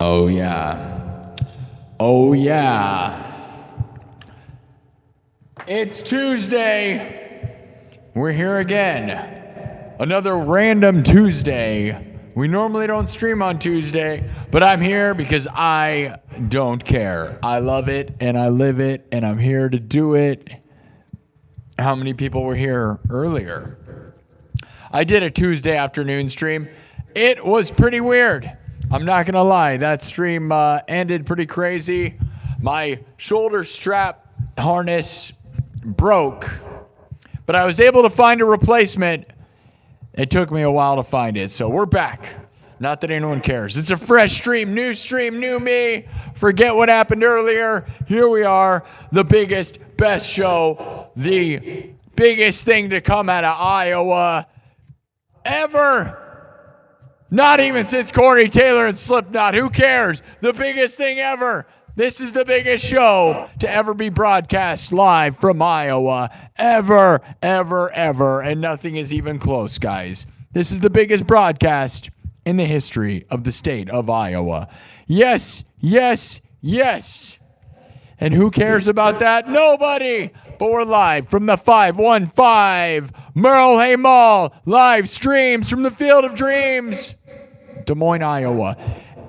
Oh, yeah. Oh, yeah. It's Tuesday. We're here again. Another random Tuesday. We normally don't stream on Tuesday, but I'm here because I don't care. I love it and I live it and I'm here to do it. How many people were here earlier? I did a Tuesday afternoon stream. It was pretty weird. I'm not going to lie. That stream ended pretty crazy. My shoulder strap harness broke, but I was able to find a replacement. It took me a while to find it, so we're back. Not that anyone cares. It's a fresh stream, new me. Forget what happened earlier. Here we are, the biggest, best show, the biggest thing to come out of Iowa ever. Not even since Corey Taylor and Slipknot. Who cares? The biggest thing ever. This is the biggest show to ever be broadcast live from Iowa. Ever. And nothing is even close, guys. This is the biggest broadcast in the history of the state of Iowa. Yes. And who cares about that? Nobody. But we're live from the 515 Merle Hay Mall. Live streams from the Field of Dreams. Des Moines, Iowa.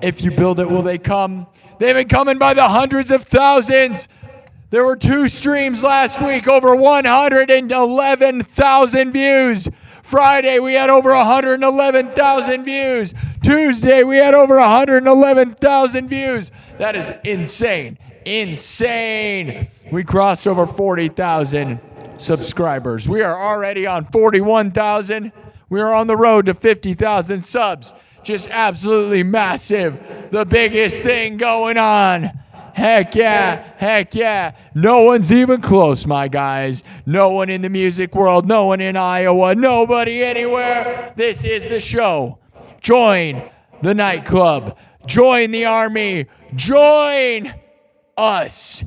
If you build it, will they come? They've been coming by the hundreds of thousands. There were 2 streams last week, over 111,000 views. Friday, we had over 111,000 views. Tuesday, we had over 111,000 views. That is insane. We crossed over 40,000 subscribers. We are already on 41,000. We are on the road to 50,000 subs. Just absolutely massive. The biggest thing going on. Heck yeah. No one's even close, my guys. No one in the music world. No one in Iowa. Nobody anywhere. This is the show. Join the nightclub. Join the army. Join us.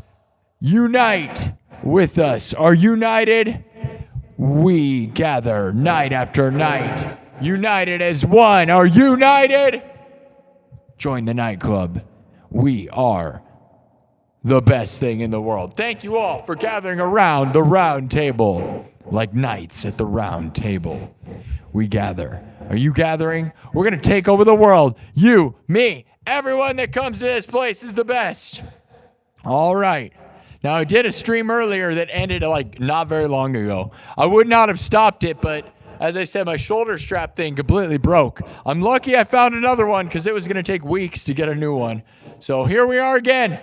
Unite with us. Are united? We gather night after night. United as one. Are united? Join the nightclub. We are the best thing in the world. Thank you all for gathering around the round table. Like knights at the round table. We gather. Are you gathering? We're going to take over the world. You, me, everyone that comes to this place is the best. All right. Now, I did a stream earlier that ended like not very long ago. I would not have stopped it, but as I said, my shoulder strap thing completely broke. I'm lucky I found another one because it was going to take weeks to get a new one. So here we are again.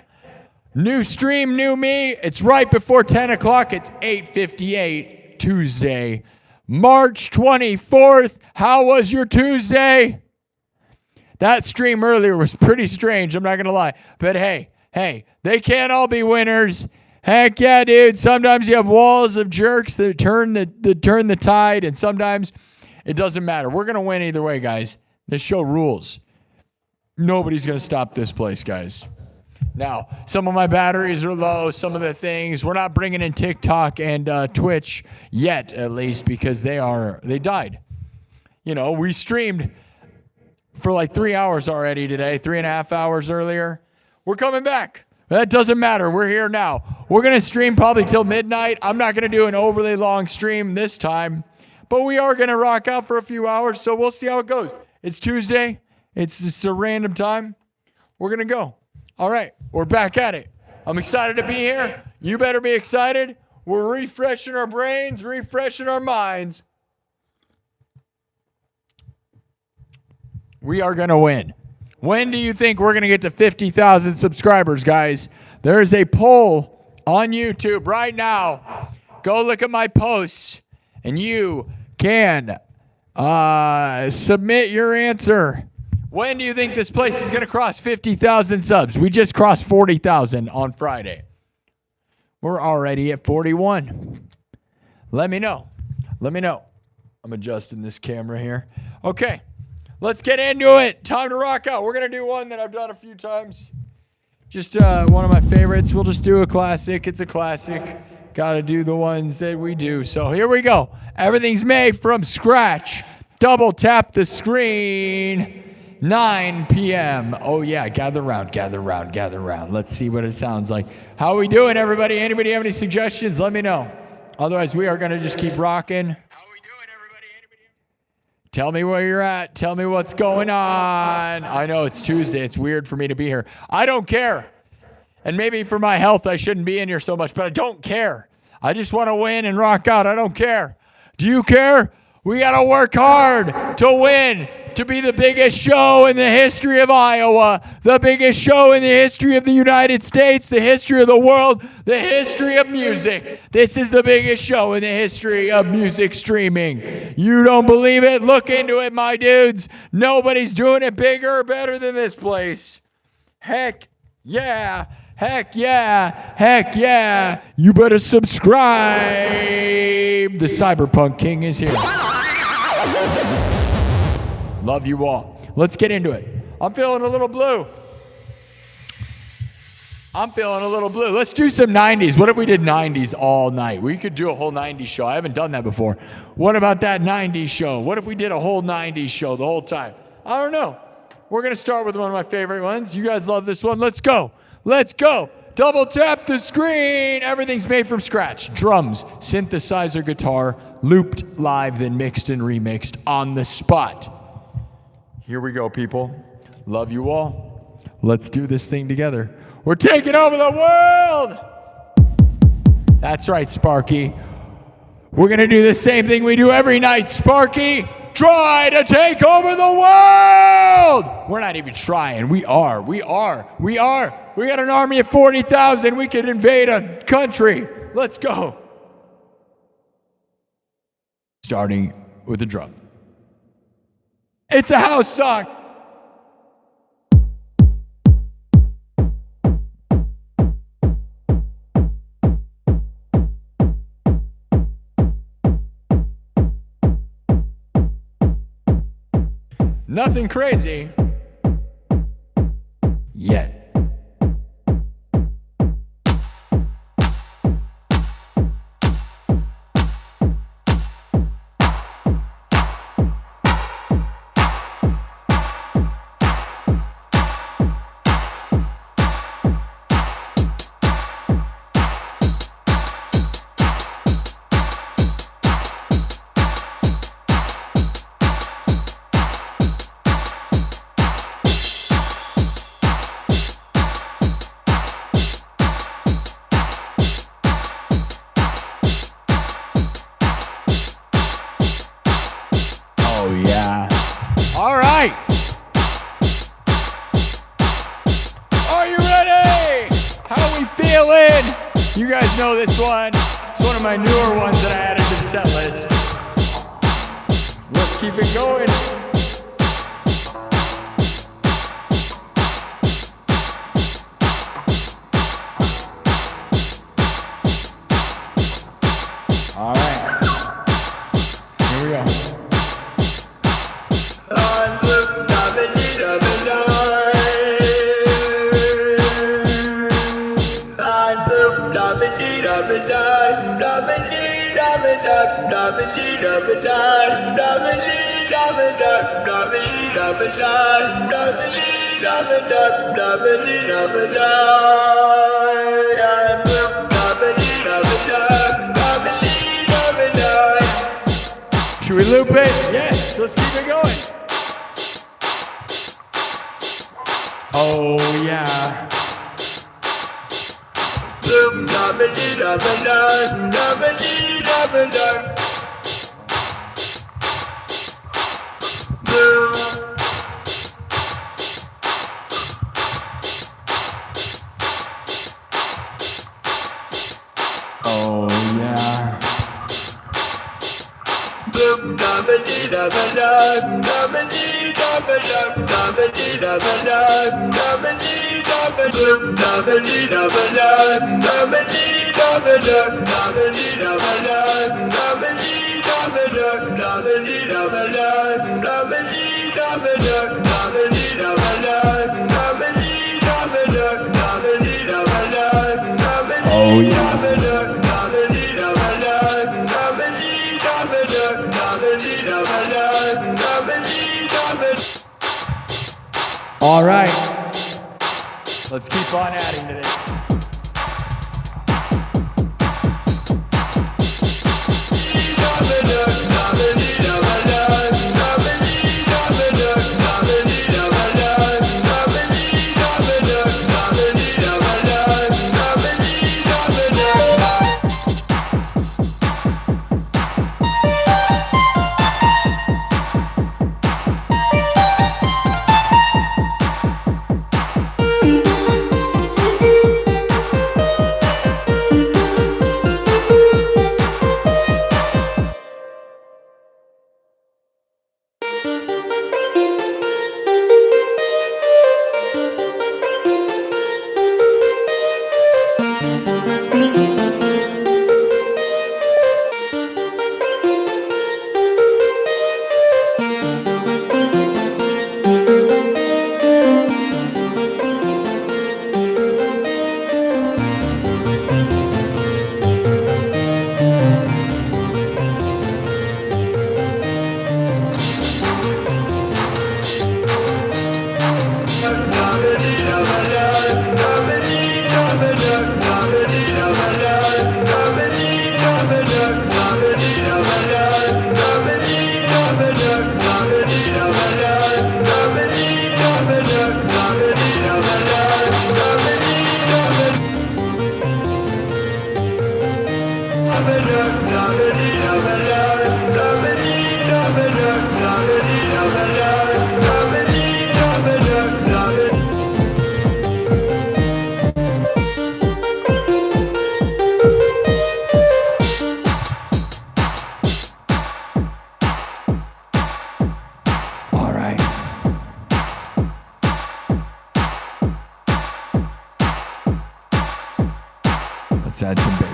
New stream, new me. It's right before 10 o'clock. It's 8:58 Tuesday, March 24th. How was your Tuesday? That stream earlier was pretty strange. I'm not going to lie. But hey, they can't all be winners. Heck yeah, dude. Sometimes you have walls of jerks that turn the tide, and sometimes it doesn't matter. We're going to win either way, guys. This show rules. Nobody's going to stop this place, guys. Now, some of my batteries are low. Some of the things, we're not bringing in TikTok and Twitch yet, at least, because they died. You know, we streamed for like 3 hours already today, 3.5 hours earlier. We're coming back. That doesn't matter. We're here now. We're going to stream probably till midnight. I'm not going to do an overly long stream this time, but we are going to rock out for a few hours, so we'll see how it goes. It's Tuesday. It's just a random time. We're going to go. All right. We're back at it. I'm excited to be here. You better be excited. We're refreshing our brains, refreshing our minds. We are going to win. When do you think we're going to get to 50,000 subscribers, guys? There is a poll on YouTube right now. Go look at my posts, and you can submit your answer. When do you think this place is going to cross 50,000 subs? We just crossed 40,000 on Friday. We're already at 41. Let me know. I'm adjusting this camera here. Okay. Let's get into it. Time to rock out. We're going to do one that I've done a few times. Just one of my favorites. We'll just do a classic. It's a classic. Got to do the ones that we do. So here we go. Everything's made from scratch. Double tap the screen. 9 p.m. Oh yeah, gather round, gather round, gather round. Let's see what it sounds like. How are we doing, everybody? Anybody have any suggestions? Let me know. Otherwise, we are going to just keep rocking. How are we doing, everybody? Tell me where you're at. Tell me what's going on. I know it's Tuesday. It's weird for me to be here. I don't care. And maybe for my health, I shouldn't be in here so much, but I don't care. I just want to win and rock out. I don't care. Do you care? We got to work hard to win, to be the biggest show in the history of Iowa, the biggest show in the history of the United States, the history of the world, the history of music. This is the biggest show in the history of music streaming. You don't believe it? Look into it, my dudes. Nobody's doing it bigger or better than this place. Heck yeah. Heck yeah. Heck yeah. You better subscribe. The Cyberpunk King is here. Love you all. Let's get into it. I'm feeling a little blue. Let's do some 90s. What if we did 90s all night? We could do a whole 90s show. I haven't done that before. What about that 90s show? What if we did a whole 90s show the whole time? I don't know. We're going to start with one of my favorite ones. You guys love this one. Let's go. Let's go. Double tap the screen. Everything's made from scratch. Drums, synthesizer, guitar, looped live, then mixed and remixed on the spot. Here we go, people. Love you all. Let's do this thing together. We're taking over the world. That's right, Sparky. We're going to do the same thing we do every night, Sparky. Try to take over the world. We're not even trying. We are. We got an army of 40,000. We could invade a country. Let's go. Starting with the drum. It's a house song. Nothing crazy yet. You guys know this one. It's one of my newer ones that I added to the set list. Let's keep it going. All right. Here we go. Should we loop it? Yes, let's keep it going. Oh yeah. Oh yeah. Oh yeah. All right. Let's keep on adding to this. Let's add some bass.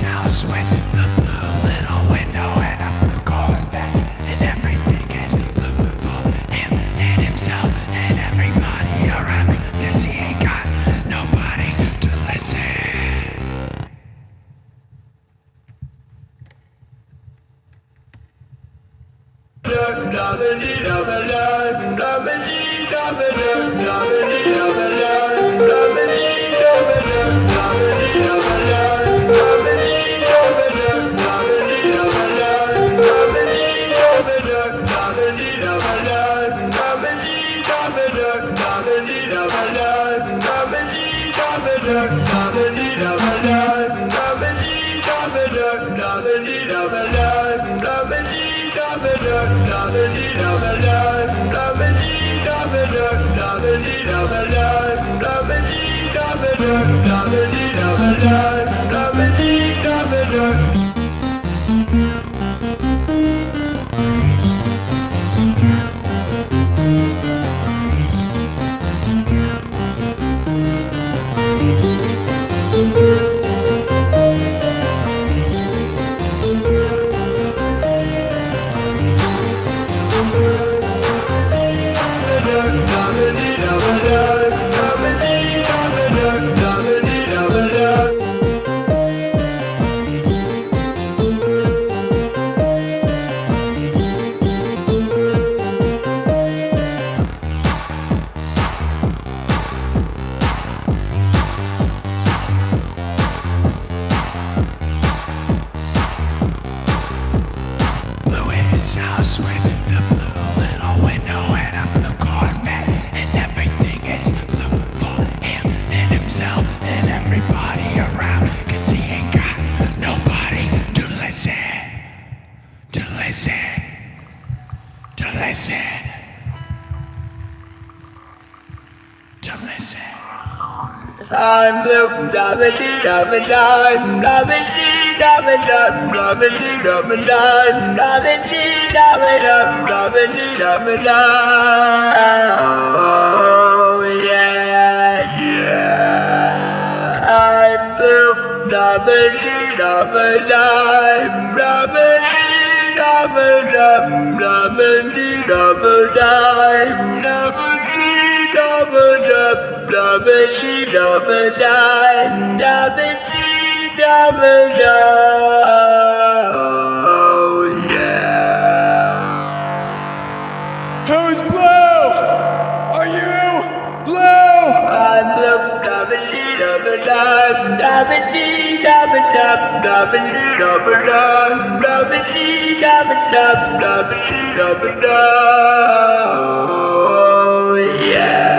House with the blue little window and a blue Corvette, and everything is blue for him and himself and everybody around, 'cause he ain't got nobody to listen. House with the blue little window and a blue Corvette, and everything is blue for him and himself and everybody around, 'cause he ain't got nobody to listen, to listen, to listen, to listen. I'm blue, Who's blue? Are you blue? I'm blue. Oh, yeah.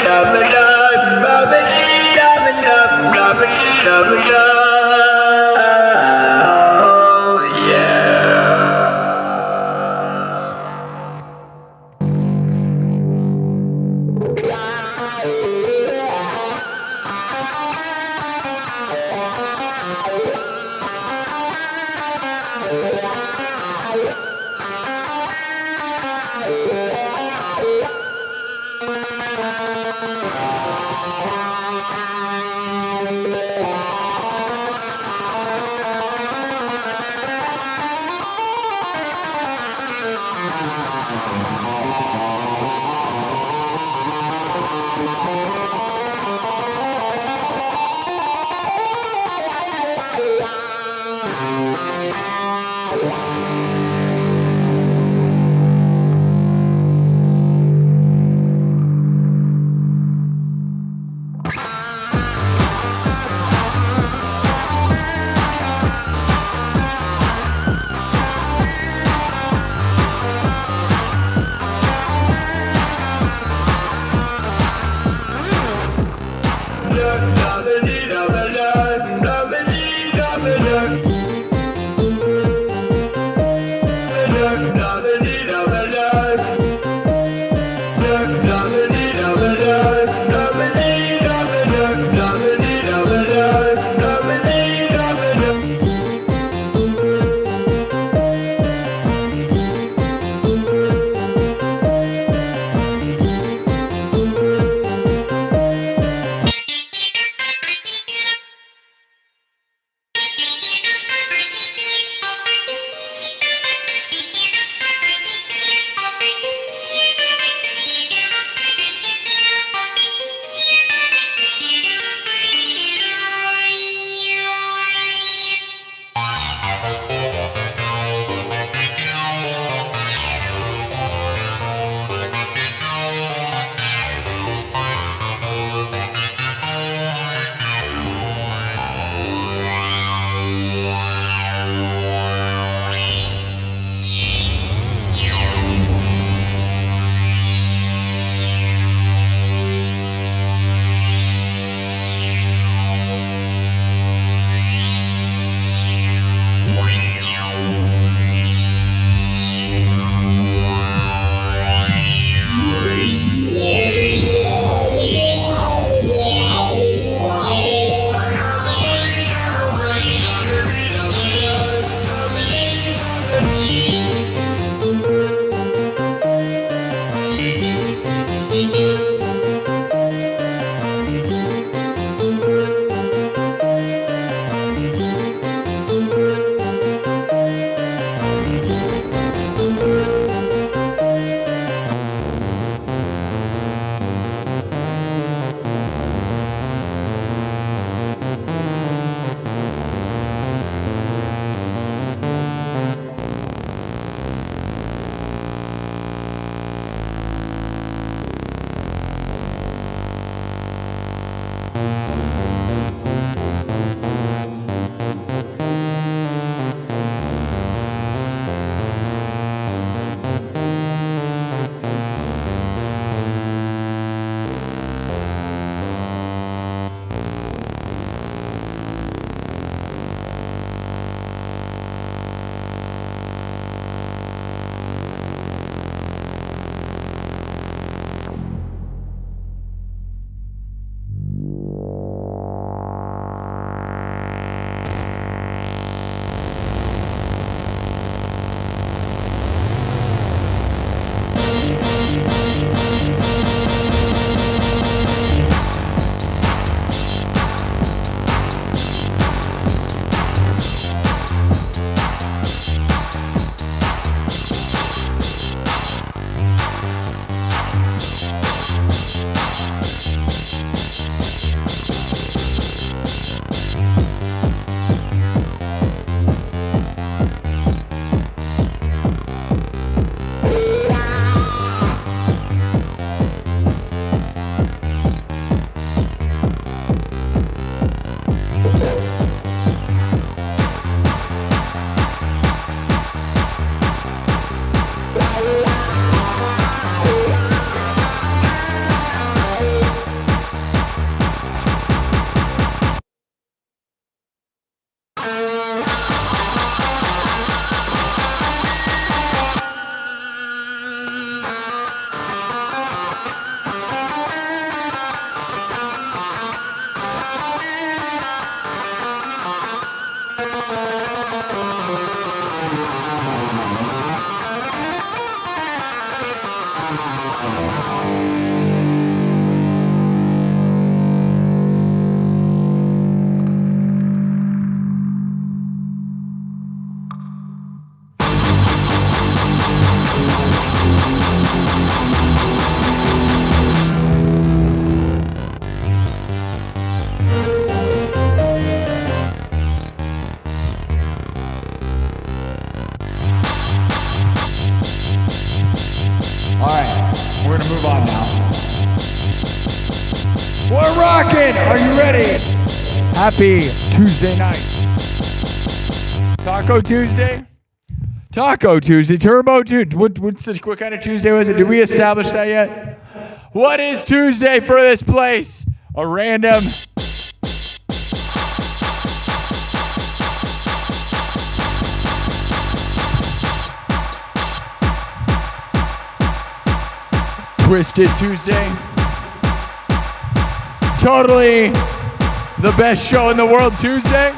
I'm the All right, we're gonna move on now. We're rocking. Are you ready? Happy Tuesday night. Taco Tuesday? Taco Tuesday, Turbo Tuesday. What kind of Tuesday was it? Did we establish that yet? What is Tuesday for this place? A random... Twisted Tuesday. Totally the best show in the world Tuesday.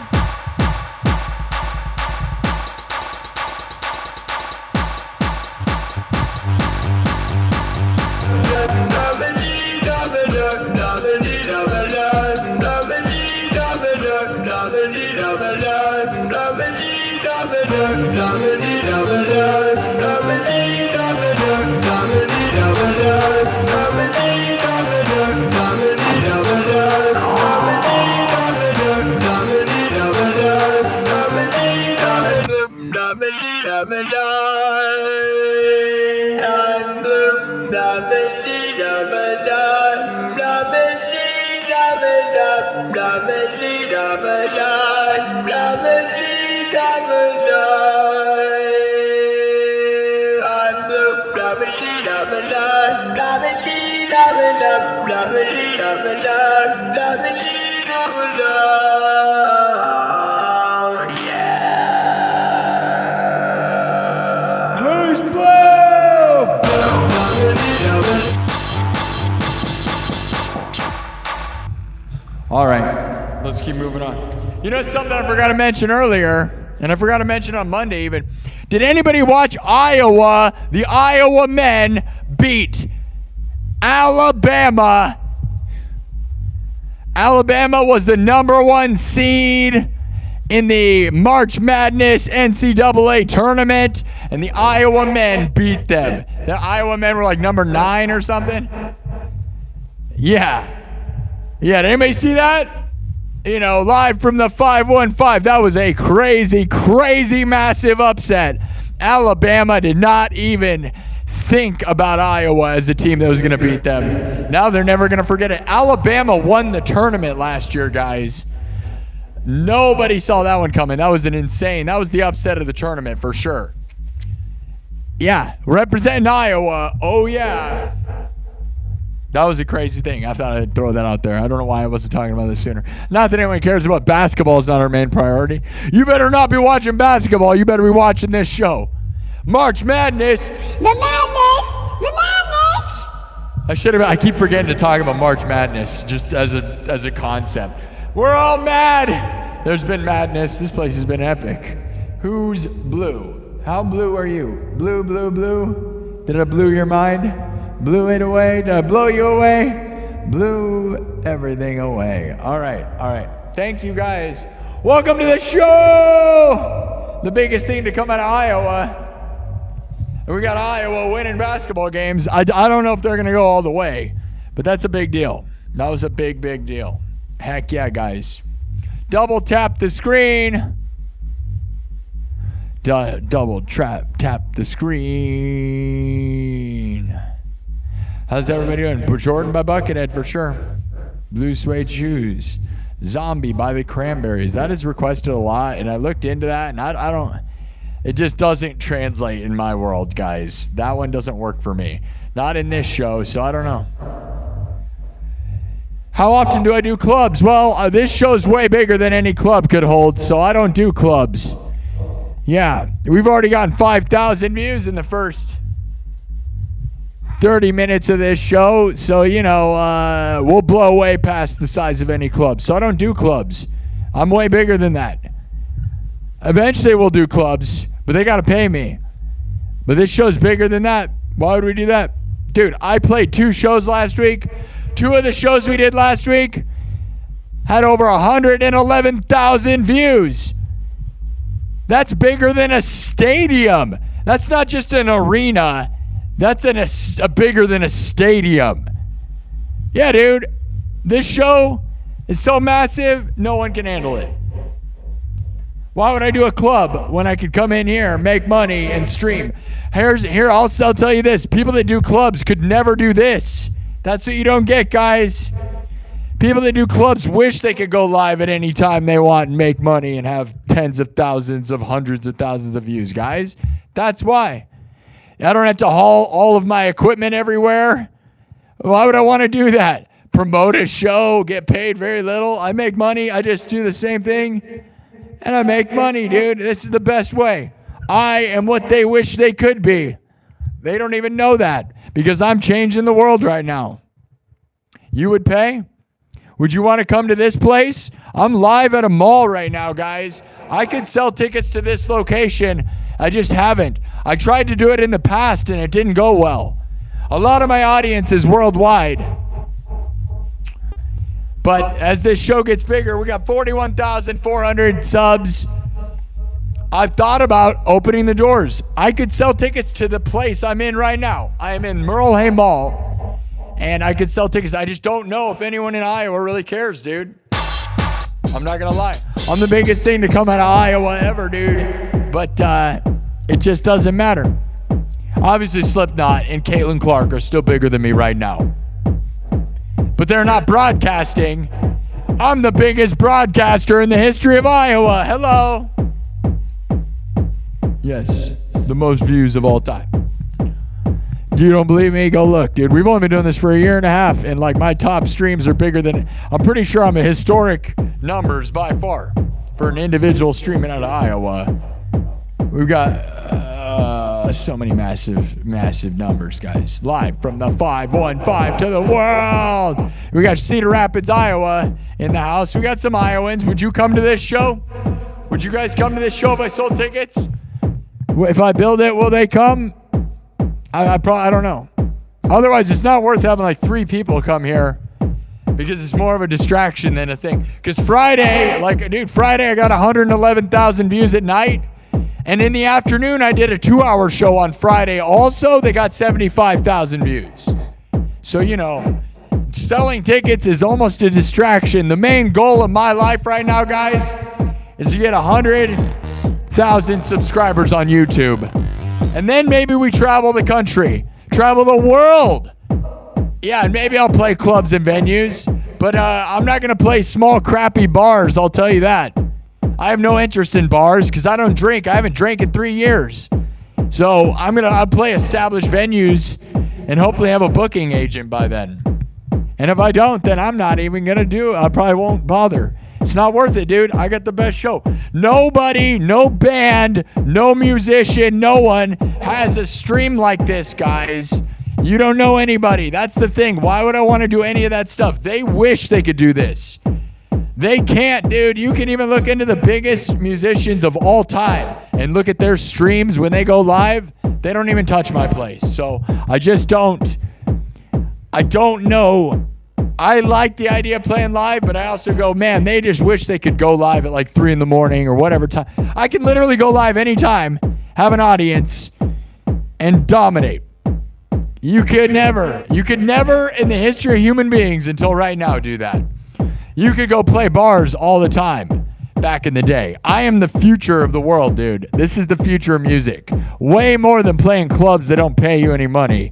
All right, let's keep moving on. You know something I forgot to mention earlier, and I forgot to mention on Monday even. Did anybody watch Iowa? The Iowa men beat Alabama. Alabama was the #1 seed in the March Madness NCAA tournament, and the Iowa men beat them. The Iowa men were like #9 or something. Yeah. Yeah, did anybody see that? You know, live from the 515. That was a crazy, crazy, massive upset. Alabama did not even think about Iowa as a team that was going to beat them. Now they're never going to forget it. Alabama won the tournament last year, guys. Nobody saw that one coming. That was that was the upset of the tournament for sure. Yeah, representing Iowa. Oh, yeah. That was a crazy thing. I thought I'd throw that out there. I don't know why I wasn't talking about this sooner. Not that anyone cares about basketball. Is not our main priority. You better not be watching basketball. You better be watching this show. March Madness. The madness! The madness! I keep forgetting to talk about March Madness just as a concept. We're all mad. There's been madness. This place has been epic. Who's blue? How blue are you? Blue, blue, blue? Did I blew your mind? Blew it away? Did I blow you away? Blew everything away. All right. Thank you guys. Welcome to the show! The biggest thing to come out of Iowa. And we got Iowa winning basketball games. I don't know if they're going to go all the way, but that's a big deal. That was a big, big deal. Heck yeah, guys. Double tap the screen. Double tap the screen. How's everybody doing? Jordan by Buckethead for sure. Blue suede shoes. Zombie by the Cranberries. That is requested a lot, and I looked into that, and I don't. It just doesn't translate in my world, guys. That one doesn't work for me. Not in this show, so I don't know. How often do I do clubs? Well, this show's way bigger than any club could hold, so I don't do clubs. Yeah, we've already gotten 5,000 views in the first 30 minutes of this show, so, you know, we'll blow way past the size of any club. So I don't do clubs. I'm way bigger than that. Eventually we'll do clubs, but they got to pay me. But this show's bigger than that. Why would we do that? Dude, I played 2 shows last week. 2 of the shows we did last week had over 111,000 views. That's bigger than a stadium. That's not just an arena. That's a bigger than a stadium. Yeah, dude. This show is so massive, no one can handle it. Why would I do a club when I could come in here, make money, and stream? I'll tell you this. People that do clubs could never do this. That's what you don't get, guys. People that do clubs wish they could go live at any time they want and make money and have tens of thousands of hundreds of thousands of views, guys. That's why. I don't have to haul all of my equipment everywhere. Why would I want to do that? Promote a show, get paid very little. I make money. I just do the same thing. And I make money, dude. This is the best way. I am what they wish they could be. They don't even know that because I'm changing the world right now. You would pay? Would you want to come to this place? I'm live at a mall right now, guys. I could sell tickets to this location. I just haven't. I tried to do it in the past and it didn't go well. A lot of my audience is worldwide. But as this show gets bigger, we got 41,400 subs. I've thought about opening the doors. I could sell tickets to the place I'm in right now. I am in Merle Mall, and I could sell tickets. I just don't know if anyone in Iowa really cares, dude. I'm not going to lie. I'm the biggest thing to come out of Iowa ever, dude. But it just doesn't matter. Obviously, Slipknot and Caitlin Clark are still bigger than me right now. But they're not broadcasting. I'm the biggest broadcaster in the history of Iowa. Hello. Yes, the most views of all time. You don't believe me? Go look, dude. We've only been doing this for a year and a half, and like my top streams are bigger than. I'm pretty sure I'm a historic numbers by far for an individual streaming out of Iowa. We've got so many massive numbers, guys. Live from the 515 to the world. We got Cedar Rapids, Iowa in the house. We got some Iowans. Would you come to this show? Would you guys come to this show if I sold tickets? If I build it, will they come? I don't know. Otherwise, it's not worth having like 3 people come here because it's more of a distraction than a thing. Because Friday, Friday I got 111,000 views at night. And in the afternoon, I did a 2-hour show on Friday. Also, they got 75,000 views. So, selling tickets is almost a distraction. The main goal of my life right now, guys, is to get 100,000 subscribers on YouTube. And then maybe we travel the country, travel the world. Yeah, and maybe I'll play clubs and venues. But I'm not going to play small, crappy bars, I'll tell you that. I have no interest in bars because I don't drink. I haven't drank in 3 years. So I'll play established venues and hopefully have a booking agent by then. And if I don't, then I'm not even going to do it. I probably won't bother. It's not worth it, dude. I got the best show. Nobody, no band, no musician, no one has a stream like this, guys. You don't know anybody. That's the thing. Why would I want to do any of that stuff? They wish they could do this. They can't, dude. You can even look into the biggest musicians of all time and look at their streams when they go live. They don't even touch my place. So I don't know. I like the idea of playing live, but I also go, man, they just wish they could go live at like 3 in the morning or whatever time. I can literally go live anytime, have an audience, and dominate. You could never in the history of human beings until right now do that. You could go play bars all the time back in the day. I am the future of the world, dude. This is the future of music. Way more than playing clubs that don't pay you any money,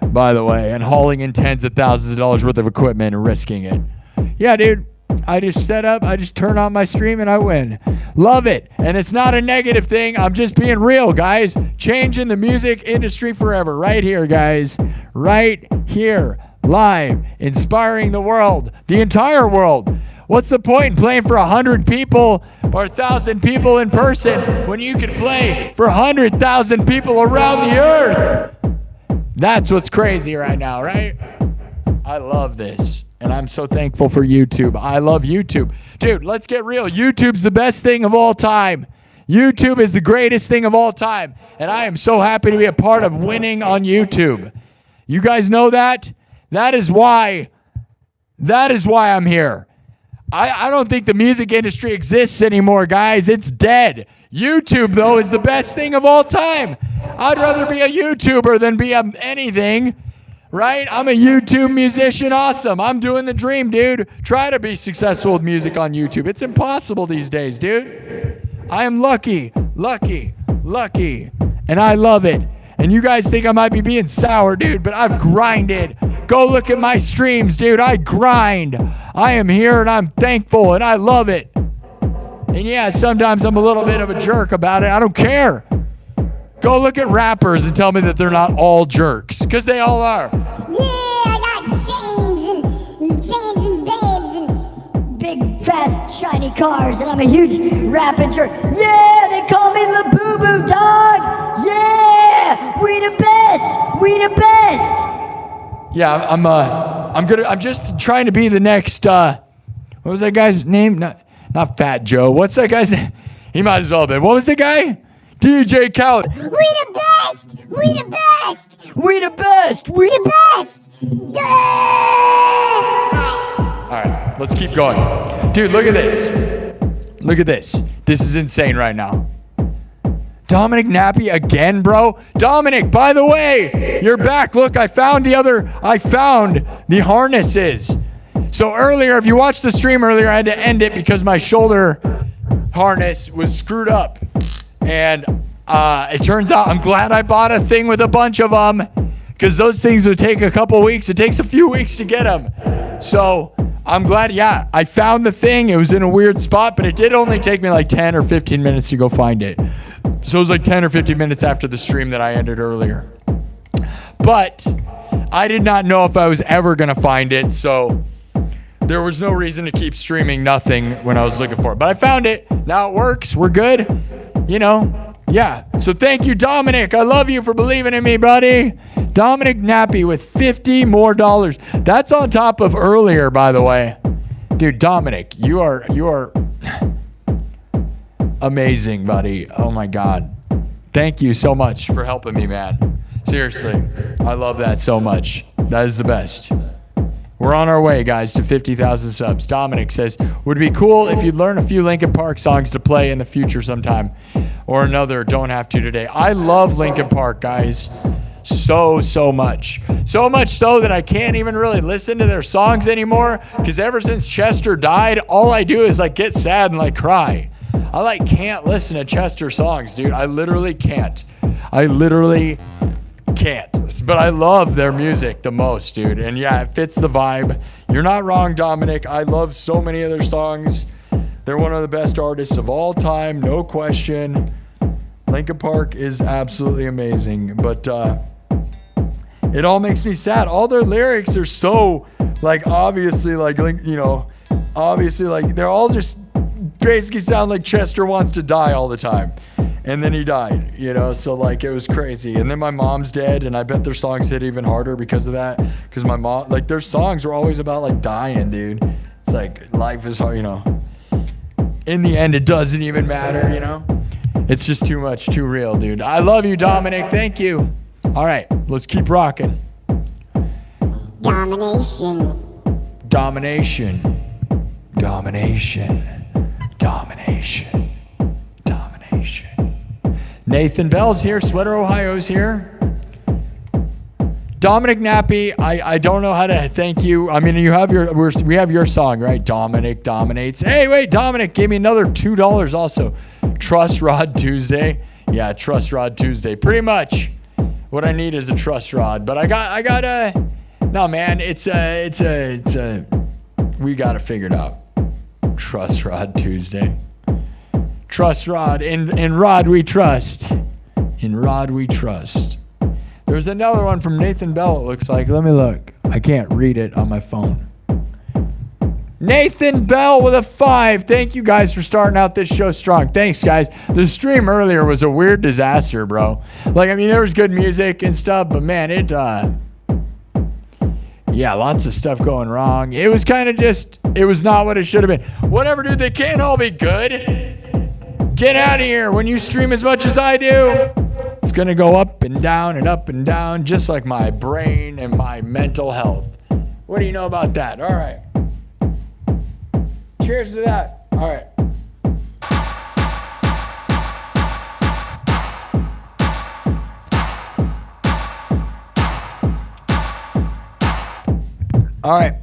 by the way, and hauling in tens of thousands of dollars worth of equipment and risking it. Yeah, dude. I just set up, I just turn on my stream and I win. Love it. And it's not a negative thing. I'm just being real, guys. Changing the music industry forever. Right here, guys. Right here. Live, inspiring the world, the entire world. What's the point in playing for 100 people or 1,000 people in person when you can play for 100,000 people around the earth? That's what's crazy right now, right? I love this, and I'm so thankful for YouTube. I love YouTube. Dude, let's get real. YouTube's the best thing of all time. YouTube is the greatest thing of all time, and I am so happy to be a part of winning on YouTube. You guys know that? That is why I'm here. I don't think the music industry exists anymore, guys. It's dead. YouTube, though, is the best thing of all time. I'd rather be a YouTuber than be anything, right? I'm a YouTube musician. Awesome. I'm doing the dream, dude. Try to be successful with music on YouTube. It's impossible these days, dude. I am lucky, and I love it. And you guys think I might be being sour, dude, but I've grinded. Go look at my streams, dude. I grind. I am here, and I'm thankful, and I love it. And yeah, sometimes I'm a little bit of a jerk about it. I don't care. Go look at rappers and tell me that they're not all jerks, because they all are. Yeah, I got chains and babes and big, fast, shiny cars, and I'm a huge rapping jerk. Yeah, they call me La Boo Boo Dog. Yeah, we the best. Yeah, I'm just trying to be the next, what was that guy's name? Not Fat Joe. What's that guy's name? He might as well have been. What was the guy? DJ Khaled. We the best. All right, let's keep going. Dude, look at this. This is insane right now. Dominic Nappy again, bro. Dominic, by the way, you're back. Look, I found the harnesses. So earlier, if you watched the stream earlier, I had to end it because my shoulder harness was screwed up. And it turns out I'm glad I bought a thing with a bunch of them, because those things would take a couple weeks. It takes a few weeks to get them. So I'm glad, yeah, I found the thing. It was in a weird spot, but it did only take me like 10 or 15 minutes to go find it. So it was like 10 or 15 minutes after the stream that I ended earlier. But I did not know if I was ever going to find it, so there was no reason to keep streaming nothing when I was looking for it. But I found it. Now it works. We're good. You know, yeah. So thank you, Dominic. I love you for believing in me, buddy. Dominic Nappy with $50 more. That's on top of earlier, by the way. Dude, Dominic, you are amazing, buddy. Oh my God. Thank you so much for helping me, man. Seriously. I love that so much. That is the best. We're on our way, guys, to 50,000 subs. Dominic says, would it be cool if you'd learn a few Linkin Park songs to play in the future sometime, or another don't have to today? I love Linkin Park, guys. So much. So much so that I can't even really listen to their songs anymore, because ever since Chester died, all I do is like get sad and like cry. I like can't listen to Chester songs, dude. I literally can't. But I love their music the most, dude. And yeah, it fits the vibe. You're not wrong, Dominic. I love so many of their songs. They're one of the best artists of all time, no question. Linkin Park is absolutely amazing. But it all makes me sad. All their lyrics are so, like, obviously, like, you know, obviously, like, they're all just basically sound like Chester wants to die all the time. And then he died, you know, so like it was crazy. And then my mom's dead, and I bet their songs hit even harder because of that. Because my mom, like, their songs were always about like dying, dude. It's like life is hard, you know. In the end, it doesn't even matter, you know. It's just too much, too real, dude. I love you, Dominic. Thank you. All right, let's keep rocking. Domination. Nathan Bell's here. Sweater Ohio's here. Dominic Nappy, I don't know how to thank you. I mean, we have your song, right? Dominic dominates. Hey, wait, Dominic gave me another $2 also. Trust Rod Tuesday. Yeah, Trust Rod Tuesday. Pretty much what I need is a truss rod. But I got a, no, man, it's a, we got to figure it out. Truss Rod Tuesday. Trust Rod. In Rod we trust. In Rod we trust. There's another one from Nathan Bell, it looks like. Let me look. I can't read it on my phone. Nathan Bell with a 5. Thank you guys for starting out this show strong. Thanks, guys. The stream earlier was a weird disaster, bro. Like, I mean, there was good music and stuff, but man, yeah, lots of stuff going wrong. It was kind of just, it was not what it should have been. Whatever, dude, they can't all be good. Get out of here when you stream as much as I do. It's gonna go up and down, just like my brain and my mental health. What do you know about that? All right. Cheers to that. All right. All right.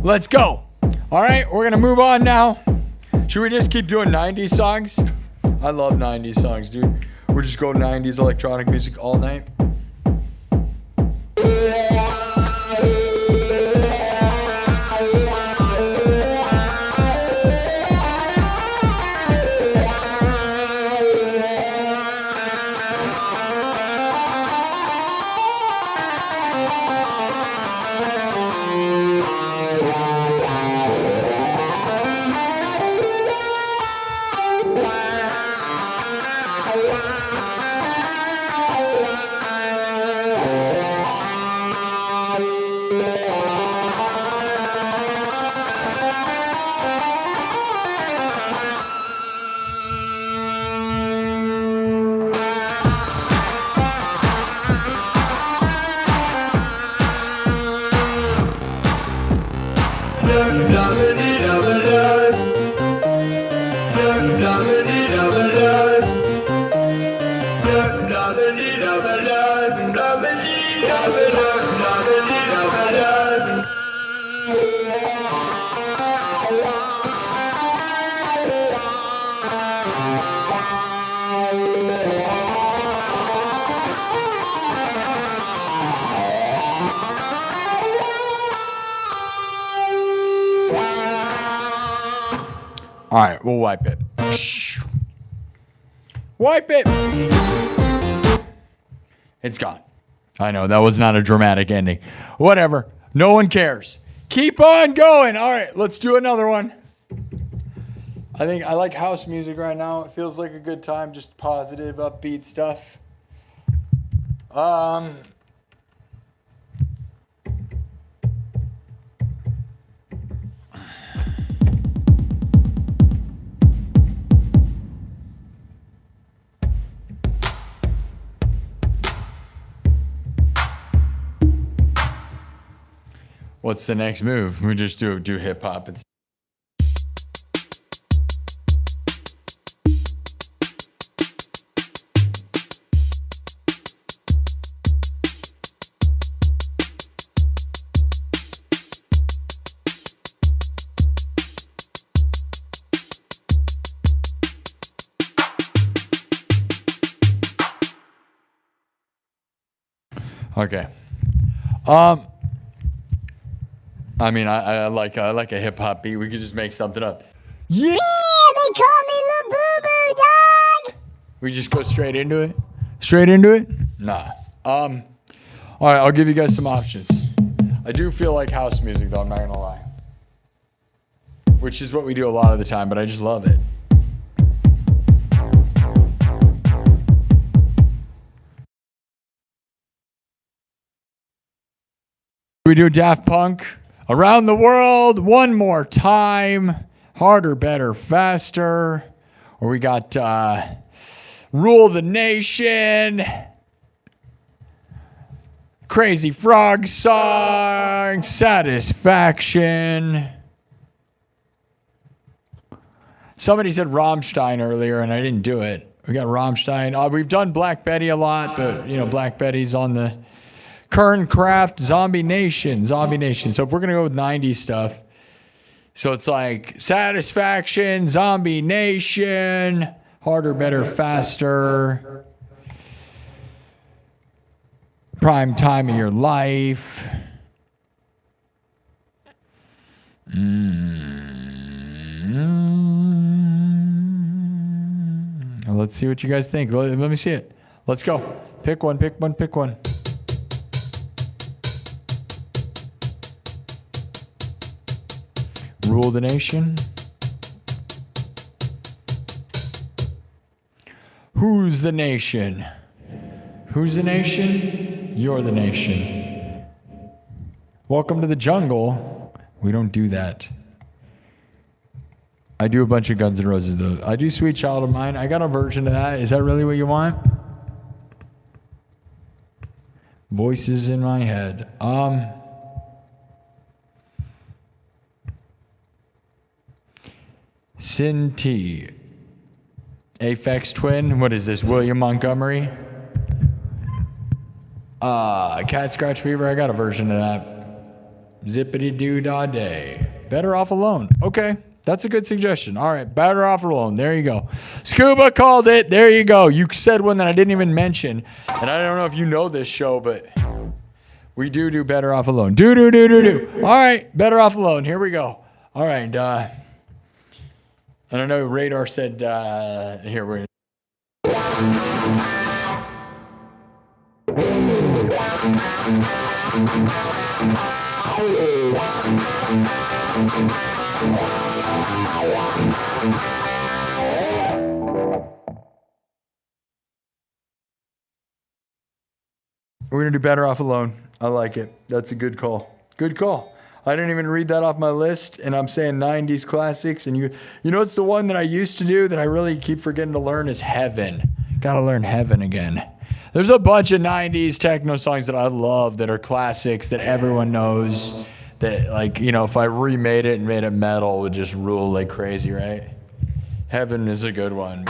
Let's go. All right, we're gonna move on now. Should we just keep doing 90s songs? I love 90s songs, dude. We're just going 90s electronic music all night. All right, we'll wipe it. Wipe it. It's gone. I know, that was not a dramatic ending. Whatever. No one cares. Keep on going. All right, let's do another one. I think I like house music right now. It feels like a good time. Just positive, upbeat stuff. What's the next move? We just do hip hop. Okay. I mean, I like a hip hop beat. We could just make something up. Yeah, they call me the boo-boo dog. We just go straight into it. Straight into it? Nah. All right, I'll give you guys some options. I do feel like house music, though. I'm not gonna lie. Which is what we do a lot of the time, but I just love it. We do Daft Punk. Around the world, one more time. Harder, better, faster. Or we got Rule the Nation. Crazy Frog Song. Satisfaction. Somebody said Rammstein earlier, and I didn't do it. We got Rammstein. We've done Black Betty a lot, but, you know, Black Betty's on the Kernkraft, Zombie Nation. So if we're going to go with 90s stuff, so it's like Satisfaction, Zombie Nation, Harder, Better, Faster, Prime Time of Your Life. Let's see what you guys think. Let me see it. Let's go. Pick one. Rule the Nation. Who's the nation? Who's the nation? You're the nation. Welcome to the jungle. We don't do that. I do a bunch of Guns N' Roses though. I do Sweet Child of Mine. I got a version of that. Is that really what you want? Voices in my head. Sin T. Aphex Twin. What is this? William Montgomery. Cat Scratch Fever. I got a version of that. Zippity doo dah day. Better Off Alone. Okay. That's a good suggestion. All right. Better Off Alone. There you go. Scuba called it. There you go. You said one that I didn't even mention. And I don't know if you know this show, but we do Better Off Alone. Do. All right. Better Off Alone. Here we go. All right. I don't know. Radar said, here we're. We're going to do Better Off Alone. I like it. That's a good call. Good call. I didn't even read that off my list, and I'm saying 90s classics. And you know, it's the one that I used to do that I really keep forgetting to learn is Heaven. Got to learn Heaven again. There's a bunch of 90s techno songs that I love that are classics that everyone knows that, like, you know, if I remade it and made it metal, it would just rule like crazy, right? Heaven is a good one.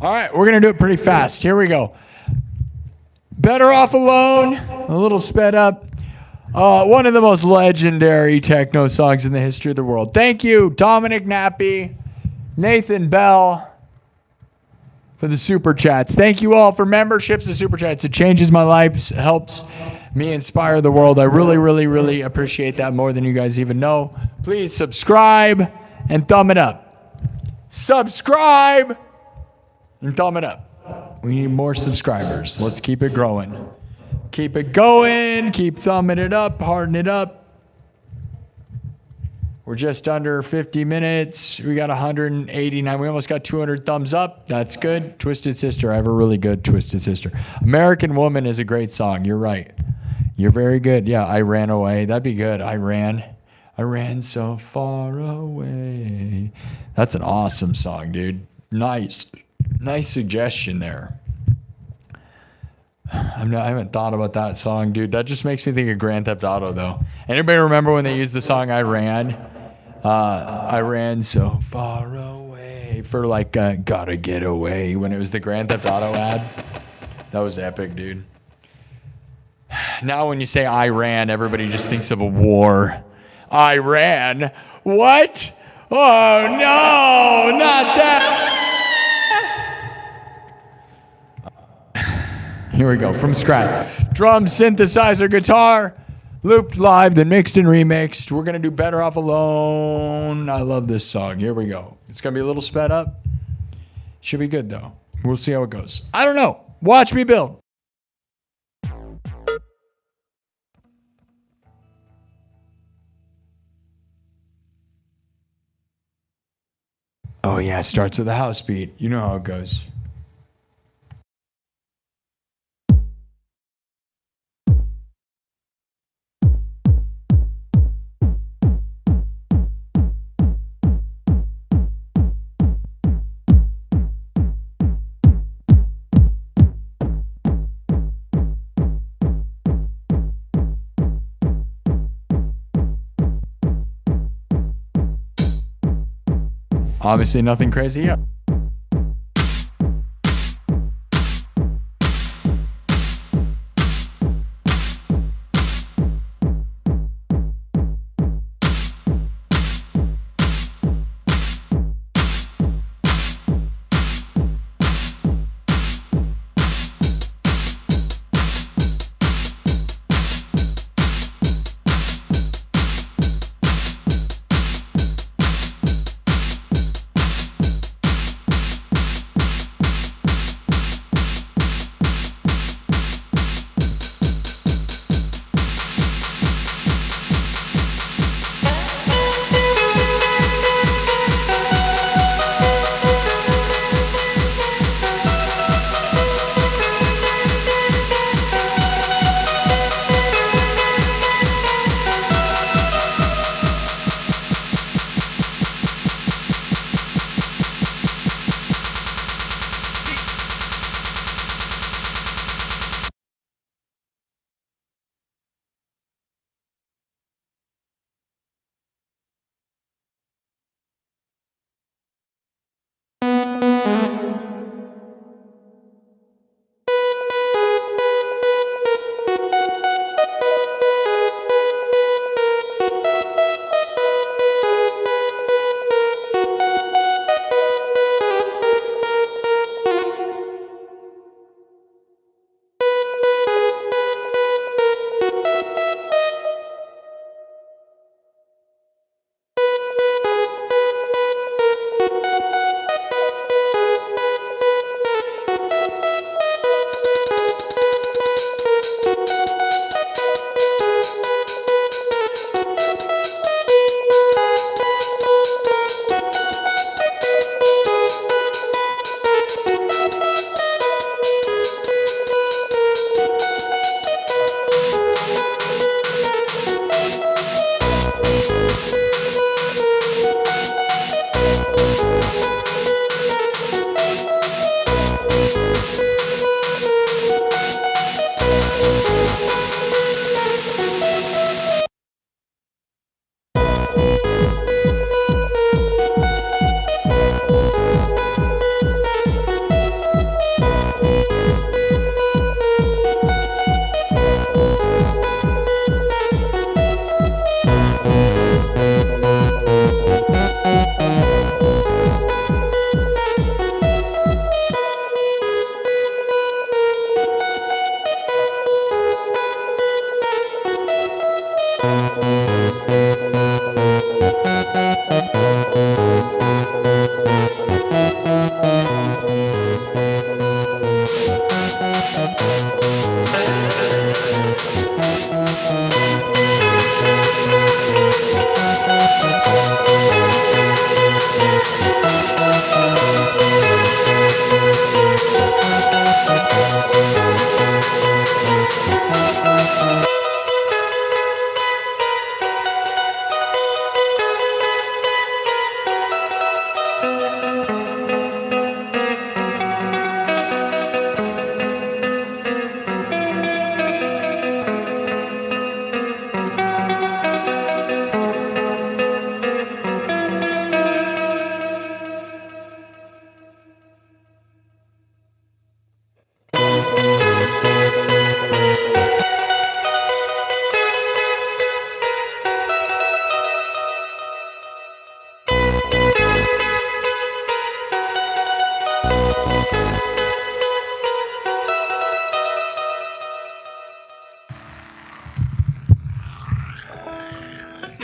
All right, we're going to do it pretty fast. Here we go. Better Off Alone, a little sped up. One of the most legendary techno songs in the history of the world. Thank you, Dominic Nappy, Nathan Bell, for the super chats. Thank you all for memberships and super chats. It changes my life, helps me inspire the world. I really, really, really appreciate that more than you guys even know. Please subscribe and thumb it up. Subscribe and thumb it up. We need more subscribers. Let's keep it growing. Keep it going. Keep thumbing it up. Harden it up. We're just under 50 minutes. We got 189. We almost got 200 thumbs up. That's good. Twisted Sister. I have a really good Twisted Sister. American Woman is a great song. You're right. You're very good. Yeah, I Ran Away. That'd be good. I ran so far away. That's an awesome song, dude. Nice suggestion there. I haven't thought about that song, dude. That just makes me think of Grand Theft Auto, though. Anybody remember when they used the song I Ran? I ran so far away for like Gotta Get Away when it was the Grand Theft Auto ad. That was epic, dude. Now when you say I ran, everybody just thinks of a war. I ran? What? Oh, no, not that. Here we go, from scratch. Drum, synthesizer, guitar, looped live, then mixed and remixed. We're going to do Better Off Alone. I love this song. Here we go. It's going to be a little sped up. Should be good, though. We'll see how it goes. I don't know. Watch me build. Oh, yeah, it starts with a house beat. You know how it goes. Obviously nothing crazy yet.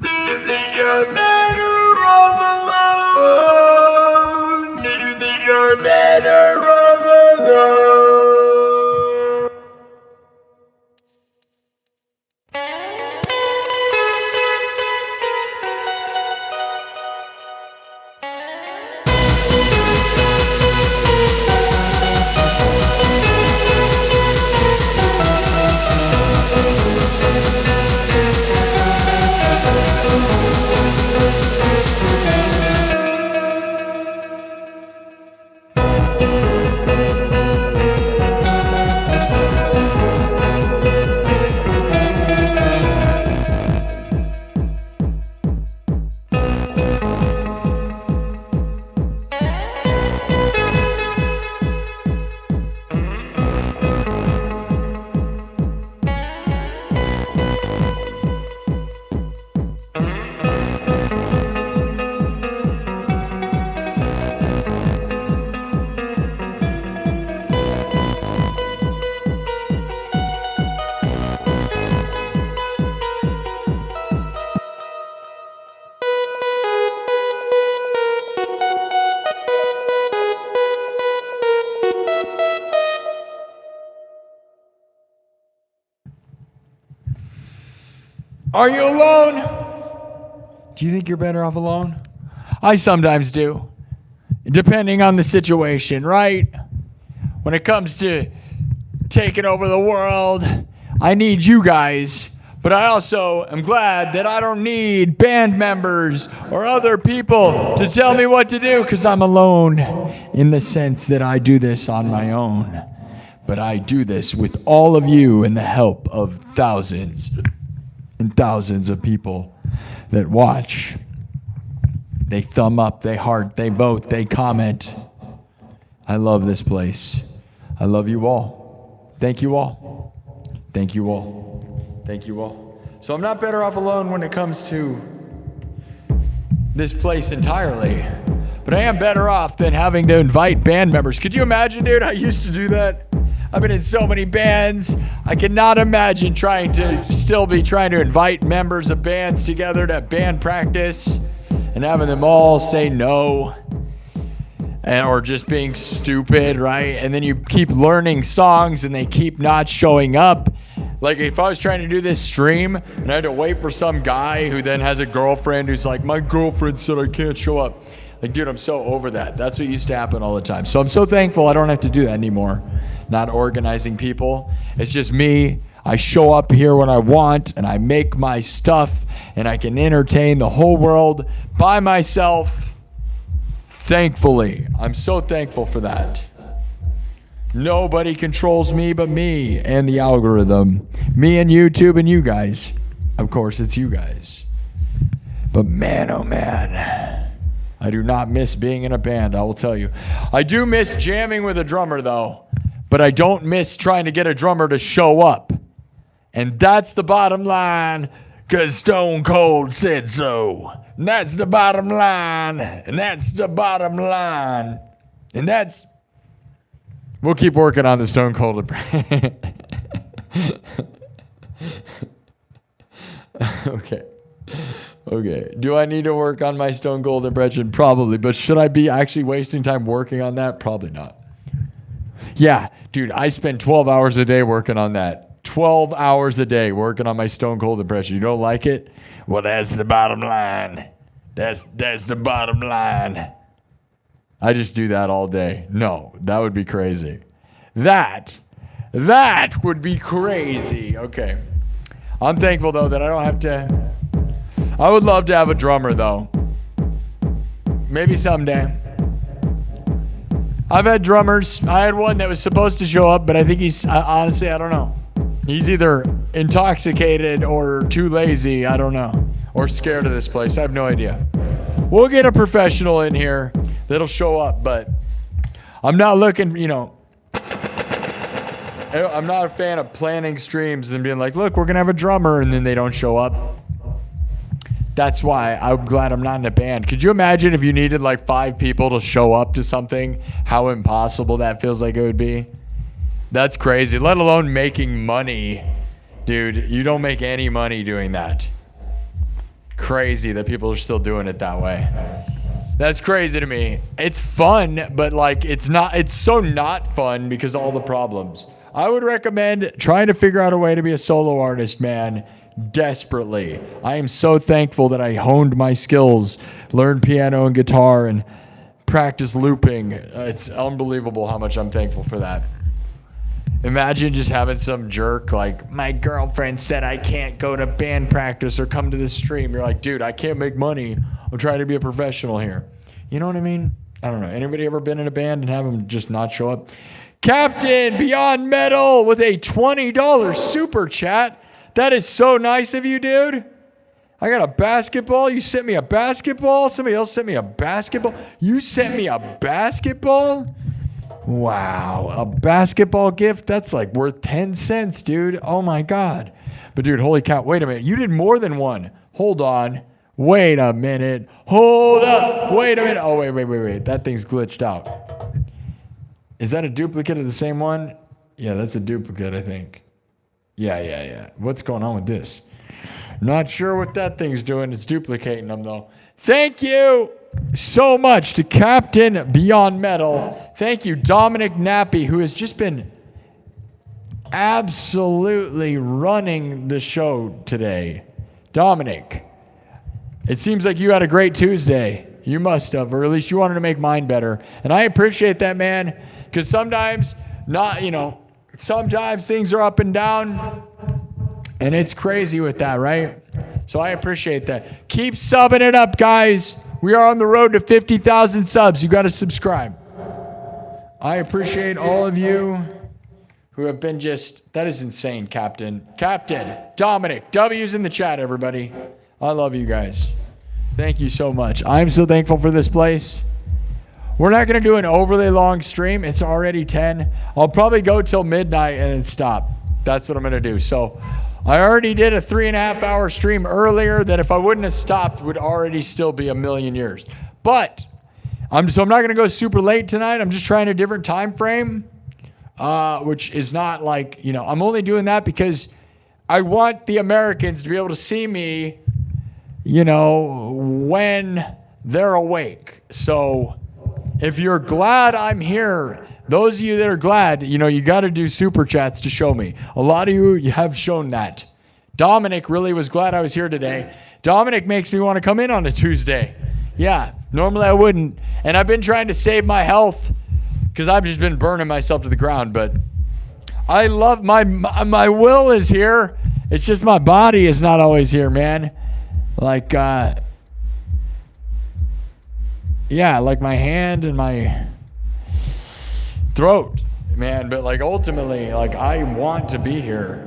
This is your better off alone. Do you think you're better off alone? Are you alone? Do you think you're better off alone? I sometimes do, depending on the situation, right? When it comes to taking over the world, I need you guys, but I also am glad that I don't need band members or other people to tell me what to do, because I'm alone in the sense that I do this on my own. But I do this with all of you and the help of thousands and thousands of people that watch. They thumb up, they heart, they vote, they comment. I love this place. I love you all. Thank you all. Thank you all. Thank you all. So I'm not better off alone when it comes to this place entirely, but I am better off than having to invite band members. Could you imagine, dude? I used to do that. I've been in so many bands. I cannot imagine trying to invite members of bands together to have band practice and having them all say no, or just being stupid, right? And then you keep learning songs and they keep not showing up. Like if I was trying to do this stream and I had to wait for some guy who then has a girlfriend who's like, my girlfriend said I can't show up. Like, dude, I'm so over that. That's what used to happen all the time. So I'm so thankful I don't have to do that anymore. Not organizing people. It's just me. I show up here when I want and I make my stuff and I can entertain the whole world by myself. Thankfully. I'm so thankful for that. Nobody controls me but me and the algorithm. Me and YouTube and you guys. Of course, it's you guys. But man, oh man. I do not miss being in a band, I will tell you. I do miss jamming with a drummer, though. but I don't miss trying to get a drummer to show up. And that's the bottom line, because Stone Cold said so. And that's the bottom line. And that's the bottom line. And that's... We'll keep working on the Stone Cold. Okay. Do I need to work on my Stone Cold impression? Probably. But should I be actually wasting time working on that? Probably not. Yeah, dude, I spend 12 hours a day working on that. 12 hours a day working on my Stone Cold impression. You don't like it? Well, that's the bottom line. That's the bottom line. I just do that all day. No, that would be crazy. That would be crazy. Okay. I'm thankful, though, that I don't have to... I would love to have a drummer, though. Maybe someday. I've had drummers. I had one that was supposed to show up, but I think he's... honestly, I don't know. He's either intoxicated or too lazy. I don't know. Or scared of this place. I have no idea. We'll get a professional in here that'll show up, but I'm not looking, I'm not a fan of planning streams and being like, look, we're going to have a drummer, and then they don't show up. That's why I'm glad I'm not in a band. Could you imagine if you needed like 5 people to show up to something, how impossible that feels like it would be? That's crazy, let alone making money. Dude, you don't make any money doing that. Crazy that people are still doing it that way. That's crazy to me. It's fun, but like it's so not fun because of all the problems. I would recommend trying to figure out a way to be a solo artist, man. Desperately. I am so thankful that I honed my skills, learned piano and guitar, and practiced looping. It's unbelievable how much I'm thankful for that. Imagine just having some jerk like, my girlfriend said I can't go to band practice or come to this stream. You're like, dude, I can't make money. I'm trying to be a professional here. You know what I mean? I don't know. Anybody ever been in a band and have them just not show up? Captain Beyond Metal with a $20 super chat. That is so nice of you, dude. I got a basketball. You sent me a basketball. Somebody else sent me a basketball. You sent me a basketball? Wow. A basketball gift? That's like worth 10 cents, dude. Oh, my God. But, dude, holy cow. Wait a minute. You did more than one. Hold on. Wait a minute. Hold up. Wait a minute. Oh, wait. That thing's glitched out. Is that a duplicate of the same one? Yeah, that's a duplicate, I think. Yeah. What's going on with this? Not sure what that thing's doing. It's duplicating them, though. Thank you so much to Captain Beyond Metal. Thank you, Dominic Nappy, who has just been absolutely running the show today. Dominic, it seems like you had a great Tuesday. You must have, or at least you wanted to make mine better. And I appreciate that, man, because sometimes sometimes things are up and down, and it's crazy with that, right? So I appreciate that. Keep subbing it up, guys. We are on the road to 50,000 subs. You got to subscribe. I appreciate all of you who have been that is insane, Captain. Dominic, W's in the chat, everybody. I love you guys. Thank you so much. I'm so thankful for this place. We're not going to do an overly long stream. It's already 10. I'll probably go till midnight and then stop. That's what I'm going to do. So I already did a 3.5-hour stream earlier that if I wouldn't have stopped would already still be a million years. But I'm not going to go super late tonight. I'm just trying a different time frame, which is not like, I'm only doing that because I want the Americans to be able to see me, when they're awake. So if you're glad I'm here, those of you that are glad, you got to do super chats to show me. A lot of you have shown that. Dominic really was glad I was here today. Dominic makes me want to come in on a Tuesday. Yeah, normally I wouldn't. And I've been trying to save my health because I've just been burning myself to the ground. But I love my will is here. It's just my body is not always here, man. Like, like my hand and my throat, man. But like ultimately, like I want to be here.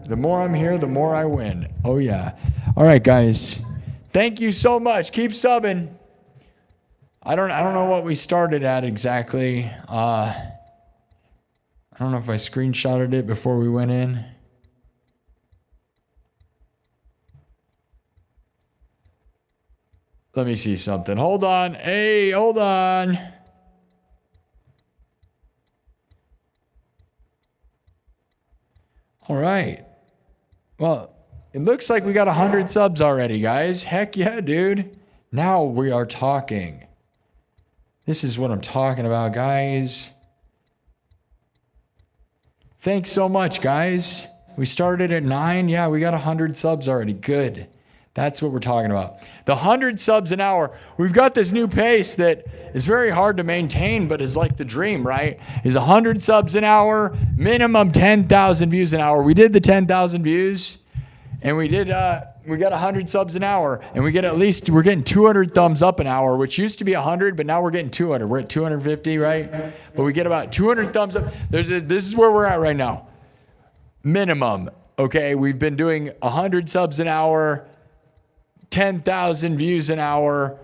The more I'm here, the more I win. Oh yeah. All right, guys. Thank you so much. Keep subbing. I don't know what we started at exactly. I don't know if I screenshotted it before we went in. Let me see something. Hold on. Hey, hold on. All right. Well, it looks like we got 100 subs already, guys. Heck yeah, dude. Now we are talking. This is what I'm talking about, guys. Thanks so much, guys. We started at 9. Yeah, we got 100 subs already. Good. That's what we're talking about. The 100 subs an hour. We've got this new pace that is very hard to maintain, but is like the dream, right? Is 100 subs an hour, minimum 10,000 views an hour. We did the 10,000 views, and we got 100 subs an hour, and we're getting 200 thumbs up an hour, which used to be 100, but now we're getting 200. We're at 250, right? But we get about 200 thumbs up. This is where we're at right now. Minimum, okay? We've been doing 100 subs an hour, 10,000 views an hour,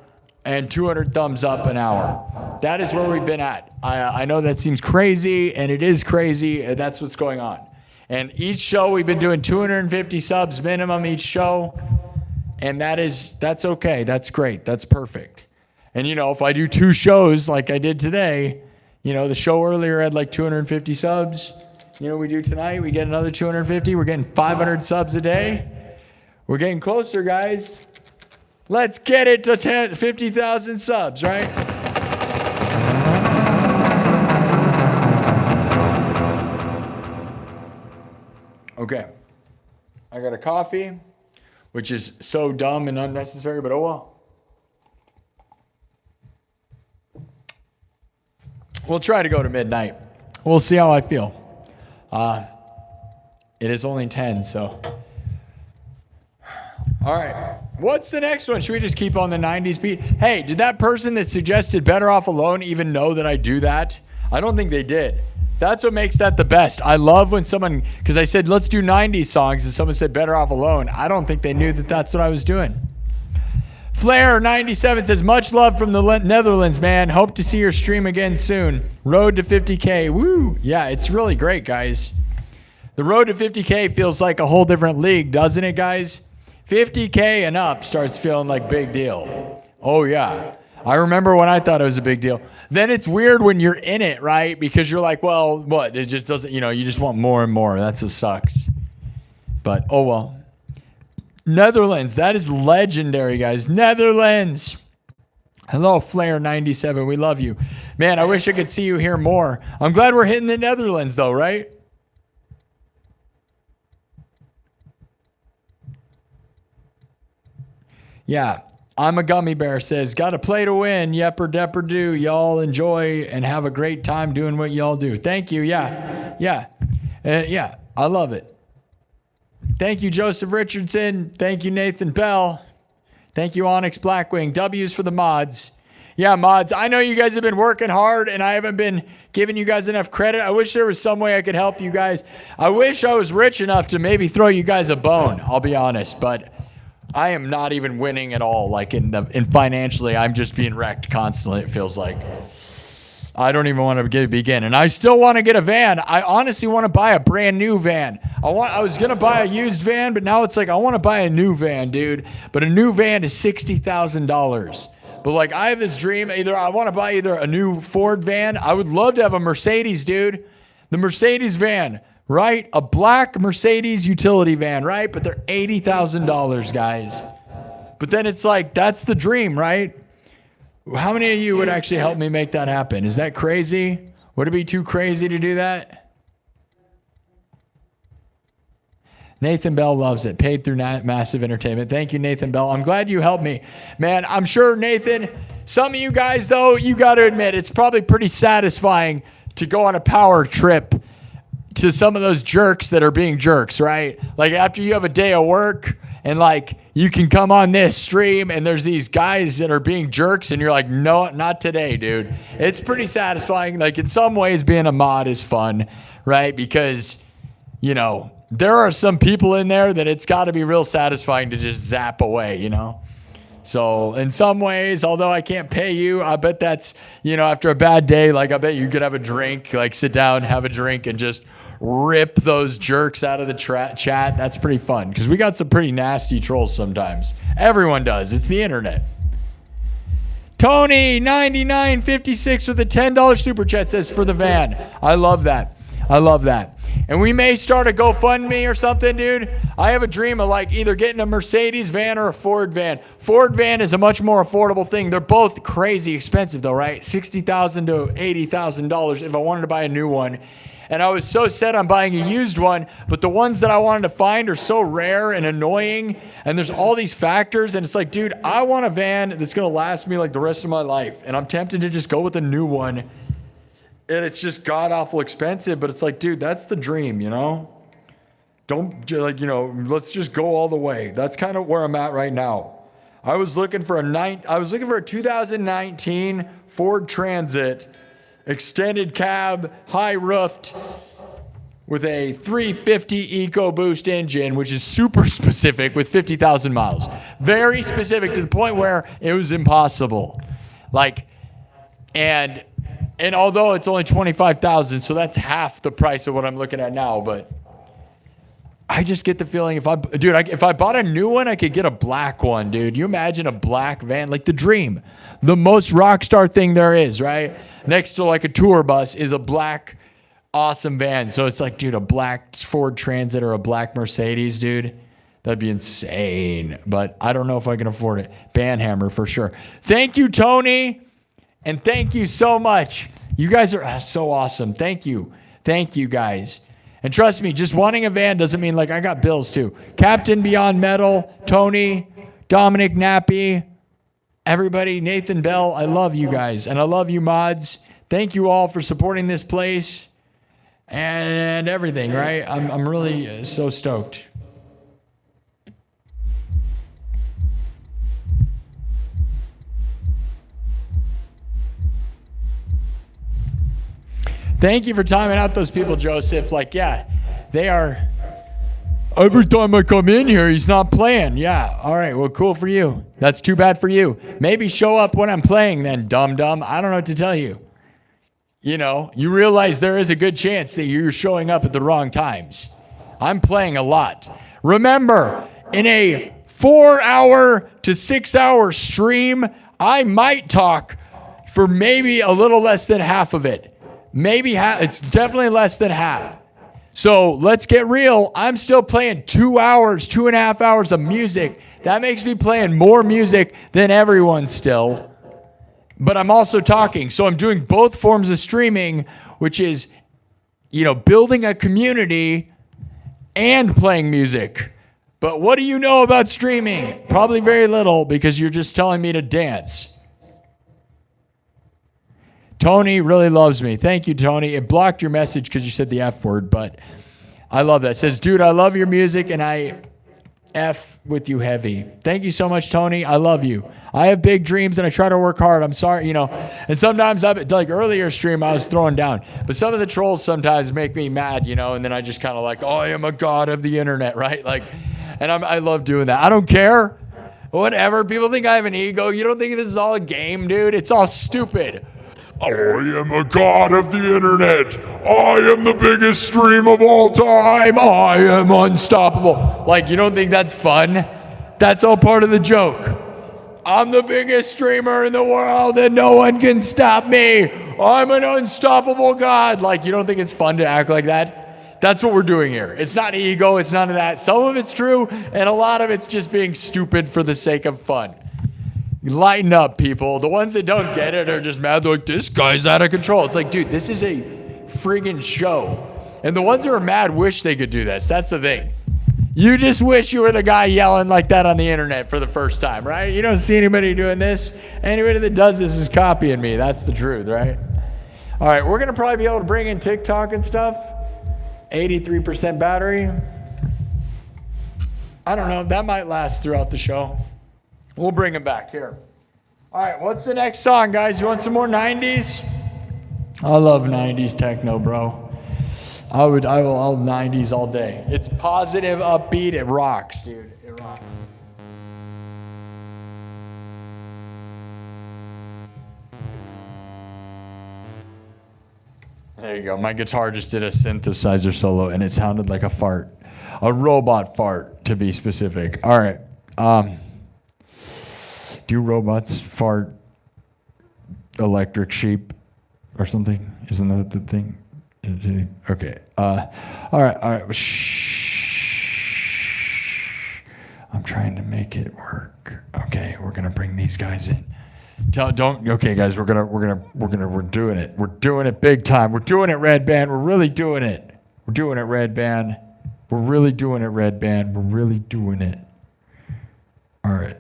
and 200 thumbs up an hour. That is where we've been at. I know that seems crazy, and it is crazy, and that's what's going on. And each show, we've been doing 250 subs minimum each show, and that's okay. That's great. That's perfect. And, if I do 2 shows like I did today, the show earlier had like 250 subs. We do tonight, we get another 250. We're getting 500 subs a day. We're getting closer, guys. Let's get it to 50,000 subs, right? Okay. I got a coffee, which is so dumb and unnecessary, but oh well. We'll try to go to midnight. We'll see how I feel. It is only 10, so. All right. What's the next one? Should we just keep on the 90s beat? Hey, did that person that suggested Better Off Alone even know that I do that? I don't think they did. That's what makes that the best. I love when someone, because I said, let's do 90s songs, and someone said Better Off Alone. I don't think they knew that that's what I was doing. Flair97 says, much love from the Netherlands, man. Hope to see your stream again soon. Road to 50K. Woo. Yeah, it's really great, guys. The road to 50K feels like a whole different league, doesn't it, guys? 50K and up starts feeling like big deal. Oh, yeah. I remember when I thought it was a big deal. Then it's weird when you're in it, right? Because you're like, well, what? It just doesn't, you just want more and more. That's what sucks. But, oh, well. Netherlands. That is legendary, guys. Netherlands. Hello, Flair97. We love you. Man, I wish I could see you here more. I'm glad we're hitting the Netherlands, though, right? Yeah, I'm a gummy bear says, gotta play to win. Yepper depper do. Y'all enjoy and have a great time doing what y'all do. Thank you. Yeah. Yeah, I love it. Thank you, Joseph Richardson. Thank you, Nathan Bell. Thank you, Onyx Blackwing. W's for the mods. Yeah, mods, I know you guys have been working hard and I haven't been giving you guys enough credit. I wish there was some way I could help you guys. I wish I was rich enough to maybe throw you guys a bone, I'll be honest, but I am not even winning at all. Like in financially, I'm just being wrecked constantly. It feels like I don't even want to begin. And I still want to get a van. I honestly want to buy a brand new van. I was going to buy a used van, but now it's like, I want to buy a new van, dude. But a new van is $60,000. But like, I have this dream. I want to buy a new Ford van. I would love to have a Mercedes, dude. The Mercedes van. Right? A black Mercedes utility van, right? But they're $80,000, guys. But then it's like, that's the dream, right? How many of you would actually help me make that happen? Is that crazy? Would it be too crazy to do that? Nathan Bell loves it. Paid through Massive Entertainment. Thank you, Nathan Bell. I'm glad you helped me. Man, I'm sure, Nathan, some of you guys, though, you got to admit, it's probably pretty satisfying to go on a power trip to some of those jerks that are being jerks, right? Like after you have a day of work and like you can come on this stream and there's these guys that are being jerks and you're like, no, not today, dude. It's pretty satisfying. Like in some ways being a mod is fun, right? Because, there are some people in there that it's got to be real satisfying to just zap away, So in some ways, although I can't pay you, I bet that's, after a bad day, like I bet you could have a drink, like sit down, have a drink and just rip those jerks out of the chat. That's pretty fun because we got some pretty nasty trolls sometimes. Everyone does. It's the internet. Tony 9956 with a $10 super chat says for the van. I love that. I love that. And we may start a GoFundMe or something, dude. I have a dream of like either getting a Mercedes van or a Ford van. Ford van is a much more affordable thing. They're both crazy expensive though, right? $60,000 to $80,000 if I wanted to buy a new one. And I was so set on buying a used one, but the ones that I wanted to find are so rare and annoying, and there's all these factors, and it's like, dude, I want a van that's going to last me like the rest of my life, and I'm tempted to just go with a new one, and it's just god-awful expensive, but it's like, dude, that's the dream, Don't, like, let's just go all the way. That's kind of where I'm at right now. I was looking for a 2019 Ford Transit extended cab, high roofed, with a 350 EcoBoost engine, which is super specific with 50,000 miles. Very specific to the point where it was impossible. And although it's only 25,000, so that's half the price of what I'm looking at now, but I just get the feeling if I bought a new one, I could get a black one, dude. You imagine a black van, like the dream. The most rock star thing there is, right? Next to like a tour bus is a black, awesome van. So it's like, dude, a black Ford Transit or a black Mercedes, dude. That'd be insane. But I don't know if I can afford it. Banhammer for sure. Thank you, Tony. And thank you so much. You guys are so awesome. Thank you. Thank you, guys. And trust me, just wanting a van doesn't mean like I got bills too. Captain Beyond Metal, Tony, Dominic Nappy, everybody, Nathan Bell, I love you guys. And I love you mods. Thank you all for supporting this place and everything, right? I'm really so stoked. Thank you for timing out those people, Joseph. Like, yeah, they are. Every time I come in here, he's not playing. Yeah, all right, well, cool for you. That's too bad for you. Maybe show up when I'm playing then, dum-dum. I don't know what to tell you. You realize there is a good chance that you're showing up at the wrong times. I'm playing a lot. Remember, in a 4-hour to 6-hour stream, I might talk for maybe a little less than half of it. Maybe half. It's definitely less than half. So let's get real. I'm still playing 2.5 hours of music. That makes me playing more music than everyone still. But I'm also talking. So I'm doing both forms of streaming, which is, building a community and playing music. But what do you know about streaming? Probably very little because you're just telling me to dance. Tony really loves me. Thank you, Tony. It blocked your message because you said the F word, but I love that. It says, dude, I love your music and I F with you heavy. Thank you so much, Tony. I love you. I have big dreams and I try to work hard. I'm sorry, and sometimes like earlier stream, I was throwing down, but some of the trolls sometimes make me mad, and then I just kind of like, oh, I am a god of the internet, right? And I love doing that. I don't care. Whatever. People think I have an ego. You don't think this is all a game, dude? It's all stupid. I am a god of the internet. I am the biggest stream of all time. I am unstoppable. You don't think that's fun? That's all part of the joke. I'm the biggest streamer in the world and no one can stop me. I'm an unstoppable god. You don't think it's fun to act like that? That's what we're doing here. It's not ego. It's none of that. Some of it's true and a lot of it's just being stupid for the sake of fun. Lighten up, people. The ones that don't get it are just mad. They're like, this guy's out of control. It's like, dude, this is a friggin' show. And the ones who are mad wish they could do this. That's the thing. You just wish you were the guy yelling like that on the internet for the first time, right? You don't see anybody doing this. Anybody that does this is copying me. That's the truth, right? All right, we're going to probably be able to bring in TikTok and stuff. 83% battery. I don't know. That might last throughout the show. We'll bring him back here. All right, what's the next song, guys? You want some more 90s? I love 90s techno, bro. I'll 90s all day. It's positive, upbeat, it rocks, dude. It rocks. There you go. My guitar just did a synthesizer solo, and it sounded like a fart. A robot fart, to be specific. All right. Do robots fart electric sheep or something? Isn't that the thing? Okay. All right. Shh. I'm trying to make it work. Okay, we're gonna bring these guys in. Okay, guys, we're doing it. We're doing it big time. We're doing it, Red Band. We're really doing it. We're doing it, Red Band. We're really doing it, Red Band. We're really doing it. All right.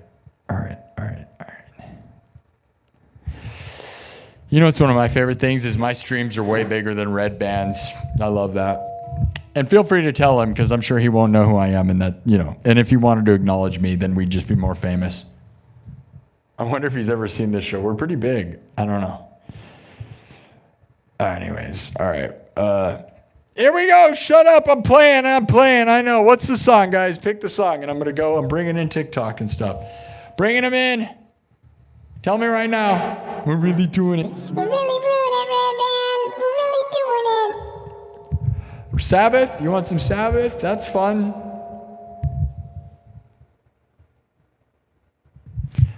You know what's one of my favorite things is my streams are way bigger than Red Band's. I love that. And feel free to tell him, because I'm sure he won't know who I am, and that, and if he wanted to acknowledge me, then we'd just be more famous. I wonder if he's ever seen this show. We're pretty big. I don't know. Anyways, all right. Here we go. Shut up. I'm playing. I know. What's the song, guys? Pick the song, and I'm going to go. I'm bringing in TikTok and stuff. Bringing them in. Tell me right now. We're really doing it. We're really doing it, Red Band. We're really doing it. Sabbath? You want some Sabbath? That's fun.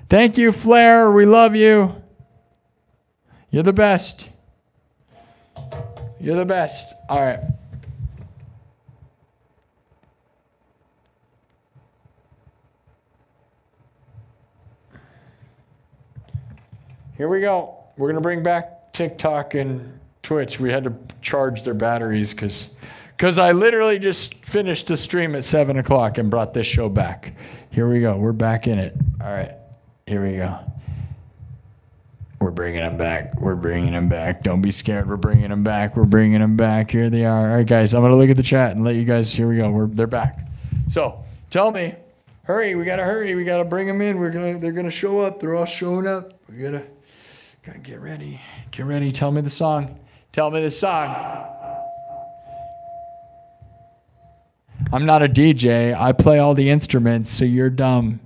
Thank you, Flair. We love you. You're the best. You're the best. All right. Here we go. We're going to bring back TikTok and Twitch. We had to charge their batteries because I literally just finished the stream at 7 o'clock and brought this show back. Here we go. We're back in it. All right. Here we go. We're bringing them back. We're bringing them back. Don't be scared. We're bringing them back. We're bringing them back. Here they are. All right, guys. I'm going to look at the chat and let you guys. Here we go. They're back. So tell me. Hurry. We got to hurry. We got to bring them in. They're going to show up. They're all showing up. We got to get ready. Get ready. Tell me the song. Tell me the song. I'm not a DJ. I play all the instruments, so you're dumb.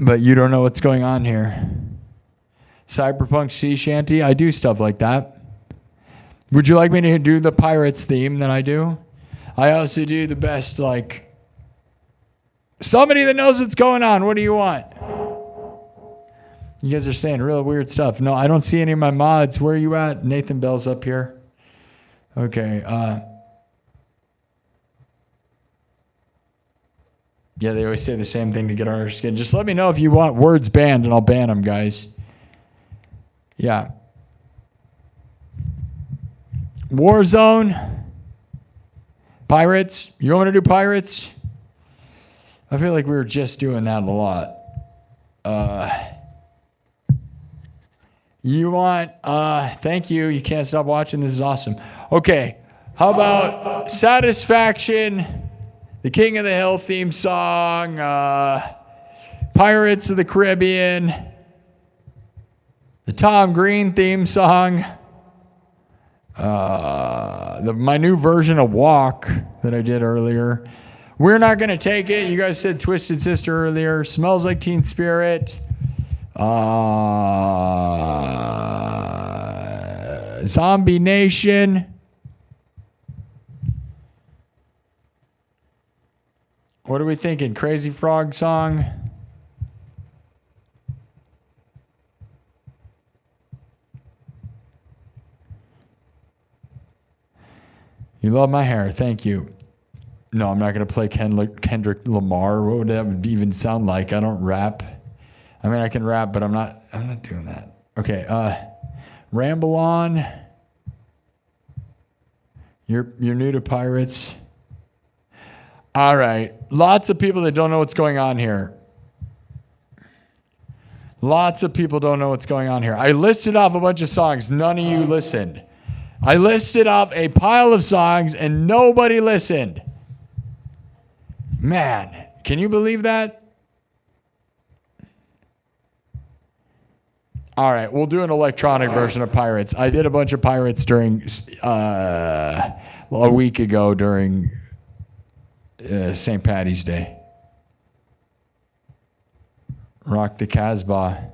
But you don't know what's going on here. Cyberpunk sea shanty. I do stuff like that. Would you like me to do the Pirates theme that I do? I also do the best, like, somebody that knows what's going on. What do you want? You guys are saying real weird stuff. No, I don't see any of my mods. Where are you at? Nathan Bell's up here. Okay. Yeah, they always say the same thing to get on our skin. Just let me know if you want words banned, and I'll ban them, guys. Yeah. Warzone. Pirates. You want to do Pirates? I feel like we were just doing that a lot. You want, thank you. You can't stop watching. This is awesome. Okay. How about Satisfaction, the King of the Hill theme song, Pirates of the Caribbean, the Tom Green theme song, my new version of Walk that I did earlier. We're Not Gonna Take It. You guys said Twisted Sister earlier. Smells Like Teen Spirit. Zombie Nation. What are we thinking? Crazy Frog song? You love my hair. Thank you. No, I'm not going to play Kendrick Lamar. What would that even sound like? I don't rap. I mean, I can rap, but I'm not doing that. Okay. Ramble On. You're new to Pirates. All right. Lots of people that don't know what's going on here. Lots of people don't know what's going on here. I listed off a bunch of songs. None of you listened. I listed off a pile of songs and nobody listened. Man, can you believe that? All right, we'll do an electronic version of Pirates. I did a bunch of Pirates during a week ago during St. Paddy's Day. Rock the Casbah.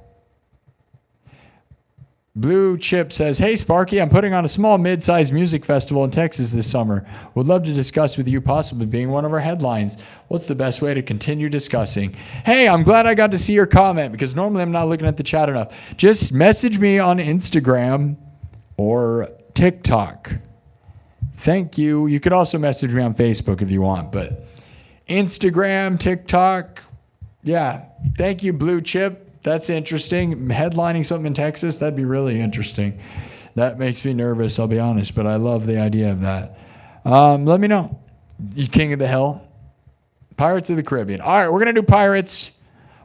Blue Chip says, hey, Sparky, I'm putting on a small mid-sized music festival in Texas this summer. Would love to discuss with you possibly being one of our headlines. What's the best way to continue discussing? Hey, I'm glad I got to see your comment because normally I'm not looking at the chat enough. Just message me on Instagram or TikTok. Thank you. You could also message me on Facebook if you want, but Instagram, TikTok, yeah. Thank you, Blue Chip. That's interesting. Headlining something in Texas, that'd be really interesting. That makes me nervous, I'll be honest, but I love the idea of that. Let me know. You King of the Hill? Pirates of the Caribbean. All right, we're going to do pirates.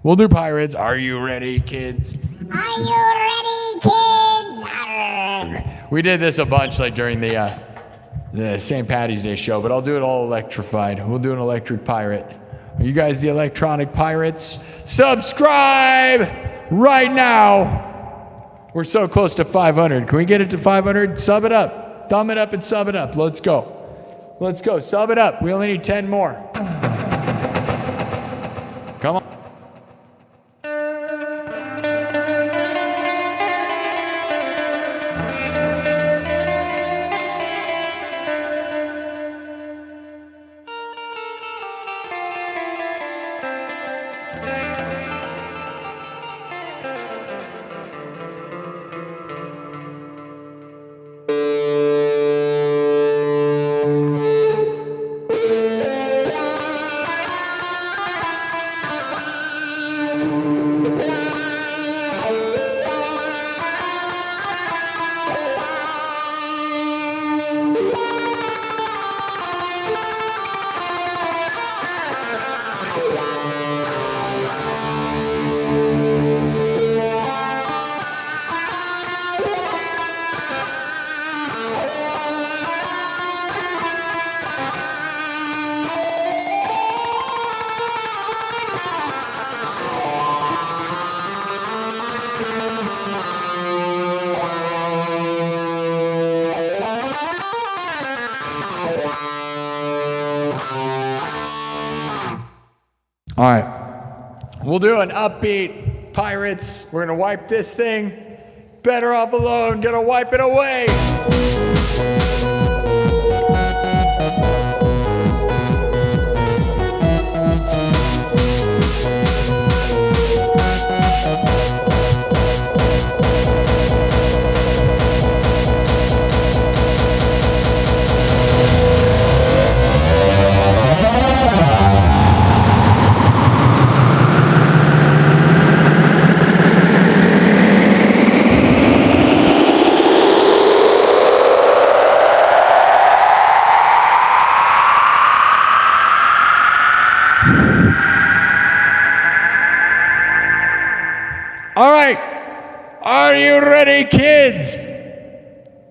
We'll do pirates. Are you ready, kids? Are you ready, kids? Arr. We did this a bunch like during the St. Patty's Day show, but I'll do it all electrified. We'll do an electric pirate. Are you guys the electronic pirates? Subscribe right now. We're so close to 500. Can we get it to 500? Sub it up. Thumb it up and sub it up. Let's go. Let's go. Sub it up. We only need 10 more. Come on. All right, we'll do an upbeat pirates. We're gonna wipe this thing. Better off alone, gonna wipe it away. All right, are you ready, kids?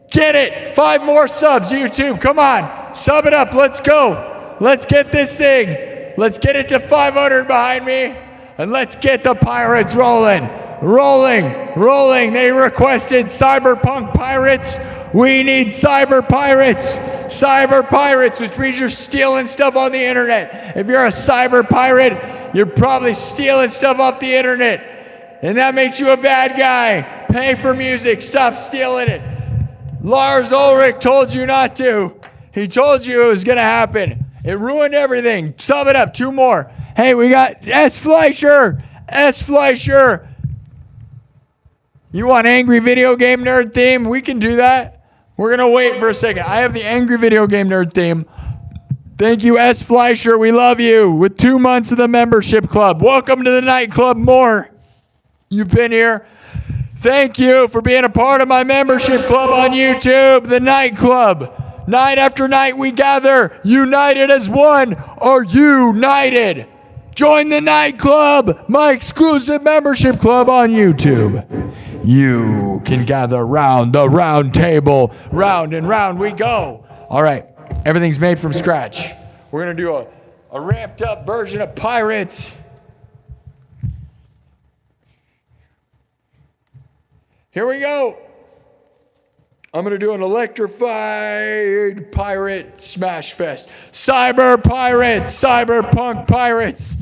Get it, 5 more subs, YouTube, come on, sub it up, let's go. Let's get this thing, let's get it to 500 behind me, and let's get the pirates rolling. Rolling. They requested Cyberpunk pirates. We need cyber pirates, which means you're stealing stuff on the internet. If you're a cyber pirate, you're probably stealing stuff off the internet. And that makes you a bad guy. Pay for music. Stop stealing it. Lars Ulrich told you not to. He told you it was going to happen. It ruined everything. Sub it up. 2 more. Hey, we got S. Fleischer. You want angry video game nerd theme? We can do that. We're going to wait for a second. I have the angry video game nerd theme. Thank you, S. Fleischer. We love you. With 2 months of the membership club. Welcome to the nightclub more. You've been here. Thank you for being a part of my membership club on YouTube, the nightclub. Night after night we gather, united as one. Are you united? Join the nightclub, my exclusive membership club on YouTube. You can gather round the round table. Round and round we go. All right, everything's made from scratch. We're going to do a ramped up version of Pirates. Here we go. I'm going to do an electrified pirate smash fest. Cyberpunk pirates.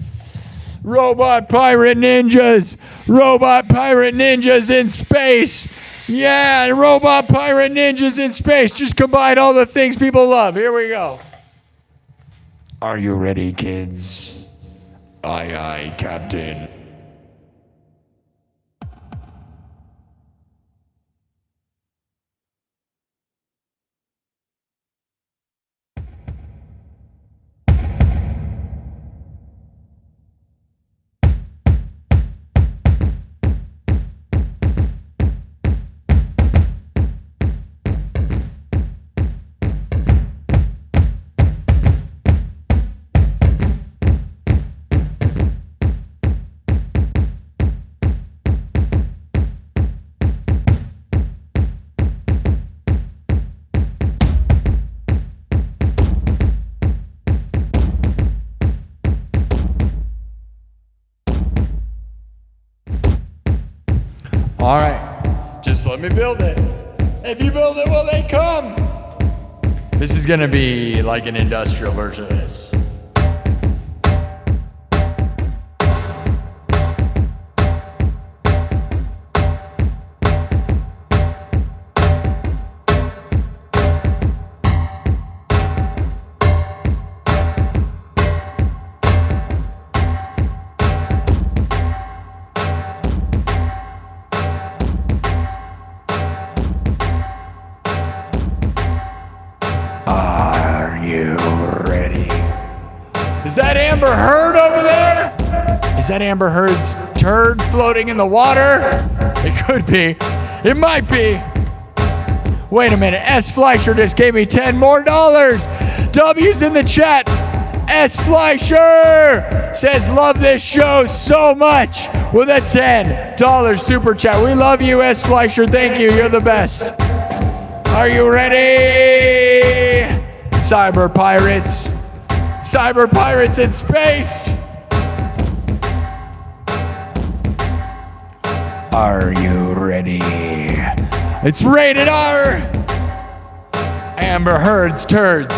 Robot pirate ninjas in space. Yeah, robot pirate ninjas in space. Just combine all the things people love. Here we go. Are you ready, kids? Aye, aye, Captain. All right, just let me build it. If you build it, will they come? This is gonna be like an industrial version of this. Are you ready? Is that Amber Heard over there? Is that Amber Heard's turd floating in the water? It could be. It might be. Wait a minute. S. Fleischer just gave me $10 more. W's in the chat. S. Fleischer says, love this show so much with a $10 super chat. We love you, S. Fleischer. Thank you. You're the best. Are you ready? Cyber pirates. Cyber pirates in space. Are you ready? It's rated R. Amber Heard's turds.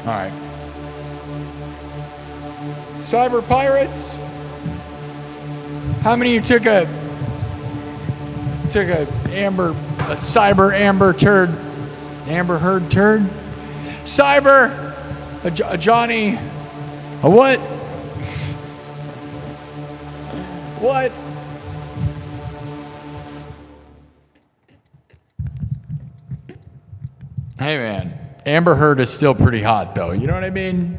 All right. Cyber Pirates. How many of you took a cyber amber turd? Amber Heard turd? Cyber, a Johnny, a what? What? Hey man, Amber Heard is still pretty hot though, you know what I mean?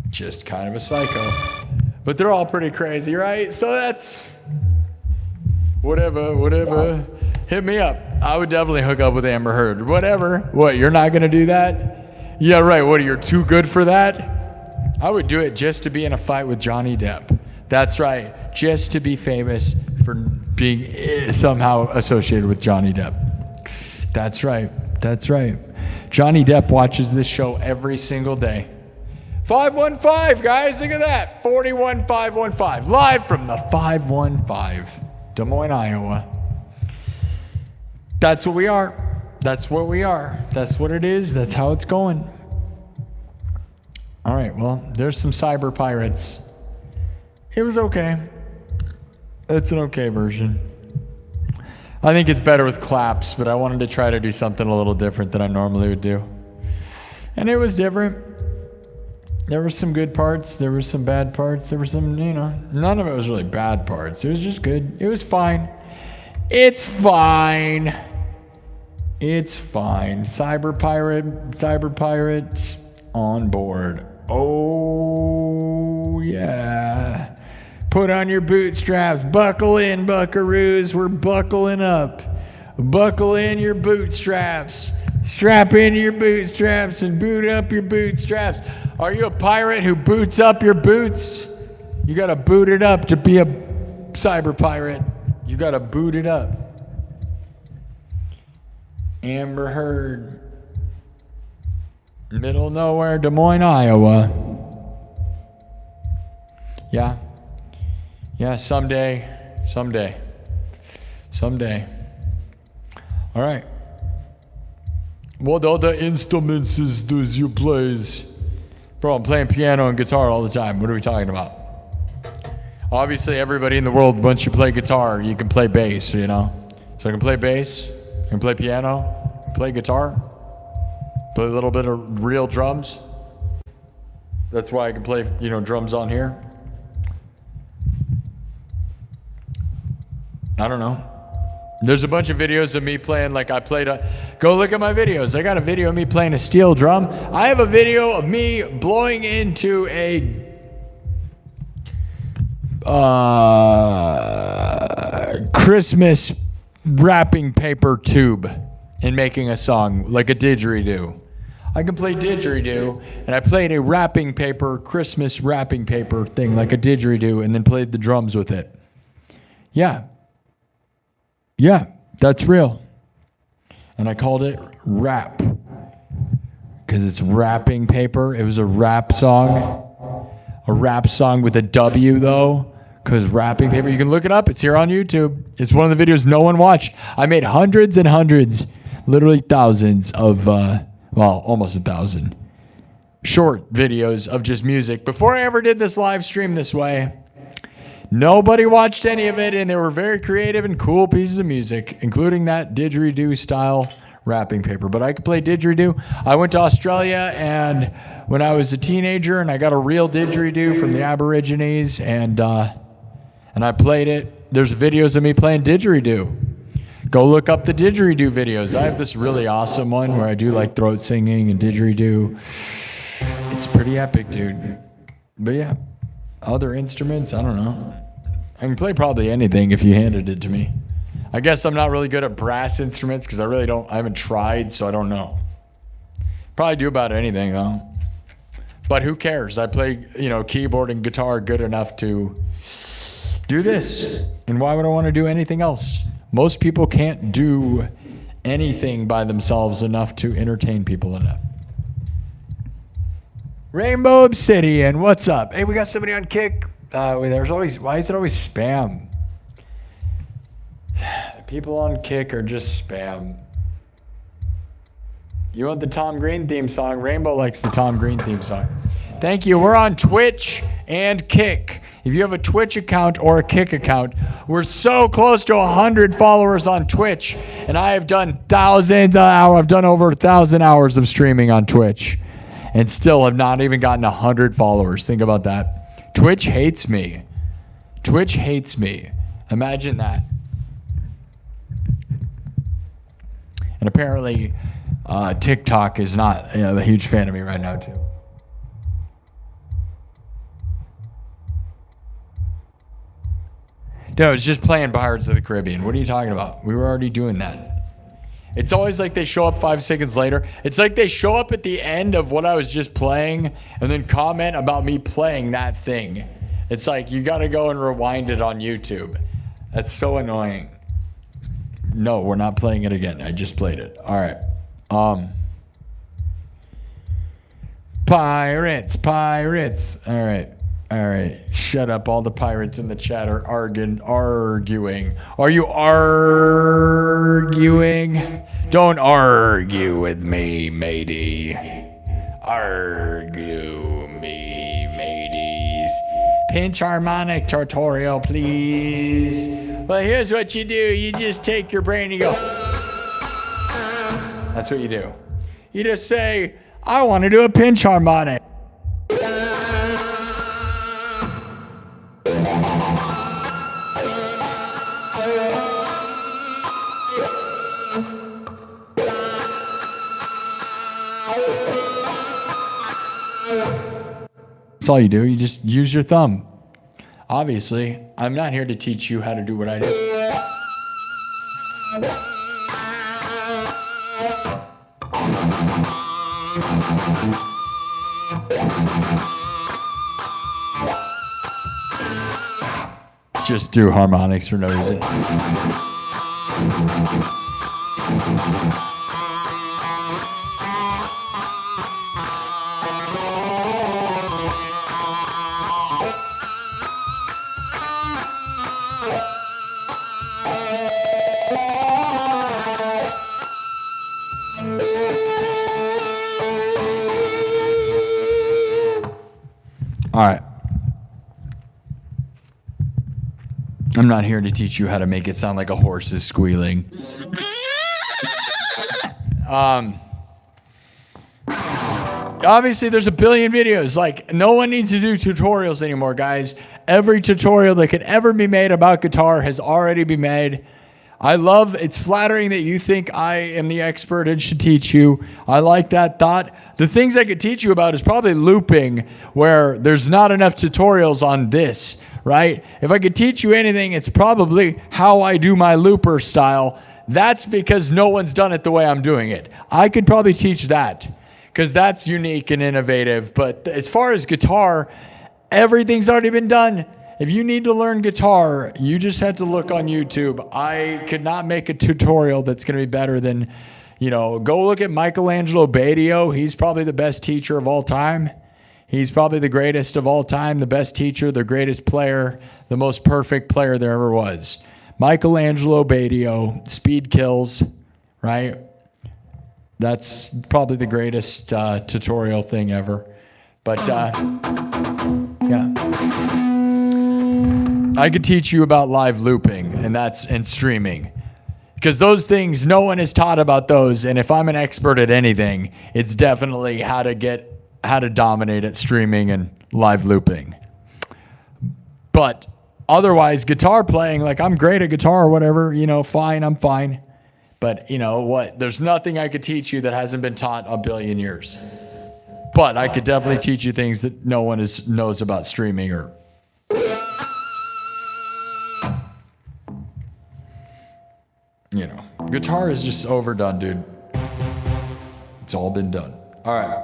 Just kind of a psycho. But they're all pretty crazy, right? So that's whatever. Hit me up. I would definitely hook up with Amber Heard. Whatever. What, you're not gonna do that? Yeah, right. What, you're too good for that? I would do it just to be in a fight with Johnny Depp. That's right. Just to be famous for being somehow associated with Johnny Depp. That's right. That's right. Johnny Depp watches this show every single day. 515, guys, look at that. 41515, live from the 515, Des Moines, Iowa. That's what we are. That's what we are. That's what it is. That's how it's going. All right, well, there's some cyber pirates. It was okay. It's an okay version. I think it's better with claps, but I wanted to try to do something a little different than I normally would do. And it was different. There were some good parts. There were some bad parts. There were some, none of it was really bad parts. It was just good. It was fine. It's fine. It's fine. Cyber pirate on board. Oh, yeah. Put on your bootstraps. Buckle in, buckaroos. We're buckling up. Buckle in your bootstraps. Strap into your bootstraps and boot up your bootstraps. Are you a pirate who boots up your boots? You got to boot it up to be a cyber pirate. You got to boot it up. Amber Heard. Middle of nowhere, Des Moines, Iowa. Yeah. Yeah, someday. All right. What other instruments does you plays? Bro, I'm playing piano and guitar all the time. What are we talking about? Obviously, everybody in the world, once you play guitar, you can play bass, So I can play bass, I can play piano, play guitar, play a little bit of real drums. That's why I can play, drums on here. I don't know. There's a bunch of videos of me playing go look at my videos. I got a video of me playing a steel drum. I have a video of me blowing into a Christmas wrapping paper tube and making a song like a didgeridoo. I can play didgeridoo, and I played a Christmas wrapping paper thing like a didgeridoo and then played the drums with it. Yeah, that's real. And I called it rap because it's wrapping paper. It was a rap song. A rap song with a W, though, because wrapping paper. You can look it up. It's here on YouTube. It's one of the videos no one watched. I made hundreds and hundreds, literally thousands of, almost 1,000 short videos of just music before I ever did this live stream this way. Nobody watched any of it, and they were very creative and cool pieces of music, including that didgeridoo style wrapping paper. But I could play didgeridoo. I went to Australia and when I was a teenager, and I got a real didgeridoo from the Aborigines, and I played it. There's videos of me playing didgeridoo. Go look up the didgeridoo videos. I have this really awesome one where I do like throat singing and didgeridoo. It's pretty epic, dude. But yeah, other instruments, I don't know. I can play probably anything if you handed it to me. I guess I'm not really good at brass instruments because I haven't tried, so I don't know. Probably do about anything though. But who cares? I play, keyboard and guitar good enough to do this. And why would I want to do anything else? Most people can't do anything by themselves enough to entertain people enough. Rainbow Obsidian, what's up? Hey, we got somebody on Kick. Why is it always spam? People on Kick are just spam. You want the Tom Green theme song? Rainbow likes the Tom Green theme song. Thank you. We're on Twitch and Kick. If you have a Twitch account or a Kick account, we're so close to 100 followers on Twitch, and I have done thousands of hours. I've done over 1,000 hours of streaming on Twitch, and still have not even gotten 100 followers. Think about that. Twitch hates me. Twitch hates me. Imagine that. And apparently, TikTok is not a huge fan of me right now, too. No, it's just playing Pirates of the Caribbean. What are you talking about? We were already doing that. It's always like they show up 5 seconds later. It's like they show up at the end of what I was just playing and then comment about me playing that thing. It's like you got to go and rewind it on YouTube. That's so annoying. No, we're not playing it again. I just played it. All right. Pirates. All right. Shut up. All the pirates in the chat are arguing. Are you arguing? Don't argue with me, matey. Argue me, mateys. Pinch harmonic tutorial, please. Well, here's what you do. You just take your brain and you go. That's what you do. You just say, I want to do a pinch harmonic. That's all you do. You just use your thumb. Obviously, I'm not here to teach you how to do what I do. Just do harmonics for no reason. All right. I'm not here to teach you how to make it sound like a horse is squealing. Obviously, there's a billion videos. Like, no one needs to do tutorials anymore, guys. Every tutorial that could ever be made about guitar has already been made. It's flattering that you think I am the expert and should teach you. I like that thought. The things I could teach you about is probably looping, where there's not enough tutorials on this, right? If I could teach you anything, it's probably how I do my looper style. That's because no one's done it the way I'm doing it. I could probably teach that because that's unique and innovative. But as far as guitar, everything's already been done. If you need to learn guitar, you just have to look on YouTube. I could not make a tutorial that's going to be better than, go look at Michelangelo Badio. He's probably the best teacher of all time. He's probably the greatest of all time, the best teacher, the greatest player, the most perfect player there ever was. Michelangelo Badio, Speed Kills, right? That's probably the greatest tutorial thing ever. But, yeah. I could teach you about live looping and streaming, because those things, no one is taught about those. And if I'm an expert at anything, it's definitely how to dominate at streaming and live looping. But otherwise, guitar playing, like I'm great at guitar or whatever, fine, I'm fine. But you know what? There's nothing I could teach you that hasn't been taught a billion years. But I could definitely teach you things that no one knows about streaming or. Guitar is just overdone, dude. It's all been done. All right.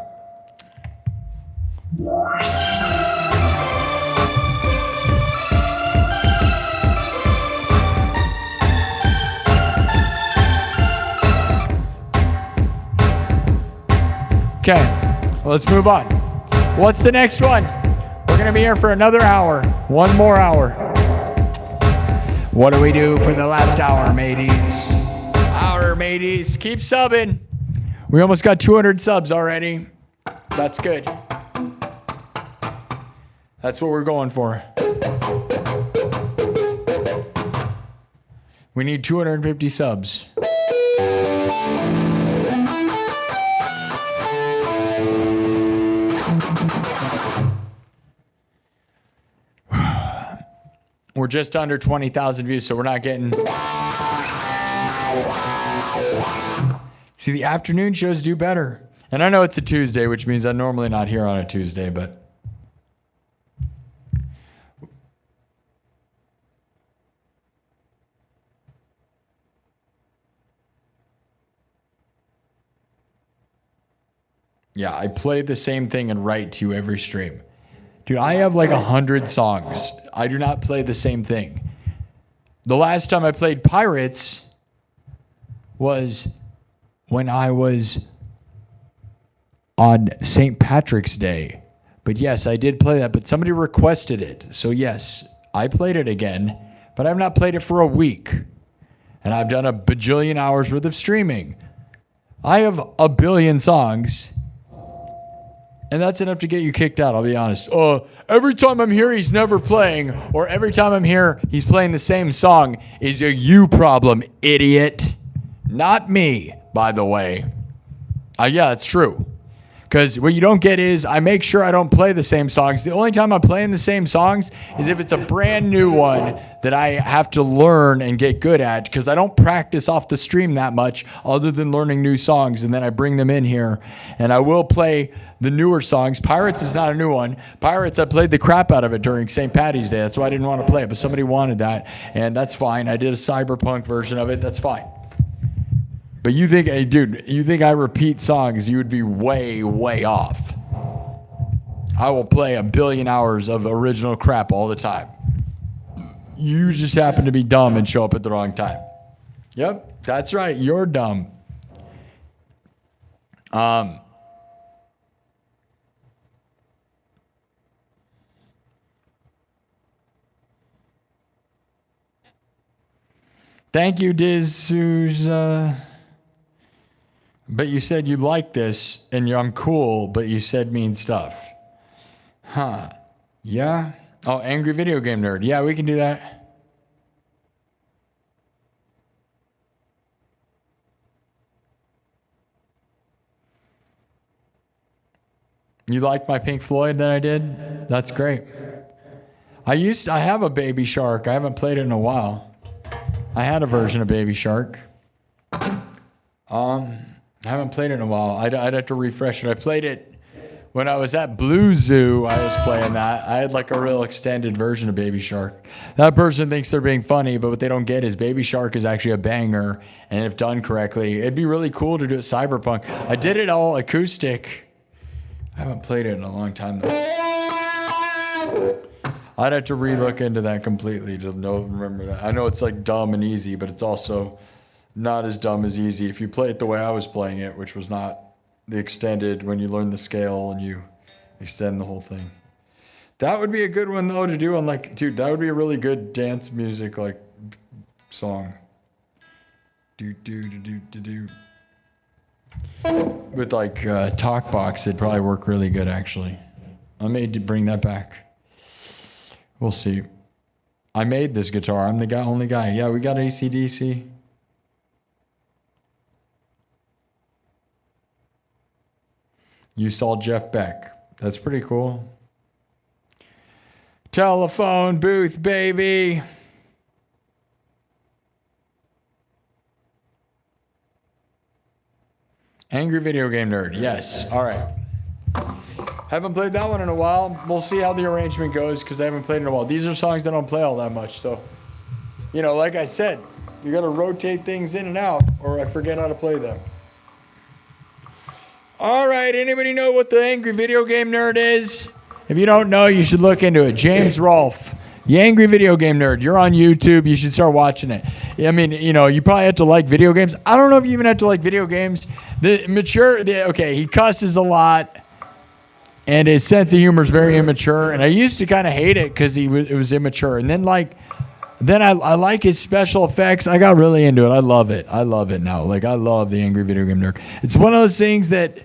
Okay, let's move on. What's the next one? We're going to be here for another hour. One more hour. What do we do for the last hour, mateys? Mateys, keep subbing. We almost got 200 subs already. That's good. That's what we're going for. We need 250 subs. We're just under 20,000 views, so we're not getting... See, the afternoon shows do better. And I know it's a Tuesday, which means I'm normally not here on a Tuesday, but... Yeah, I play the same thing and write to you every stream. Dude, I have like 100 songs. I do not play the same thing. The last time I played Pirates was when I was on St. Patrick's Day. But yes, I did play that, but somebody requested it. So yes, I played it again, but I've not played it for a week. And I've done a bajillion hours worth of streaming. I have a billion songs, and that's enough to get you kicked out, I'll be honest. Every time I'm here, he's never playing, or every time I'm here, he's playing the same song is a you problem, idiot. Not me, by the way. Yeah, it's true. Because what you don't get is I make sure I don't play the same songs. The only time I'm playing the same songs is if it's a brand new one that I have to learn and get good at, because I don't practice off the stream that much other than learning new songs, and then I bring them in here. And I will play the newer songs. Pirates is not a new one. Pirates, I played the crap out of it during St. Patty's Day. That's why I didn't want to play it, but somebody wanted that, and that's fine. I did a Cyberpunk version of it. That's fine. But you think, hey, dude, you think I repeat songs, you would be way, way off. I will play a billion hours of original crap all the time. You just happen to be dumb and show up at the wrong time. Yep, that's right. You're dumb. Thank you, D'Souza. But you said you like this, and I'm cool, but you said mean stuff. Huh. Yeah? Oh, angry video game nerd. Yeah, we can do that. You like my Pink Floyd that I did? That's great. I have a Baby Shark. I haven't played it in a while. I had a version of Baby Shark. I haven't played it in a while. I'd have to refresh it. I played it when I was at Blue Zoo. I was playing that. I had like a real extended version of Baby Shark. That person thinks they're being funny, but what they don't get is Baby Shark is actually a banger, and if done correctly, it'd be really cool to do it Cyberpunk. I did it all acoustic. I haven't played it in a long time though. I'd have to re-look into that completely to remember that. I know it's like dumb and easy, but it's also not as dumb as easy if you play it the way I was playing it, which was not the extended, when you learn the scale and you extend the whole thing. That would be a good one though to do on like, dude, that would be a really good dance music like song. Do do do do do do. With like TalkBox, it'd probably work really good actually. I may bring that back. We'll see. I made this guitar. I'm the only guy. Yeah, we got AC/DC. You saw Jeff Beck. That's pretty cool. Telephone booth, baby. Angry video game nerd. Yes. All right. Haven't played that one in a while. We'll see how the arrangement goes because I haven't played in a while. These are songs I don't play all that much. So, you know, like I said, you got to rotate things in and out or I forget how to play them. All right, anybody know what the Angry Video Game Nerd is? If you don't know, you should look into it. James Rolfe, the Angry Video Game Nerd. You're on YouTube. You should start watching it. I mean, you know, you probably have to like video games. I don't know if you even have to like video games. Okay, he cusses a lot, and his sense of humor is very immature. And I used to kind of hate it because it was immature. And then I like his special effects. I got really into it. I love it. I love it now. Like, I love the Angry Video Game Nerd. It's one of those things that,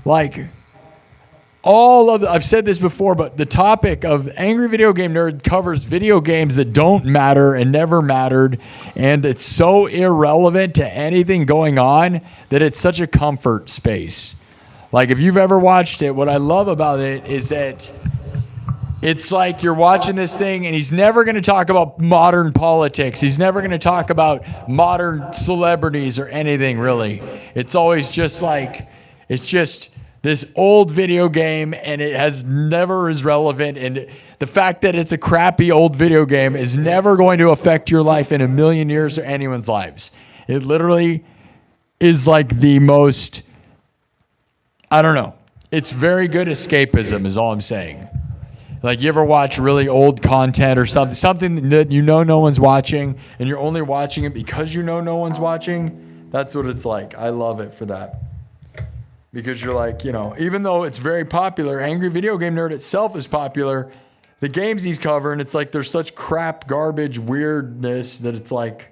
like, I've said this before, but the topic of Angry Video Game Nerd covers video games that don't matter and never mattered, and it's so irrelevant to anything going on that it's such a comfort space. Like, if you've ever watched it, what I love about it is that it's like you're watching this thing and he's never going to talk about modern politics. He's never going to talk about modern celebrities or anything, really. It's always just like, it's just this old video game and it has never is relevant. And the fact that it's a crappy old video game is never going to affect your life in a million years or anyone's lives. It literally is like the most, I don't know. It's very good escapism is all I'm saying. Like, you ever watch really old content or something that you know no one's watching, and you're only watching it because you know no one's watching? That's what it's like. I love it for that. Because you're like, even though it's very popular, Angry Video Game Nerd itself is popular, the games he's covering, it's like there's such crap, garbage, weirdness that it's like...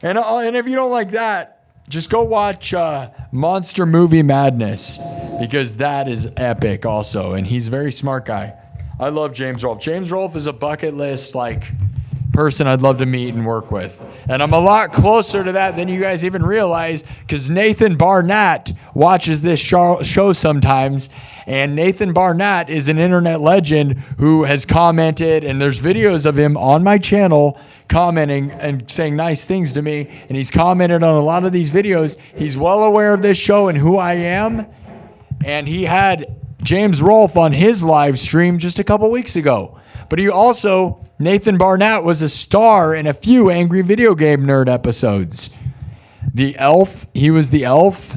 And if you don't like that, just go watch Monster Movie Madness, because that is epic also, and he's a very smart guy. I love James Rolfe. James Rolfe is a bucket list person I'd love to meet and work with. And I'm a lot closer to that than you guys even realize, because Nathan Barnett watches this show sometimes, and Nathan Barnett is an internet legend who has commented, and there's videos of him on my channel commenting and saying nice things to me, and he's commented on a lot of these videos. He's well aware of this show and who I am, and he had James Rolfe on his live stream just a couple weeks ago. But Nathan Barnett was a star in a few Angry Video Game Nerd episodes. He was the elf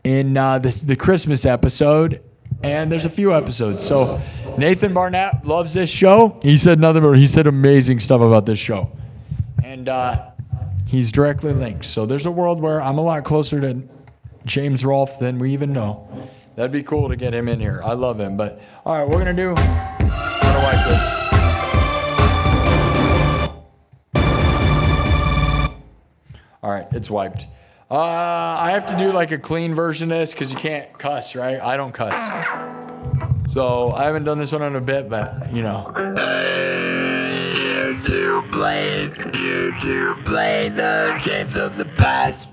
in the Christmas episode, and there's a few episodes. So Nathan Barnett loves this show. He said amazing stuff about this show. And he's directly linked. So there's a world where I'm a lot closer to James Rolfe than we even know. That'd be cool to get him in here. I love him. But all right, we're gonna wipe this. All right, it's wiped. I have to do like a clean version of this because you can't cuss, right? I don't cuss. So I haven't done this one in a bit, but You to play those games of the past.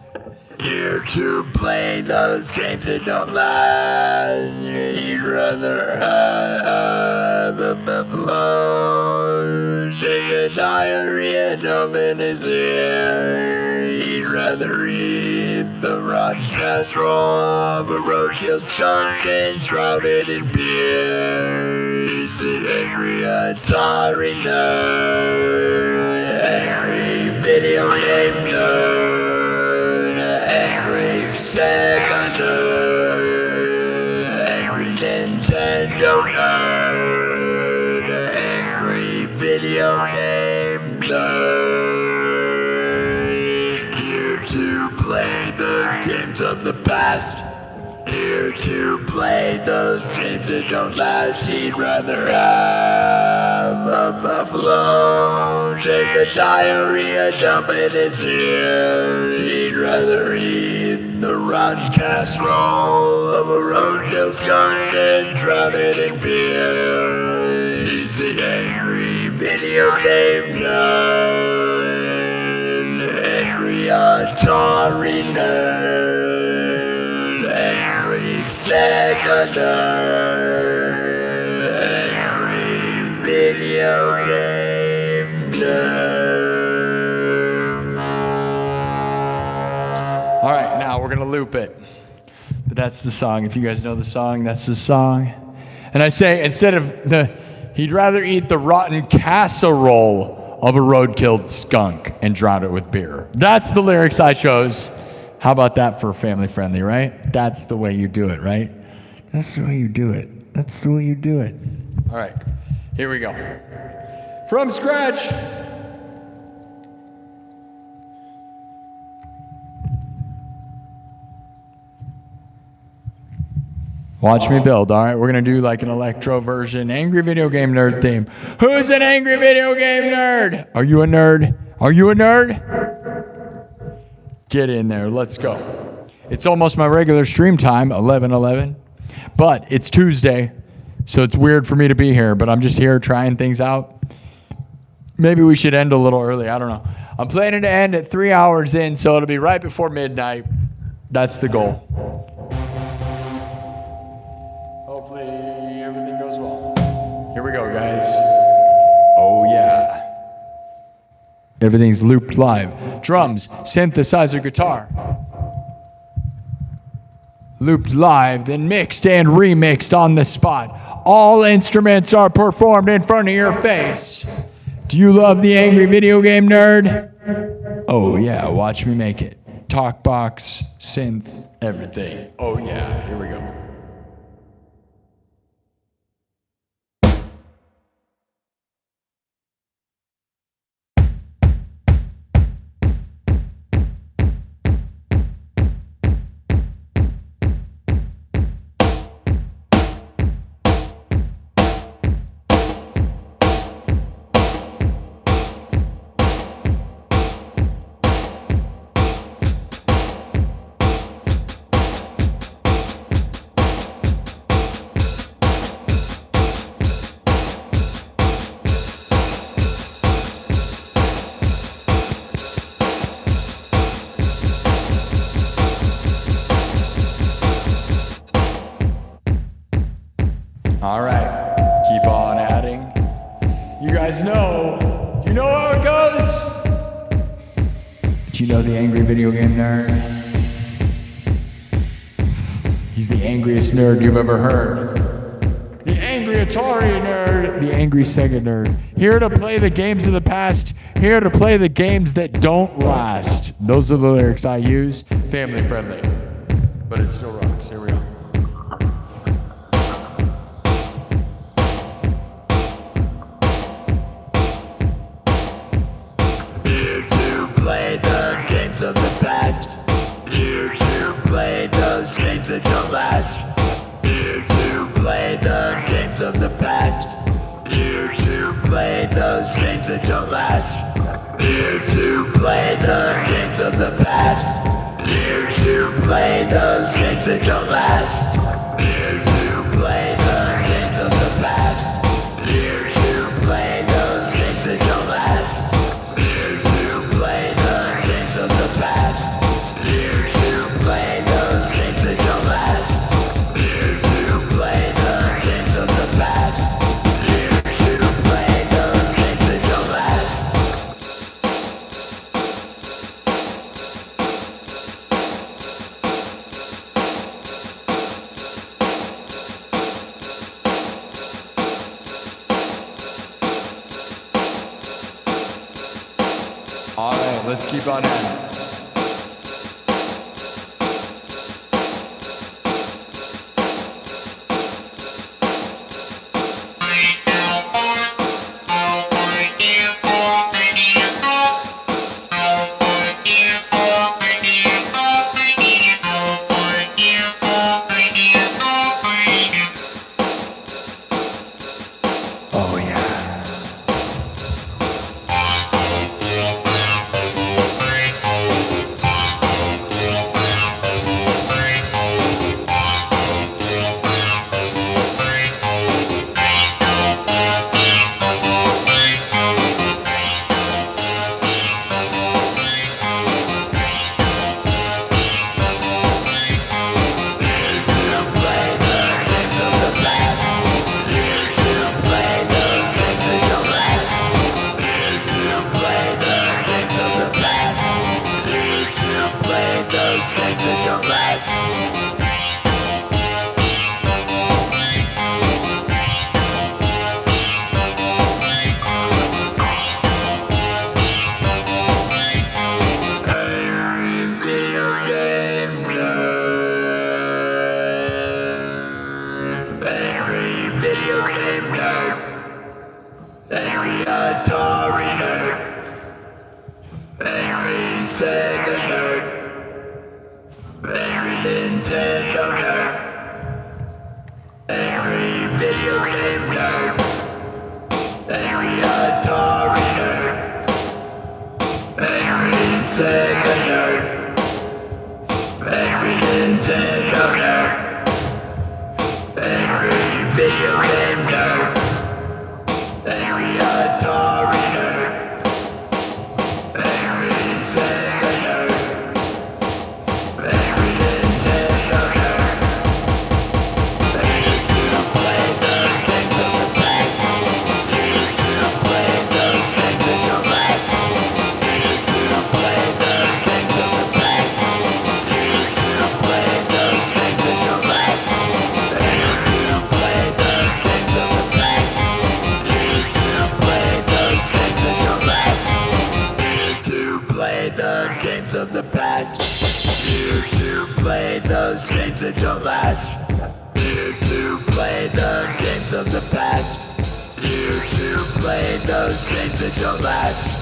Here to play those games that don't last. You'd rather have a buffalo take a diarrhea, dumping his ear. He'd rather eat the rotten casserole of a roadkill skunk enshrouded in beer. He's the angry Atari nerd, angry video game nerd. Sega nerd, angry Nintendo nerd, angry video game nerd. Here to play the games of the past. Here to play those games that don't last. He'd rather have a buffalo take a diarrhea, dump in his ear. He'd rather eat the rotten casserole of a roadkill skunk enshrouded in beer. He's the angry video game nerd, angry Atari nerd, angry Sega nerd, angry video game nerd. all right, now we're gonna loop it. But that's the song. If you guys know the song, that's the song. And I say, instead of he'd rather eat the rotten casserole of a roadkill skunk and drown it with beer. That's the lyrics I chose. How about that for family friendly, right? That's the way you do it, right? That's the way you do it. That's the way you do it. All right, here we go. From scratch. Watch me build, all right? We're going to do like an electro version, angry video game nerd theme. Who's an angry video game nerd? Are you a nerd? Are you a nerd? Get in there. Let's go. It's almost my regular stream time, 11:11. But it's Tuesday, so it's weird for me to be here, but I'm just here trying things out. Maybe we should end a little early. I don't know. I'm planning to end at 3 hours in, so it'll be right before midnight. That's the goal. Hopefully everything goes well. Here we go, guys. Oh, yeah. Everything's looped live. Drums, synthesizer, guitar. Looped live, then mixed and remixed on the spot. All instruments are performed in front of your face. Do you love the angry video game nerd? Oh yeah, watch me make it. Talk box, synth, everything. Oh yeah, here we go. guys know. Do you know how it goes? Do you know the angry video game nerd? He's the angriest nerd you've ever heard. The angry Atari nerd. The angry Sega nerd. Here to play the games of the past. Here to play the games that don't last. Those are the lyrics I use. Family friendly. But it still rocks. Here we go. Here to play the games of the past. Here to play those games that don't last. Here to play the games of the past. Here to play those games that don't last. Here to play the games of the past. Here to play those games that don't last. Here to play the games of the past. Here to play those games that don't last. Here to play the games of the past. Here to play those games that don't last. Here to play the games of the past. Here to play those games that don't last. All right, let's keep on at it. Oh yeah. Angry Atari nerd. Angry Sega nerd. Angry Nintendo nerd. Angry video game nerd. Angry Atari nerd. Angry Sega nerd. Angry Nintendo nerd. Angry video game nerd. Angry Atari nerd. Angry Sega nerd. Angry Nintendo nerd. Angry to play those games of the past. Angry to play those games that don't last. Angry to play those games of the past. Angry to play those games that don't last. Angry to play those games of the past. To play the games of the past. Here to play those games that don't last. Here to play the games of the past. Here to play those games that don't last.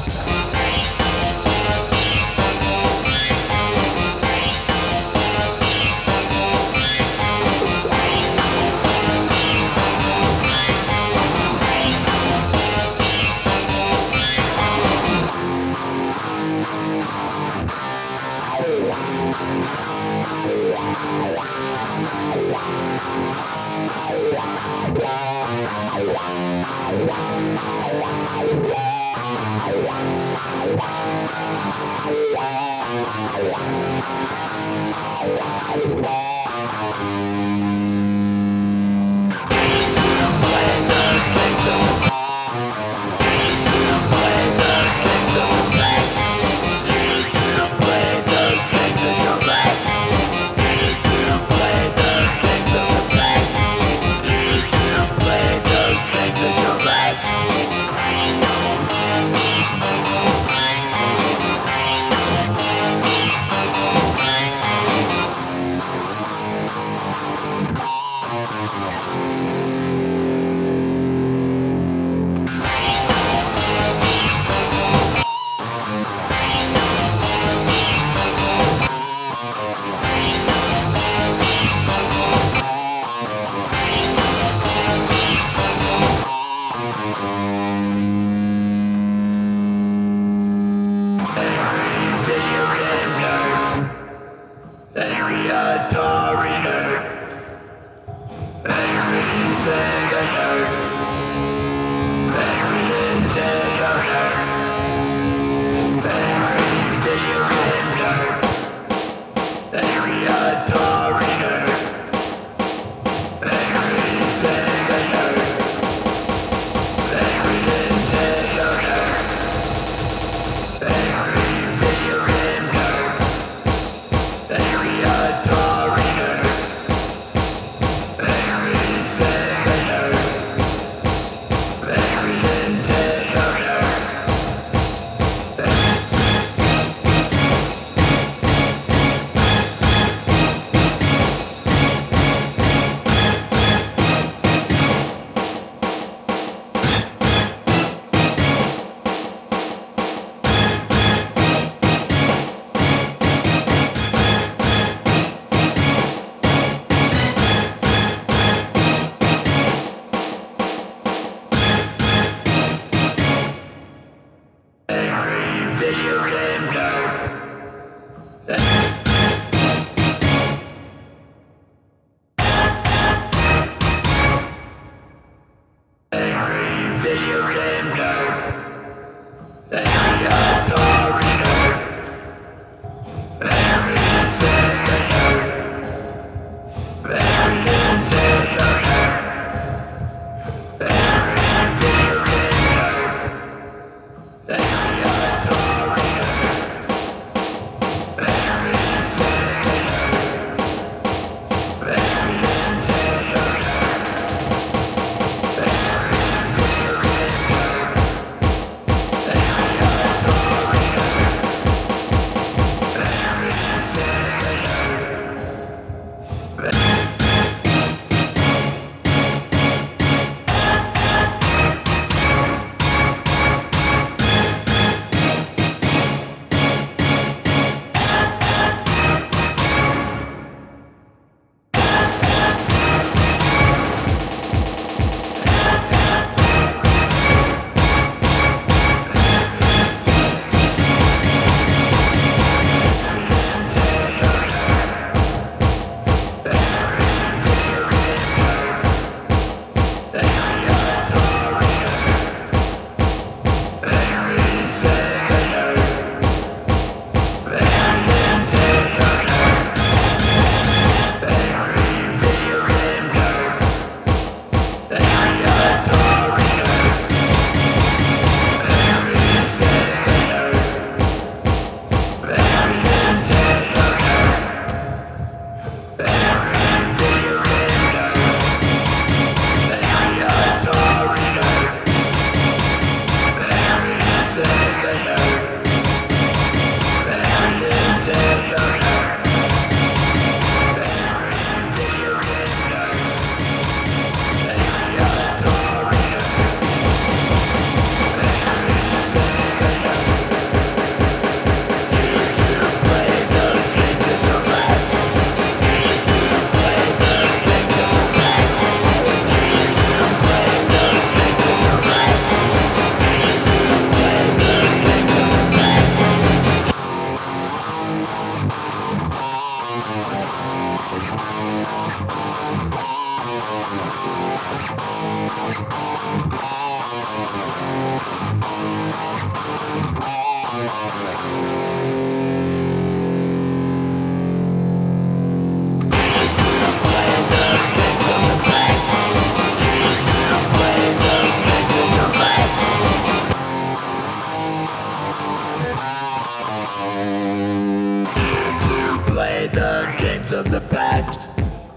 games of the past.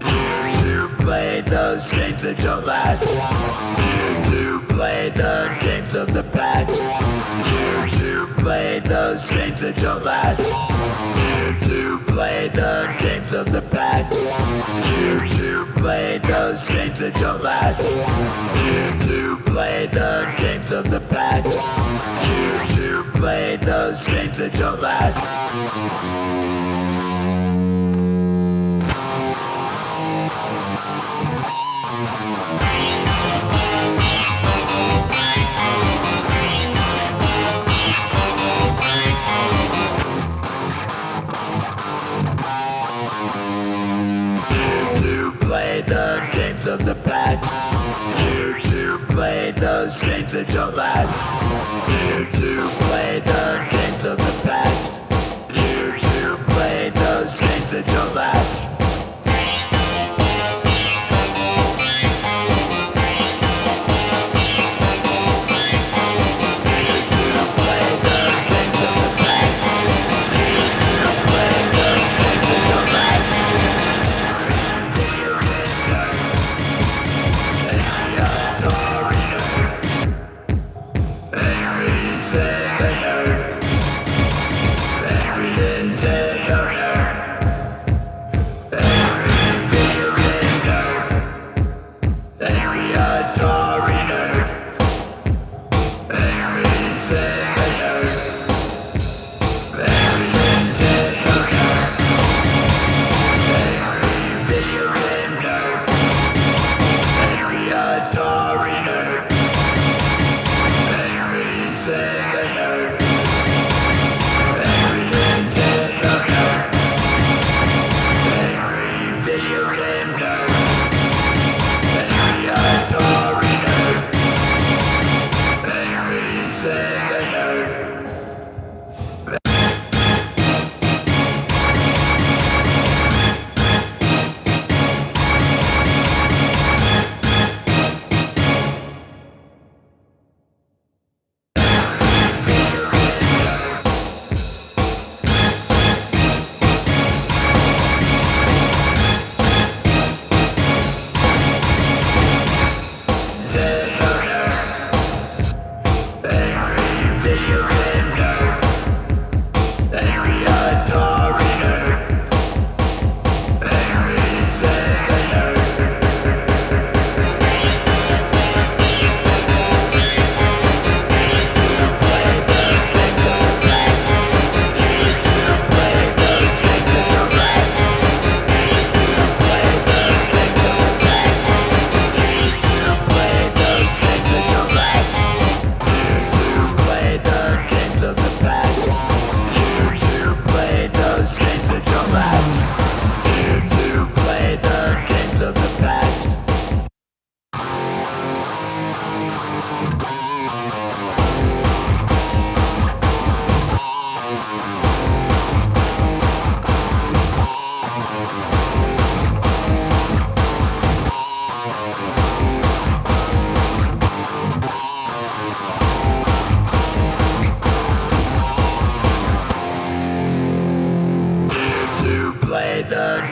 Here to play those games that don't last. Here to play the games of the past. Here to play those games that don't last. Here to play the games of the past. Here to play those games that don't last. Here to play the games of the past. Here to play those games that don't last. Play the games of the past. Here to play those games that don't last. Here to play the games of the past. Here to play those games that don't last.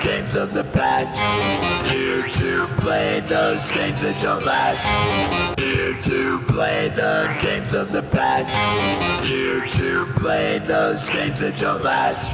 Games of the past. Here to play those games that don't last. Here to play the games of the past. Here to play those games that don't last.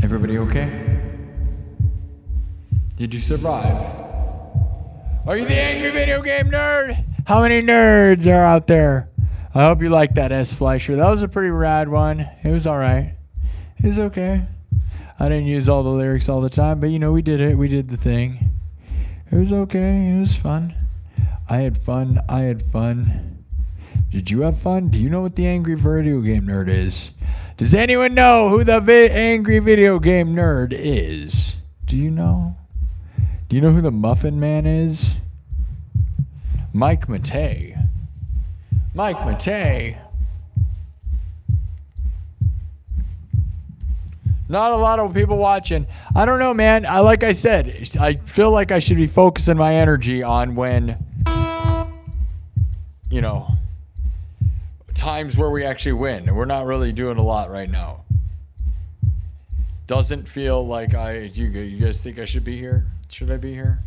Everybody okay? Did you survive? Are you the angry video game nerd? How many nerds are out there? I hope you like that, S. Fleischer. That was a pretty rad one. It was all right. It was okay. I didn't use all the lyrics all the time, but you know, we did it. We did the thing. It was okay. It was fun. I had fun. I had fun. Did you have fun? Do you know what the angry video game nerd is? Does anyone know who the angry video game nerd is? Do you know? Do you know who the Muffin Man is? Mike Matei. Mike Matei. Not a lot of people watching. I don't know, man. Like I said, I feel like I should be focusing my energy on when, you know, times where we actually win. And we're not really doing a lot right now. Doesn't feel like you guys think I should be here? Should I be here?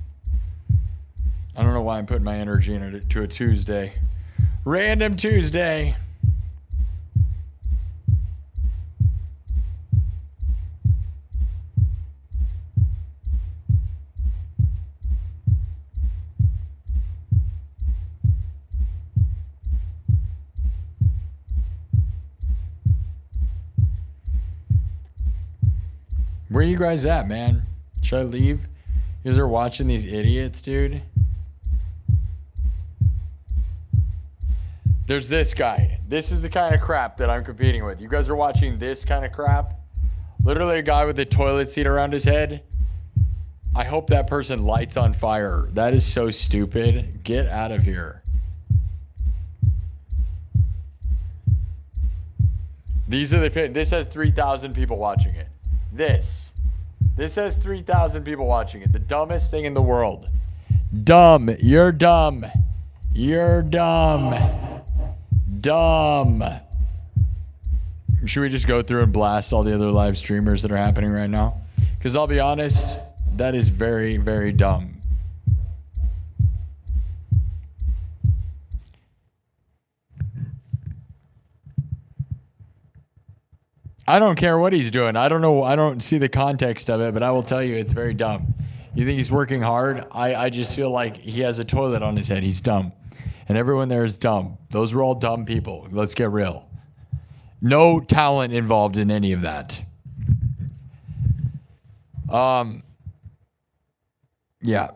I don't know why I'm putting my energy into a Tuesday. Random Tuesday. Where you guys at, man? Should I leave? You guys are watching these idiots, dude. There's this guy. This is the kind of crap that I'm competing with. You guys are watching this kind of crap. Literally a guy with a toilet seat around his head. I hope that person lights on fire. That is so stupid. Get out of here. These are the. This has 3,000 people watching it. This has 3,000 people watching it. The dumbest thing in the world. Dumb. You're dumb. You're dumb. Dumb. Should we just go through and blast all the other live streamers that are happening right now? Because I'll be honest, that is very, very dumb. I don't care what he's doing. I don't know. I don't see the context of it, but I will tell you it's very dumb. You think he's working hard? I just feel like he has a toilet on his head. He's dumb. And everyone there is dumb. Those were all dumb people. Let's get real. No talent involved in any of that. Yeah.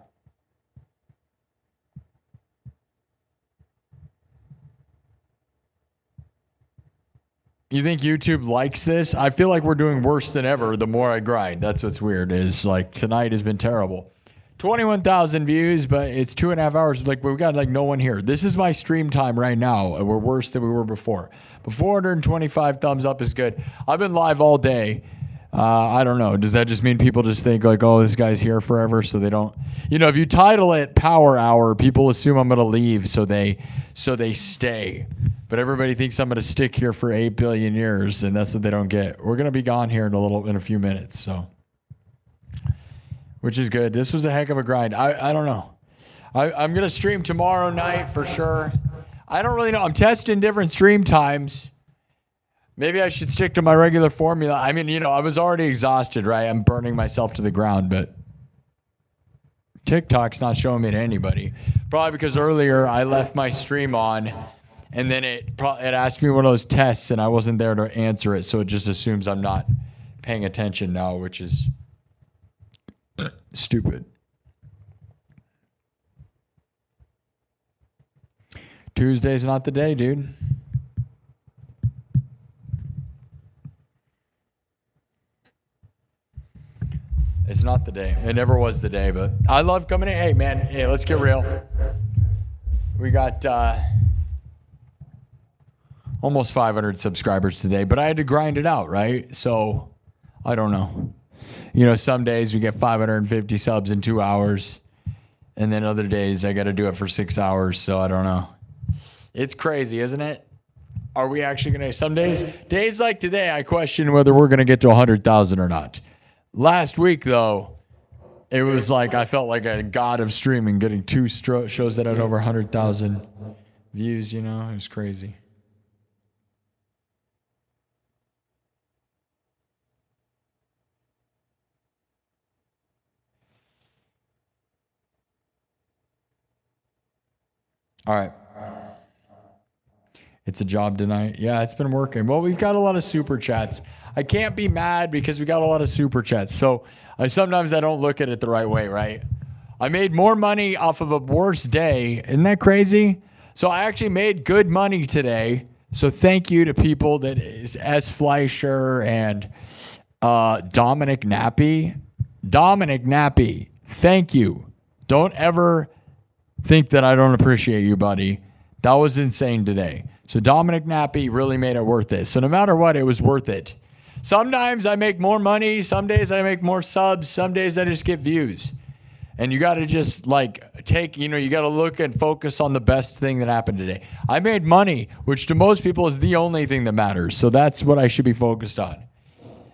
You think YouTube likes this? I feel like we're doing worse than ever the more I grind. That's what's weird is like tonight has been terrible. 21,000 views, but it's 2.5 hours. Like we've got like no one here. This is my stream time right now. And we're worse than we were before. But 425 thumbs up is good. I've been live all day. I don't know. Does that just mean people just think like, oh, this guy's here forever? So they don't, you know, if you title it Power Hour, people assume I'm going to leave. So they stay. But everybody thinks I'm going to stick here for 8 billion years. And that's what they don't get. We're going to be gone here in a few minutes. So, which is good. This was a heck of a grind. I don't know. I'm going to stream tomorrow night for sure. I don't really know. I'm testing different stream times. Maybe I should stick to my regular formula. I mean, you know, I was already exhausted, right? I'm burning myself to the ground, but TikTok's not showing me to anybody. Probably because earlier I left my stream on and then it asked me one of those tests and I wasn't there to answer it. So it just assumes I'm not paying attention now, which is stupid. Tuesday's not the day, dude. It's not the day. It never was the day, but I love coming in. Hey, man. Hey, let's get real. We got almost 500 subscribers today, but I had to grind it out, right? So I don't know. You know, some days we get 550 subs in 2 hours, and then other days I got to do it for 6 hours. So I don't know. It's crazy, isn't it? Are we actually going to? Some days like today, I question whether we're going to get to 100,000 or not. Last week, though, it was like I felt like a god of streaming, getting 2 shows that had over 100,000 views, you know? It was crazy. All right. It's a job tonight. Yeah, it's been working. Well, we've got a lot of super chats. I can't be mad because we got a lot of super chats. So sometimes I don't look at it the right way, right? I made more money off of a worse day. Isn't that crazy? So I actually made good money today. So thank you to people that is S. Fleischer and Dominic Nappy. Dominic Nappy, thank you. Don't ever think that I don't appreciate you, buddy. That was insane today. So Dominic Nappy really made it worth it. So no matter what, it was worth it. Sometimes I make more money. Some days I make more subs. Some days I just get views. And you got to just like take, you got to look and focus on the best thing that happened today. I made money, which to most people is the only thing that matters. So that's what I should be focused on.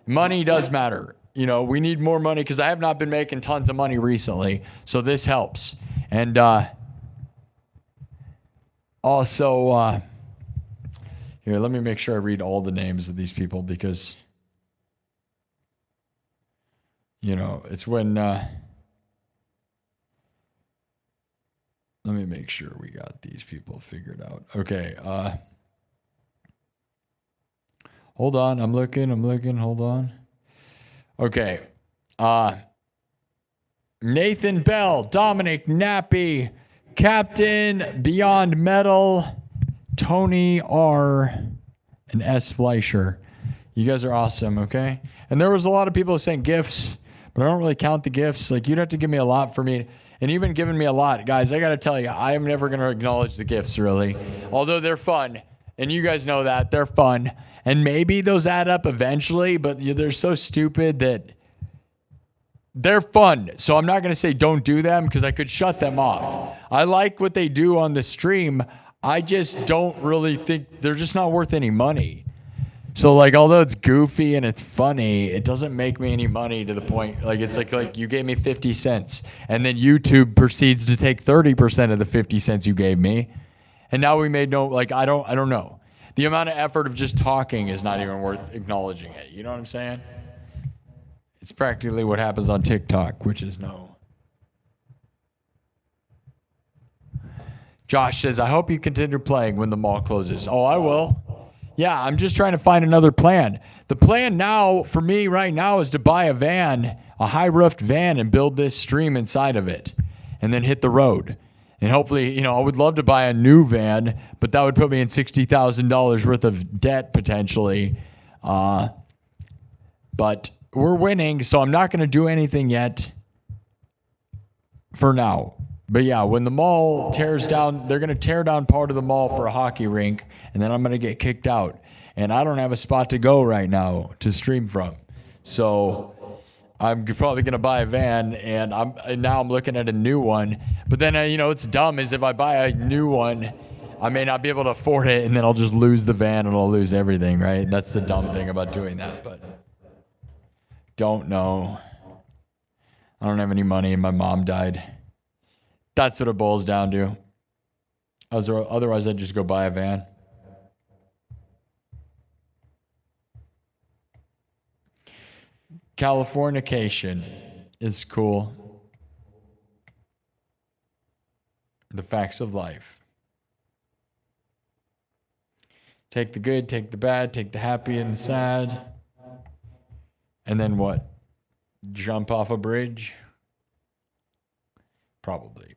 Money does matter. We need more money because I have not been making tons of money recently. So this helps. And also, here, let me make sure I read all the names of these people because, it's when, let me make sure we got these people figured out. Okay. Hold on. I'm looking. Hold on. Okay. Nathan Bell, Dominic Nappy, Captain Beyond Metal, Tony R, and S. Fleischer. You guys are awesome, okay? And there was a lot of people saying gifts, but I don't really count the gifts. Like, you'd have to give me a lot for me. And even giving me a lot, guys, I got to tell you, I am never going to acknowledge the gifts, really. Although they're fun. And you guys know that. They're fun. And maybe those add up eventually, but they're so stupid that they're fun. So I'm not going to say don't do them because I could shut them off. I like what they do on the stream. I just don't really think they're just not worth any money. So like, although it's goofy and it's funny, it doesn't make me any money to the point. Like, it's like you gave me 50 cents and then YouTube proceeds to take 30% of the 50 cents you gave me. And now we made no, like, I don't know. The amount of effort of just talking is not even worth acknowledging it. You know what I'm saying? It's practically what happens on TikTok, which is no. Josh says, I hope you continue playing when the mall closes. Oh, I will. Yeah, I'm just trying to find another plan. The plan now for me right now is to buy a van, a high-roofed van, and build this stream inside of it and then hit the road. And hopefully, I would love to buy a new van, but that would put me in $60,000 worth of debt potentially. But we're winning, so I'm not going to do anything yet for now. But yeah, when the mall tears down, they're going to tear down part of the mall for a hockey rink, and then I'm going to get kicked out. And I don't have a spot to go right now to stream from. So I'm probably going to buy a van, and now I'm looking at a new one. But then, it's dumb is if I buy a new one, I may not be able to afford it, and then I'll just lose the van and I'll lose everything, right? That's the dumb thing about doing that, but don't know. I don't have any money, and my mom died. That's what it boils down to. Otherwise, I'd just go buy a van. Californication is cool. The facts of life. Take the good, take the bad, take the happy and the sad. And then what? Jump off a bridge? Probably.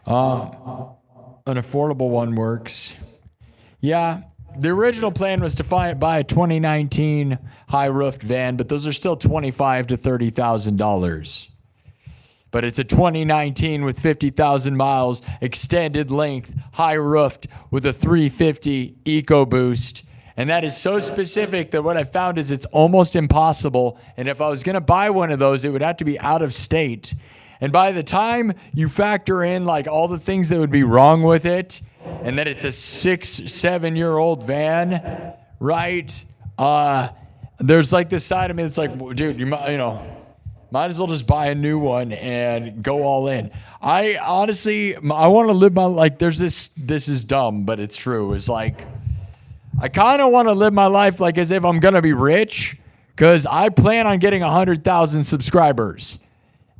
An affordable one works. Yeah, the original plan was to buy a 2019 high-roofed van, but those are still $25,000 to $30,000. But it's a 2019 with 50,000 miles, extended length, high-roofed with a 350 EcoBoost. And that is so specific that what I found is it's almost impossible. And if I was going to buy one of those, it would have to be out of state. And by the time you factor in like all the things that would be wrong with it, and that it's a 6-7-year-old van, right? There's like this side of me that's like, dude, you might as well just buy a new one and go all in. I honestly, I want to live my, like, there's this is dumb, but it's true. It's like, I kind of want to live my life like as if I'm going to be rich, because I plan on getting 100,000 subscribers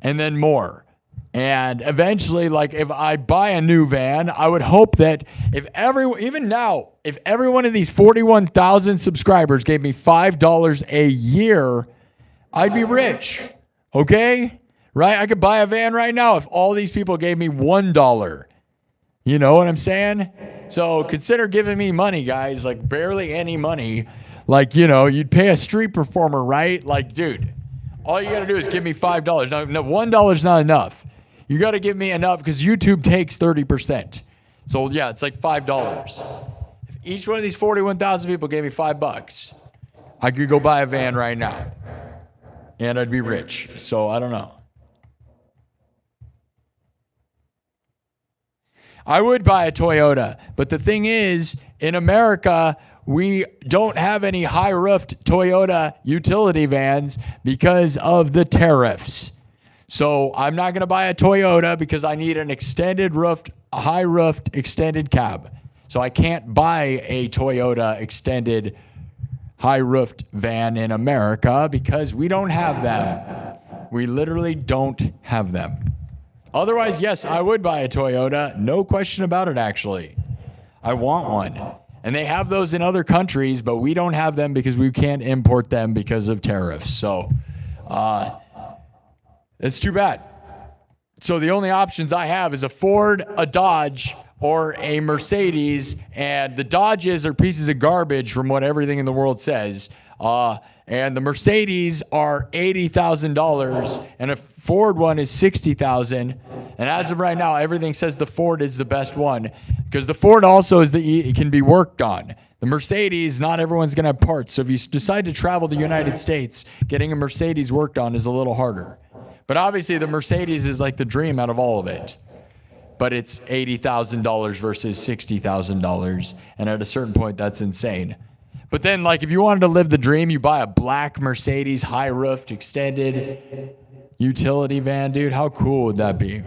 and then more. And eventually, like if I buy a new van, I would hope that if every one of these 41,000 subscribers gave me $5 a year, I'd be rich. Okay? Right? I could buy a van right now if all these people gave me $1. You know what I'm saying? So consider giving me money, guys, like barely any money. Like, you know, you'd pay a street performer, right? Like, dude, all you got to do is give me $5. No, $1 is not enough. You got to give me enough because YouTube takes 30%. So, yeah, it's like $5. If each one of these 41,000 people gave me $5, I could go buy a van right now. And I'd be rich. So, I don't know. I would buy a Toyota, but the thing is, in America, we don't have any high-roofed Toyota utility vans because of the tariffs. So I'm not going to buy a Toyota because I need an extended roofed, high-roofed extended cab. So I can't buy a Toyota extended high-roofed van in America because we don't have them. We literally don't have them. Otherwise, yes, I would buy a Toyota. No question about it, actually. I want one. And they have those in other countries, but we don't have them because we can't import them because of tariffs. So, it's too bad. So the only options I have is a Ford, a Dodge, or a Mercedes. And the Dodges are pieces of garbage from what everything in the world says. And the Mercedes are $80,000, and a Ford one is $60,000. And as of right now, everything says the Ford is the best one because the Ford also it can be worked on. The Mercedes, not everyone's going to have parts. So if you decide to travel to the United States, getting a Mercedes worked on is a little harder. But obviously, the Mercedes is like the dream out of all of it. But it's $80,000 versus $60,000, and at a certain point, that's insane. But then, like, if you wanted to live the dream, you buy a black Mercedes high-roofed extended utility van, dude. How cool would that be?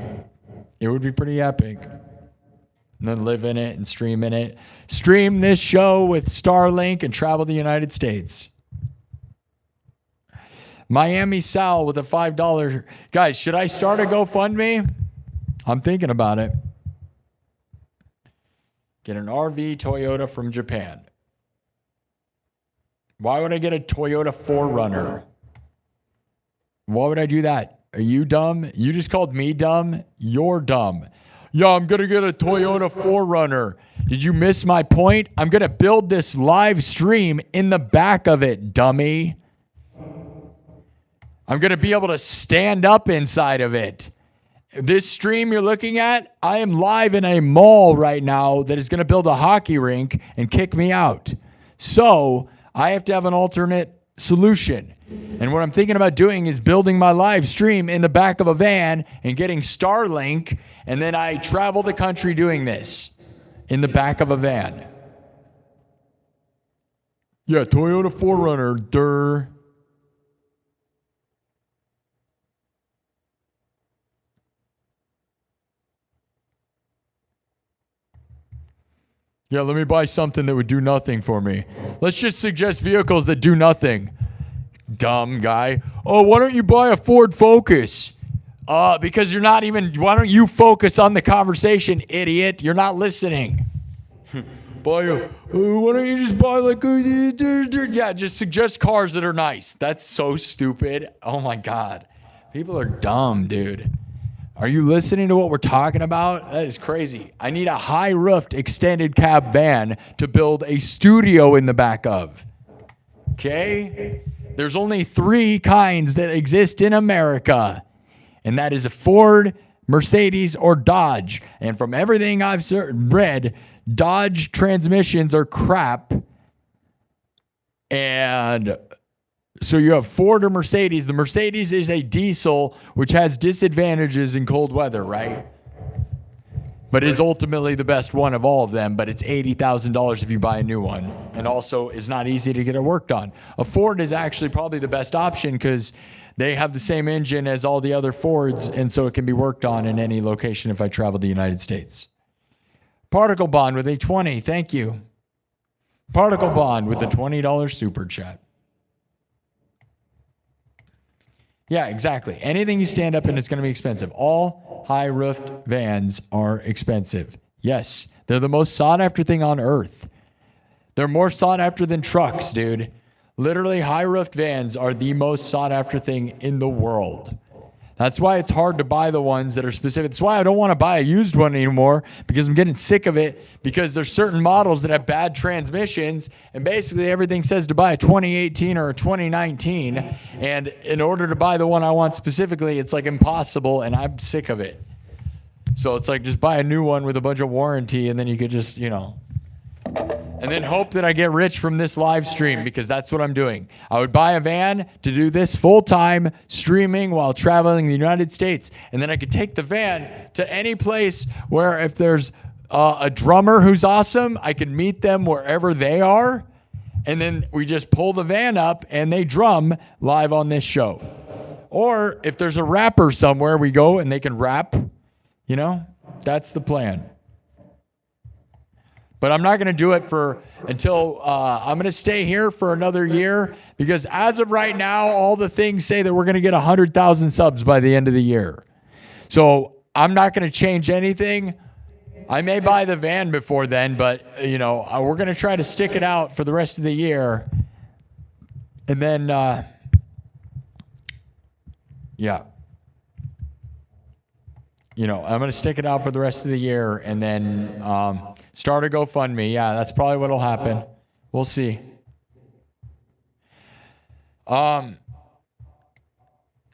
It would be pretty epic. And then live in it and stream in it. Stream this show with Starlink and travel to the United States. Miami Sal with a $5. Guys, should I start a GoFundMe? I'm thinking about it. Get an RV Toyota from Japan. Why would I get a Toyota 4Runner? Why would I do that? Are you dumb? You just called me dumb? You're dumb. Yeah, I'm going to get a Toyota 4Runner. Did you miss my point? I'm going to build this live stream in the back of it, dummy. I'm going to be able to stand up inside of it. This stream you're looking at, I am live in a mall right now that is going to build a hockey rink and kick me out. So I have to have an alternate solution. And what I'm thinking about doing is building my live stream in the back of a van and getting Starlink. And then I travel the country doing this in the back of a van. Yeah, Toyota 4Runner, durr. Yeah, let me buy something that would do nothing for me. Let's just suggest vehicles that do nothing. Dumb guy. Oh, why don't you buy a Ford Focus? Because you're not even, why don't you focus on the conversation, idiot? You're not listening. Why don't you just buy like yeah, just suggest cars that are nice. That's so stupid. Oh my God. People are dumb, dude. Are you listening to what we're talking about? That is crazy. I need a high-roofed extended cab van to build a studio in the back of. Okay? There's only 3 kinds that exist in America, and that is a Ford, Mercedes, or Dodge. And from everything I've read, Dodge transmissions are crap. And so you have Ford or Mercedes. The Mercedes is a diesel, which has disadvantages in cold weather, right? But is ultimately the best one of all of them. But it's $80,000 if you buy a new one. And also is not easy to get it worked on. A Ford is actually probably the best option because they have the same engine as all the other Fords. And so it can be worked on in any location if I travel the United States. Particle Bond with a 20. Thank you. Particle Bond with the $20 super chat. Yeah, exactly. Anything you stand up in is going to be expensive. All high-roofed vans are expensive. Yes, they're the most sought-after thing on earth. They're more sought after than trucks, dude. Literally, high-roofed vans are the most sought-after thing in the world. That's why it's hard to buy the ones that are specific. That's why I don't want to buy a used one anymore, because I'm getting sick of it, because there's certain models that have bad transmissions, and basically everything says to buy a 2018 or a 2019, and in order to buy the one I want specifically, it's like impossible, and I'm sick of it. So it's like, just buy a new one with a bunch of warranty, and then you could just, you know, and then hope that I get rich from this live stream, because that's what I'm doing. I would buy a van to do this full-time streaming while traveling the United States. And then I could take the van to any place where, if there's a drummer who's awesome, I can meet them wherever they are. And then we just pull the van up and they drum live on this show. Or if there's a rapper somewhere, we go and they can rap. You know, that's the plan. But I'm not going to do it until I'm going to stay here for another year, because as of right now, all the things say that we're going to get 100,000 subs by the end of the year. So I'm not going to change anything. I may buy the van before then, but you know, we're going to try to stick it out for the rest of the year. And then, yeah. You know, I'm going to stick it out for the rest of the year, and then start a GoFundMe. Yeah, that's probably what will happen. We'll see. Why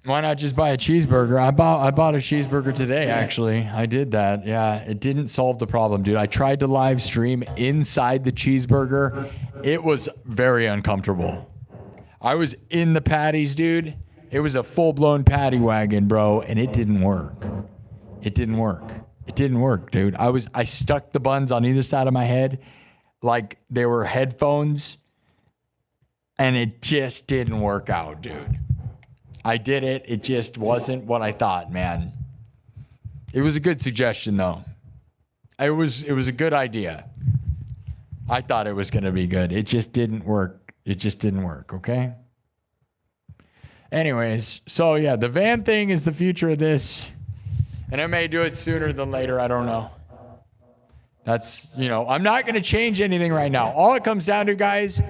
not just buy a cheeseburger? I bought a cheeseburger today, actually. I did that. Yeah, it didn't solve the problem, dude. I tried to live stream inside the cheeseburger. It was very uncomfortable. I was in the patties, dude. It was a full-blown patty wagon, bro, and it didn't work. It didn't work. It didn't work, dude. I stuck the buns on either side of my head like they were headphones, and it just didn't work out, dude. I did it. It just wasn't what I thought, man. It was a good suggestion, though. It was a good idea. I thought it was going to be good. It just didn't work. It just didn't work, okay? Anyways, so yeah, the van thing is the future of this. And I may do it sooner than later. I don't know. That's, you know, I'm not going to change anything right now. All it comes down to, guys,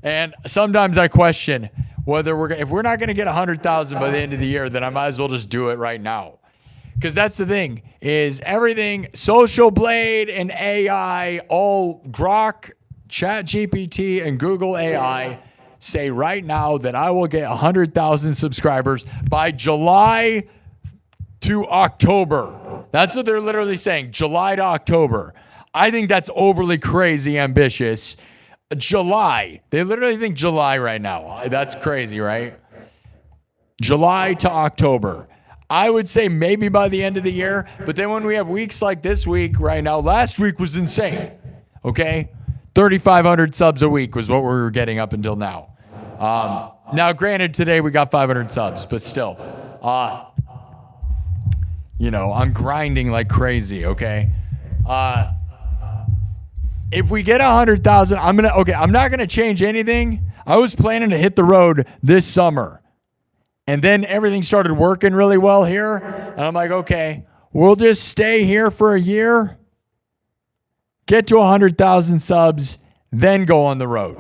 and sometimes I question whether if we're not going to get 100,000 by the end of the year, then I might as well just do it right now. Because that's the thing, is everything, Social Blade and AI, all Grok, ChatGPT, and Google AI say right now that I will get 100,000 subscribers by July to October. That's what they're literally saying, July to October. I think that's overly crazy ambitious. July. They literally think July right now. That's crazy, right? July to October. I would say maybe by the end of the year, but then when we have weeks like this week right now, last week was insane, okay? 3,500 subs a week was what we were getting up until now. Now, granted, today we got 500 subs, but still. You know, I'm grinding like crazy, okay? If we get 100,000, I'm not going to change anything. I was planning to hit the road this summer. And then everything started working really well here. And I'm like, okay, we'll just stay here for a year, get to 100,000 subs, then go on the road,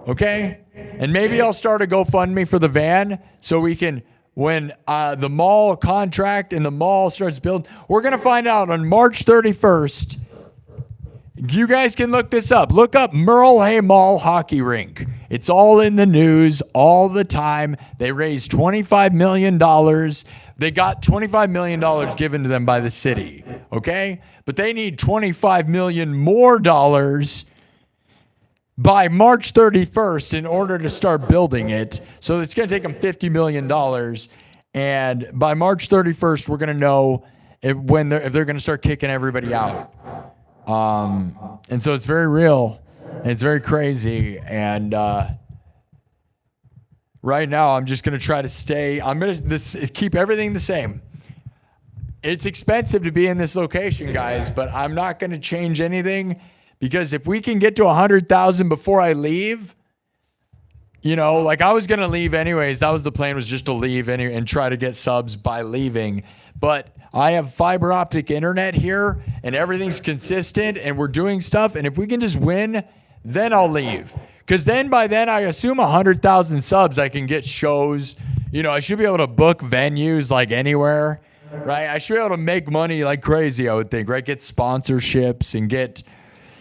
okay? And maybe I'll start a GoFundMe for the van so we can, when the mall contract and the mall starts building, we're going to find out on March 31st. You guys can look this up. Look up Merle Hay Mall Hockey Rink. It's all in the news all the time. They raised $25 million. They got $25 million given to them by the city, okay? But they need $25 million more dollars by March 31st in order to start building it. So it's going to take them $50 million. And by March 31st, we're going to know if they're going to start kicking everybody out. And so it's very real. And it's very crazy. And right now, I'm just going to try to stay. Keep everything the same. It's expensive to be in this location, guys, but I'm not going to change anything. Because if we can get to 100,000 before I leave, You know, like I was going to leave anyways. That was the plan, was just to leave and try to get subs by leaving. But I have fiber optic internet here and everything's consistent and we're doing stuff. And if we can just win, then I'll leave. Because then by then, I assume 100,000 subs, I can get shows. You know, I should be able to book venues like anywhere, right? I should be able to make money like crazy, I would think, right? Get sponsorships and get,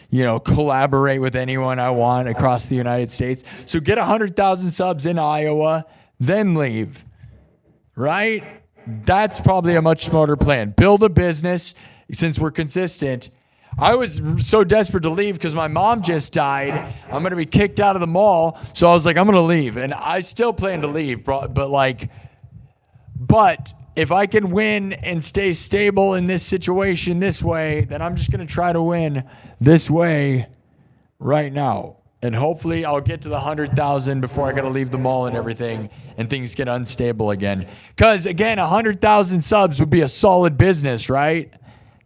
you know, collaborate with anyone I want across the United States. So get 100,000 subs in Iowa, then leave, right? That's probably a much smarter plan. Build a business since we're consistent. I was so desperate to leave because my mom just died. I'm going to be kicked out of the mall. So I was like, I'm going to leave. And I still plan to leave, but if I can win and stay stable in this situation this way, then I'm just going to try to win this way right now. And hopefully I'll get to the 100,000 before I got to leave the mall and everything and things get unstable again. Because again, 100,000 subs would be a solid business, right?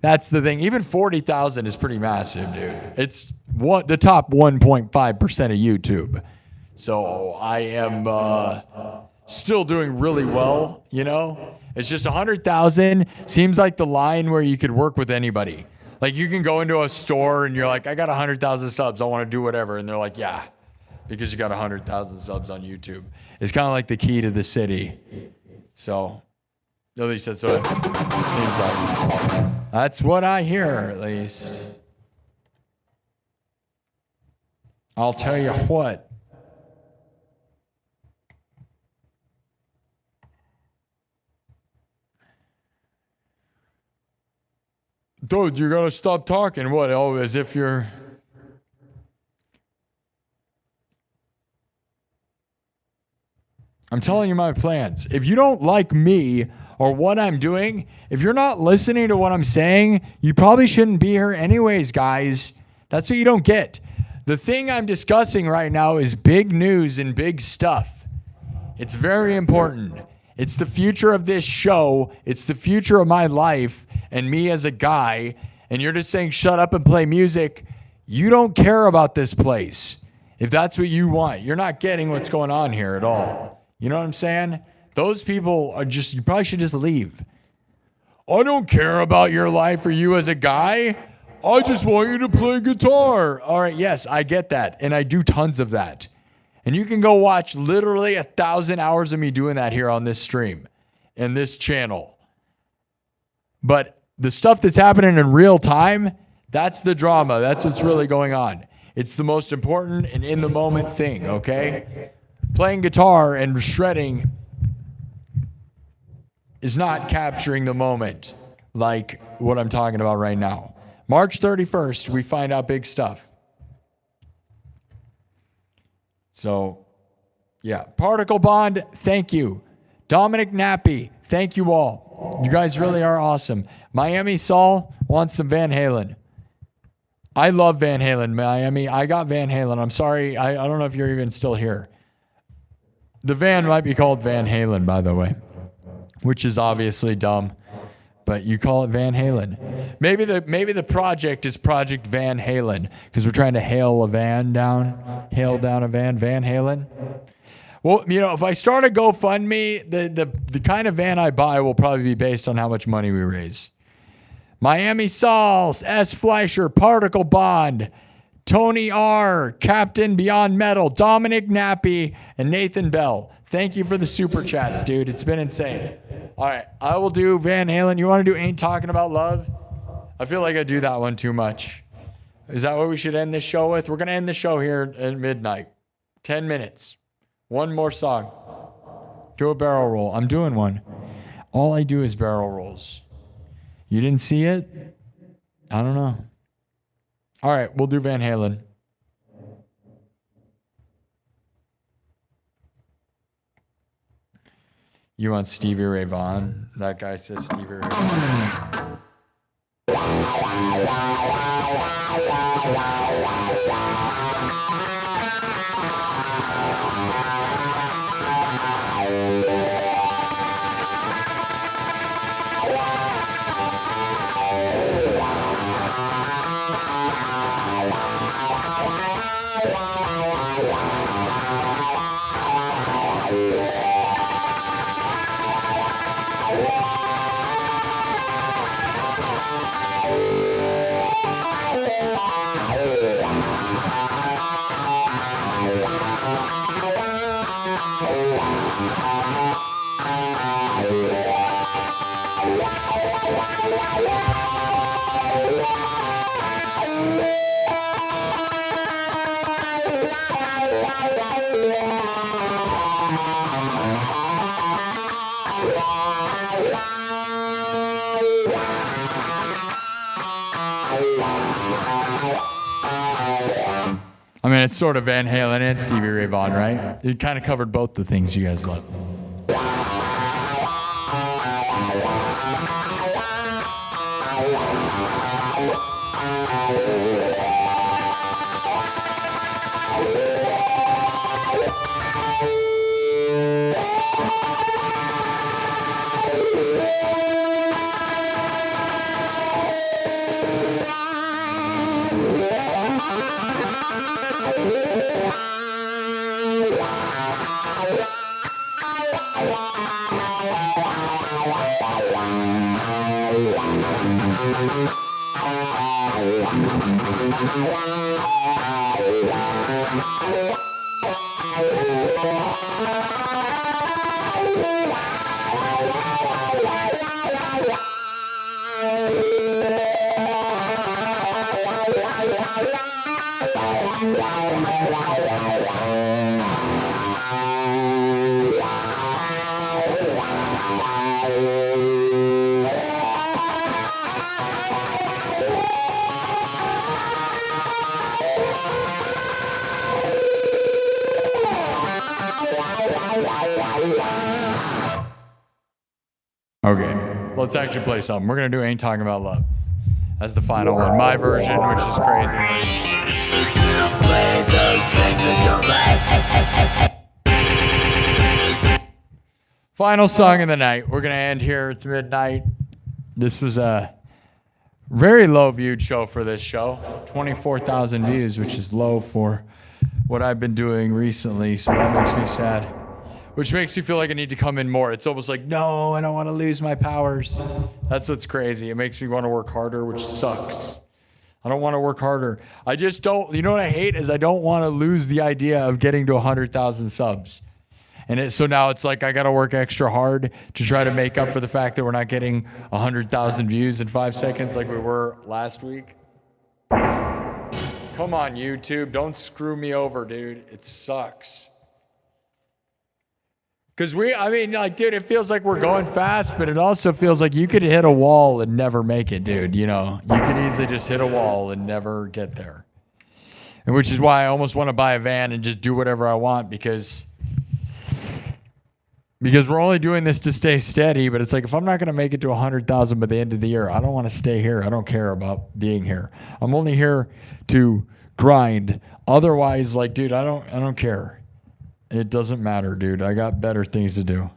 That's the thing. Even 40,000 is pretty massive, dude. It's the top 1.5% of YouTube. So I am still doing really well, you know? It's just 100,000 seems like the line where you could work with anybody. Like you can go into a store and you're like, I got 100,000 subs. I want to do whatever. And they're like, yeah, because you got 100,000 subs on YouTube. It's kind of like the key to the city. So at least that's what it seems like. That's what I hear, at least. I'll tell you what. Dude, you're going to stop talking. What? Oh, as if you're... I'm telling you my plans. If you don't like me or what I'm doing, if you're not listening to what I'm saying, you probably shouldn't be here anyways, guys. That's what you don't get. The thing I'm discussing right now is big news and big stuff. It's very important. It's the future of this show. It's the future of my life and me as a guy. And you're just saying, shut up and play music. You don't care about this place. If that's what you want, you're not getting what's going on here at all. You know what I'm saying? Those people are just, you probably should just leave. I don't care about your life or you as a guy. I just want you to play guitar. All right, yes, I get that. And I do tons of that. And you can go watch literally 1,000 hours of me doing that here on this stream and this channel. But the stuff that's happening in real time, that's the drama. That's what's really going on. It's the most important and in the moment thing, okay? Playing guitar and shredding is not capturing the moment like what I'm talking about right now. March 31st, we find out big stuff. So, yeah. Particle Bond, thank you. Dominic Nappy, thank you all. You guys really are awesome. Miami Saul wants some Van Halen. I love Van Halen, Miami. I got Van Halen. I'm sorry. I don't know if you're even still here. The van might be called Van Halen, by the way, which is obviously dumb. But you call it Van Halen. Maybe the project is Project Van Halen because we're trying to hail down a van, Van Halen. Well, you know, if I start a GoFundMe, the kind of van I buy will probably be based on how much money we raise. Miami Sauls, S. Fleischer, Particle Bond, Tony R., Captain Beyond Metal, Dominic Nappy, and Nathan Bell. Thank you for the super chats, dude. It's been insane. All right, I will do Van Halen. You want to do Ain't Talking About Love? I feel like I do that one too much. Is that what we should end this show with? We're going to end the show here at midnight. 10 minutes. One more song. Do a barrel roll. I'm doing one. All I do is barrel rolls. You didn't see it? I don't know. All right, we'll do Van Halen. You want Stevie Ray Vaughan? That guy says Stevie Ray Vaughan. I mean, it's sort of Van Halen and Stevie Ray Vaughan, right? It kind of covered both the things you guys love. Okay, let's actually play something. We're gonna do Ain't Talking About Love. That's the final one. My version, which is crazy. Final song of the night. We're gonna end here. It's midnight. This was a very low viewed show for this show. 24,000 views, which is low for what I've been doing recently. So that makes me sad. Which makes me feel like I need to come in more. It's almost like, no, I don't want to lose my powers. That's what's crazy. It makes me want to work harder, which sucks. I don't want to work harder. I just don't, you know what I hate is I don't want to lose the idea of getting to 100,000 subs. And so now it's like I got to work extra hard to try to make up for the fact that we're not getting 100,000 views in 5 seconds like we were last week. Come on, YouTube. Don't screw me over, dude. It sucks. Because dude, it feels like we're going fast, but it also feels like you could hit a wall and never make it, dude. You know, you could easily just hit a wall and never get there. And which is why I almost want to buy a van and just do whatever I want because we're only doing this to stay steady. But it's like, if I'm not going to make it to 100,000 by the end of the year, I don't want to stay here. I don't care about being here. I'm only here to grind. Otherwise, like, dude, I don't care. It doesn't matter, dude. I got better things to do.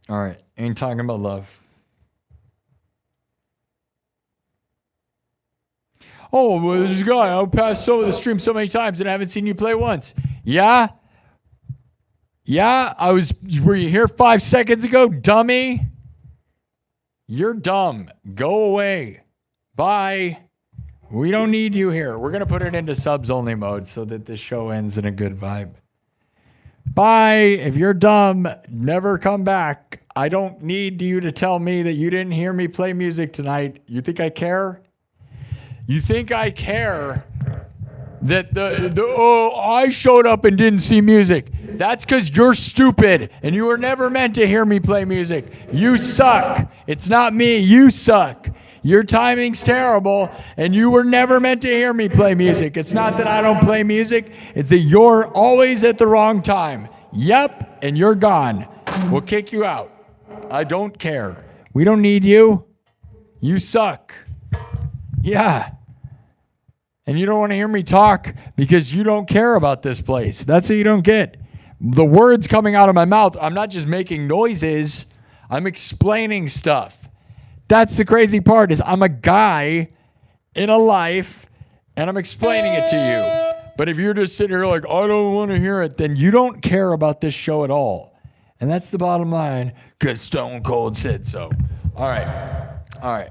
All right. Ain't talking about love. Oh, well, there's a guy. I passed over the stream so many times and I haven't seen you play once. Yeah? Yeah? Were you here 5 seconds ago, dummy? You're dumb. Go away. Bye. We don't need you here. We're going to put it into subs only mode so that the show ends in a good vibe. Bye. If you're dumb, never come back. I don't need you to tell me that you didn't hear me play music tonight. You think I care? You think I care that I showed up and didn't see music? That's because you're stupid and you were never meant to hear me play music. You suck. It's not me. You suck. Your timing's terrible and you were never meant to hear me play music. It's not that I don't play music. It's that you're always at the wrong time. Yep, and you're gone. We'll kick you out. I don't care. We don't need you. You suck. Yeah. And you don't want to hear me talk because you don't care about this place. That's what you don't get. The words coming out of my mouth, I'm not just making noises. I'm explaining stuff. That's the crazy part is I'm a guy in a life and I'm explaining it to you. But if you're just sitting here like, I don't want to hear it, then you don't care about this show at all. And that's the bottom line because Stone Cold said so. All right. All right.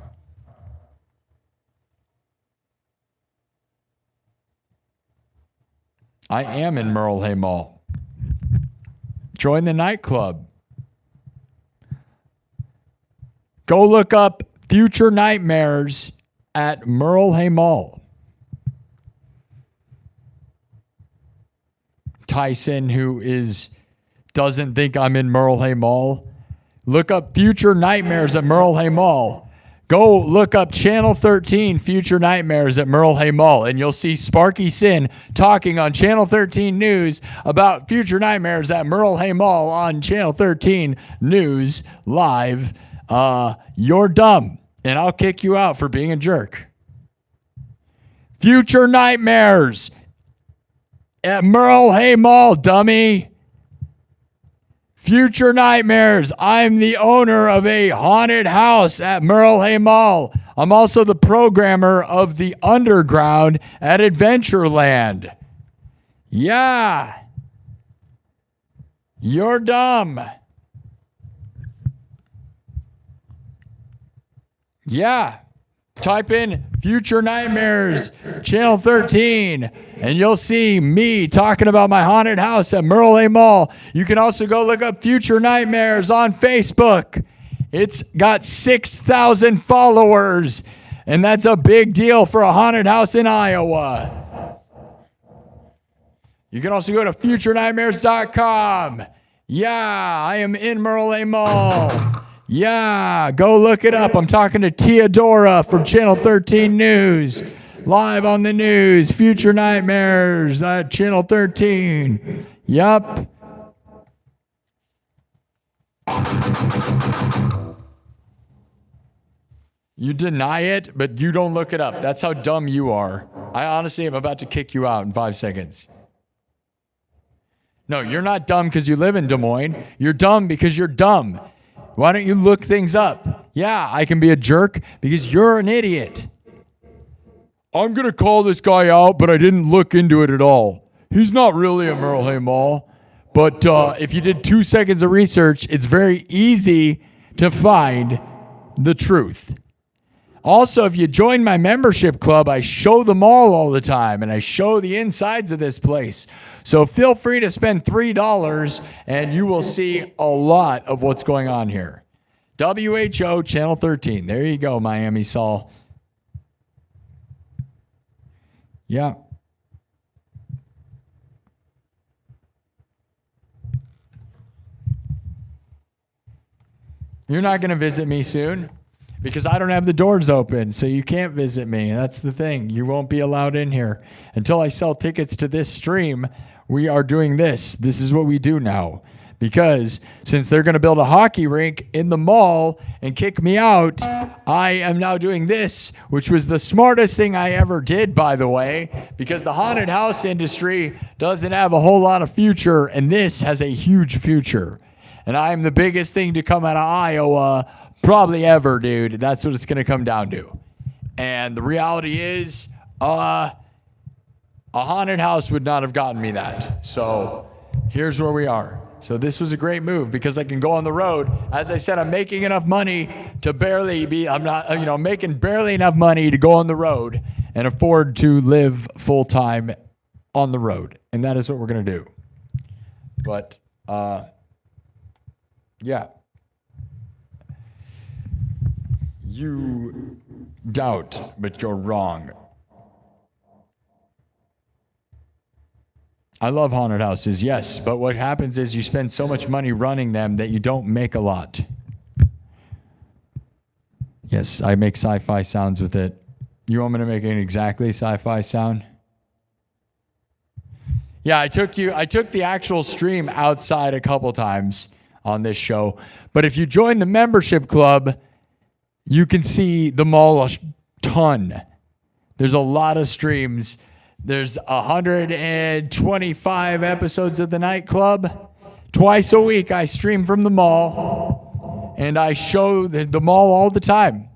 I am in Merle Hay Mall. Join the nightclub. Go look up Future Nightmares at Merle Hay Mall. Tyson, who doesn't think I'm in Merle Hay Mall. Look up Future Nightmares at Merle Hay Mall. Go look up Channel 13 Future Nightmares at Merle Hay Mall, and you'll see Sparky SINN talking on Channel 13 News about Future Nightmares at Merle Hay Mall on Channel 13 News Live. You're dumb, and I'll kick you out for being a jerk. Future Nightmares at Merle Hay Mall, dummy. Future Nightmares. I'm the owner of a haunted house at Merle Hay Mall. I'm also the programmer of the Underground at Adventureland. Yeah. You're dumb. Yeah. Type in Future Nightmares, Channel 13, and you'll see me talking about my haunted house at Merle Hay Mall. You can also go look up Future Nightmares on Facebook. It's got 6,000 followers, and that's a big deal for a haunted house in Iowa. You can also go to futurenightmares.com. Yeah, I am in Merle Hay Mall. Yeah, go look it up. I'm talking to Theodora from Channel 13 News. Live on the news, Future Nightmares at Channel 13. Yup. You deny it, but you don't look it up. That's how dumb you are. I honestly am about to kick you out in 5 seconds. No, you're not dumb because you live in Des Moines. You're dumb because you're dumb. Why don't you look things up? Yeah, I can be a jerk because you're an idiot. I'm going to call this guy out, but I didn't look into it at all. He's not really a Merle Hay Mall. But if you did 2 seconds of research, it's very easy to find the truth. Also, if you join my membership club, I show the mall all the time, and I show the insides of this place. So feel free to spend $3, and you will see a lot of what's going on here. WHO Channel 13. There you go, Miami Saul. Yeah. You're not going to visit me soon because I don't have the doors open, so you can't visit me. That's the thing. You won't be allowed in here. Until I sell tickets to this stream, we are doing this. This is what we do now. Because since they're going to build a hockey rink in the mall and kick me out, I am now doing this, which was the smartest thing I ever did, by the way, because the haunted house industry doesn't have a whole lot of future, and this has a huge future. And I am the biggest thing to come out of Iowa probably ever, dude. That's what it's going to come down to. And the reality is, a haunted house would not have gotten me that. So here's where we are. So this was a great move because I can go on the road. As I said, I'm making enough money to I'm making barely enough money to go on the road and afford to live full time on the road. And that is what we're going to do. But, yeah. You doubt, but you're wrong. I love haunted houses, yes, but what happens is you spend so much money running them that you don't make a lot. Yes, I make sci-fi sounds with it. You want me to make an exactly sci-fi sound? Yeah, I took the actual stream outside a couple times on this show, but if you join the membership club, you can see the mall a ton. There's a lot of streams. There's 125 episodes of the nightclub. Twice a week, I stream from the mall, and I show the mall all the time.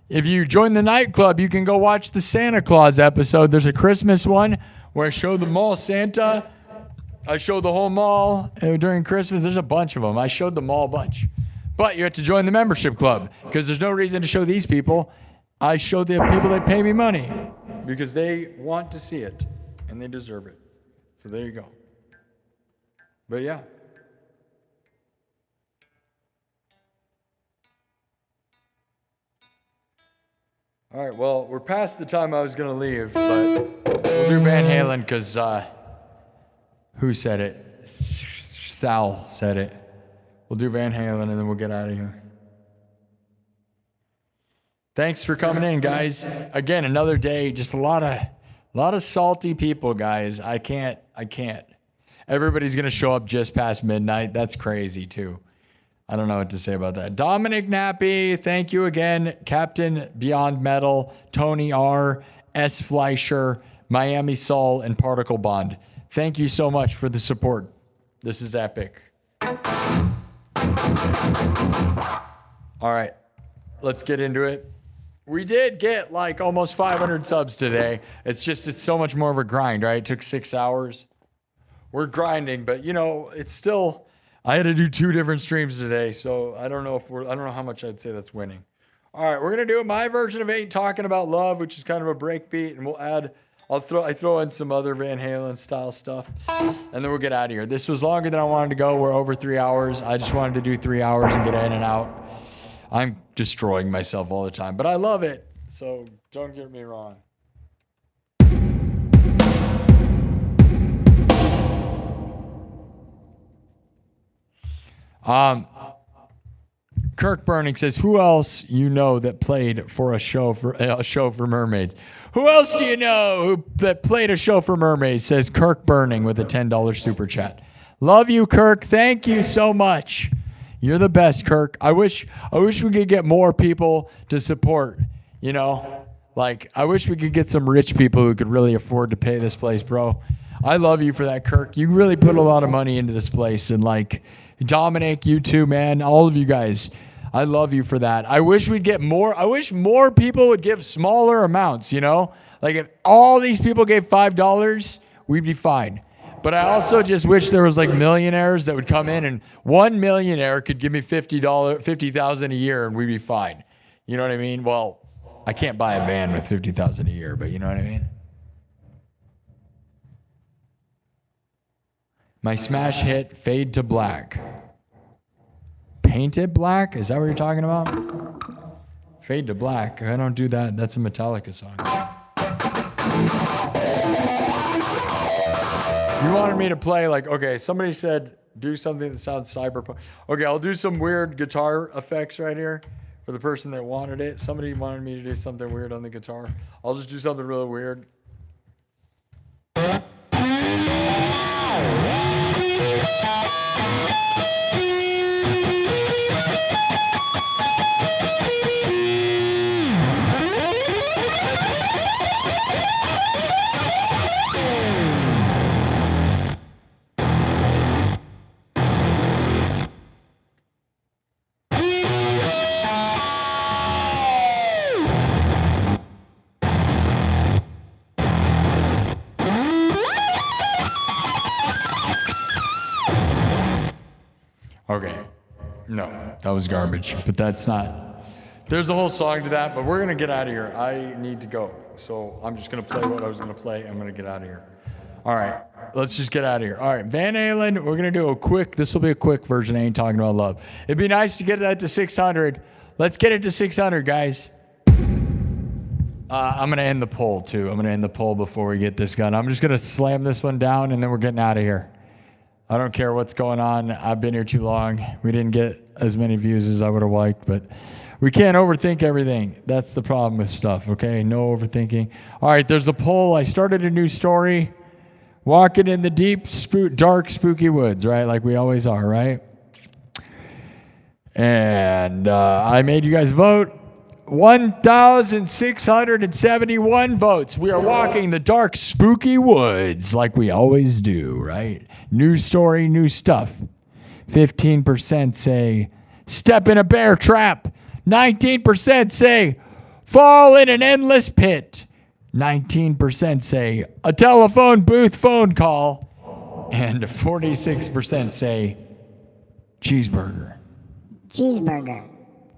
If you join the nightclub, you can go watch the Santa Claus episode. There's a Christmas one where I show the mall Santa. I show the whole mall during Christmas. There's a bunch of them. I showed the mall a bunch. But you have to join the membership club because there's no reason to show these people. I show the people that pay me money because they want to see it and they deserve it. So there you go. But yeah. All right, well, we're past the time I was going to leave, but we'll do Van Halen because who said it? Sal said it. We'll do Van Halen and then we'll get out of here. Thanks for coming in, guys. Again, another day, just a lot of salty people, guys. I can't. Everybody's going to show up just past midnight. That's crazy, too. I don't know what to say about that. Dominic Nappy, thank you again. Captain Beyond Metal, Tony R, S. Fleischer, Miami Soul, and Particle Bond. Thank you so much for the support. This is epic. All right, let's get into it. We did get like almost 500 subs today. It's so much more of a grind, right? It took 6 hours. We're grinding, but you know, it's still... I had to do 2 different streams today, so I don't know how much I'd say that's winning. All right, we're gonna do my version of 8 talking about love, which is kind of a breakbeat, and we'll add. I throw in some other Van Halen style stuff, and then we'll get out of here. This was longer than I wanted to go. We're over 3 hours. I just wanted to do 3 hours and get in and out. I'm destroying myself all the time, but I love it. So don't get me wrong. Kirk Burning says, "Who else you know that played for a show for mermaids? Who else do you know that played a show for mermaids?" Says Kirk Burning with a $10 super chat. Love you, Kirk. Thank you so much. You're the best, Kirk. I wish we could get more people to support. You know, like I wish we could get some rich people who could really afford to pay this place, bro. I love you for that, Kirk. You really put a lot of money into this place, and like. Dominic, you too, man. All of you guys. I love you for that. I wish we'd get more. I wish more people would give smaller amounts, you know? Like if all these people gave $5, we'd be fine. But I also just wish there was like millionaires that would come in and one millionaire could give me $50,000 a year and we'd be fine. You know what I mean? Well, I can't buy a van with $50,000 a year, but you know what I mean? My smash hit, Fade to Black. Painted Black? Is that what you're talking about? Fade to Black. I don't do that. That's a Metallica song. You wanted me to play like, okay, somebody said do something that sounds cyberpunk. Okay, I'll do some weird guitar effects right here for the person that wanted it. Somebody wanted me to do something weird on the guitar. I'll just do something really weird. Okay, no, that was garbage, but that's not, there's a whole song to that, but we're gonna get out of here. I need to go, so I'm just gonna play what I was gonna play. I'm gonna get out of here. All right, let's just get out of here. All right, Van Halen, we're gonna do this will be a quick version. I ain't talking about love. It'd be nice to get that to 600. Let's get it to 600, guys. I'm gonna end the poll too. I'm gonna end the poll before we get this gun. I'm just gonna slam this one down and then we're getting out of here. I don't care what's going on. I've been here too long. We didn't get as many views as I would have liked, but we can't overthink everything. That's the problem with stuff, okay? No overthinking. All right, there's a poll. I started a new story. Walking in the deep, dark, spooky woods, right? Like we always are, right? And I made you guys vote. 1,671 votes. We are walking the dark, spooky woods like we always do, right? New story, new stuff. 15% say, step in a bear trap. 19% say, fall in an endless pit. 19% say, a telephone booth phone call. And 46% say, cheeseburger. Cheeseburger.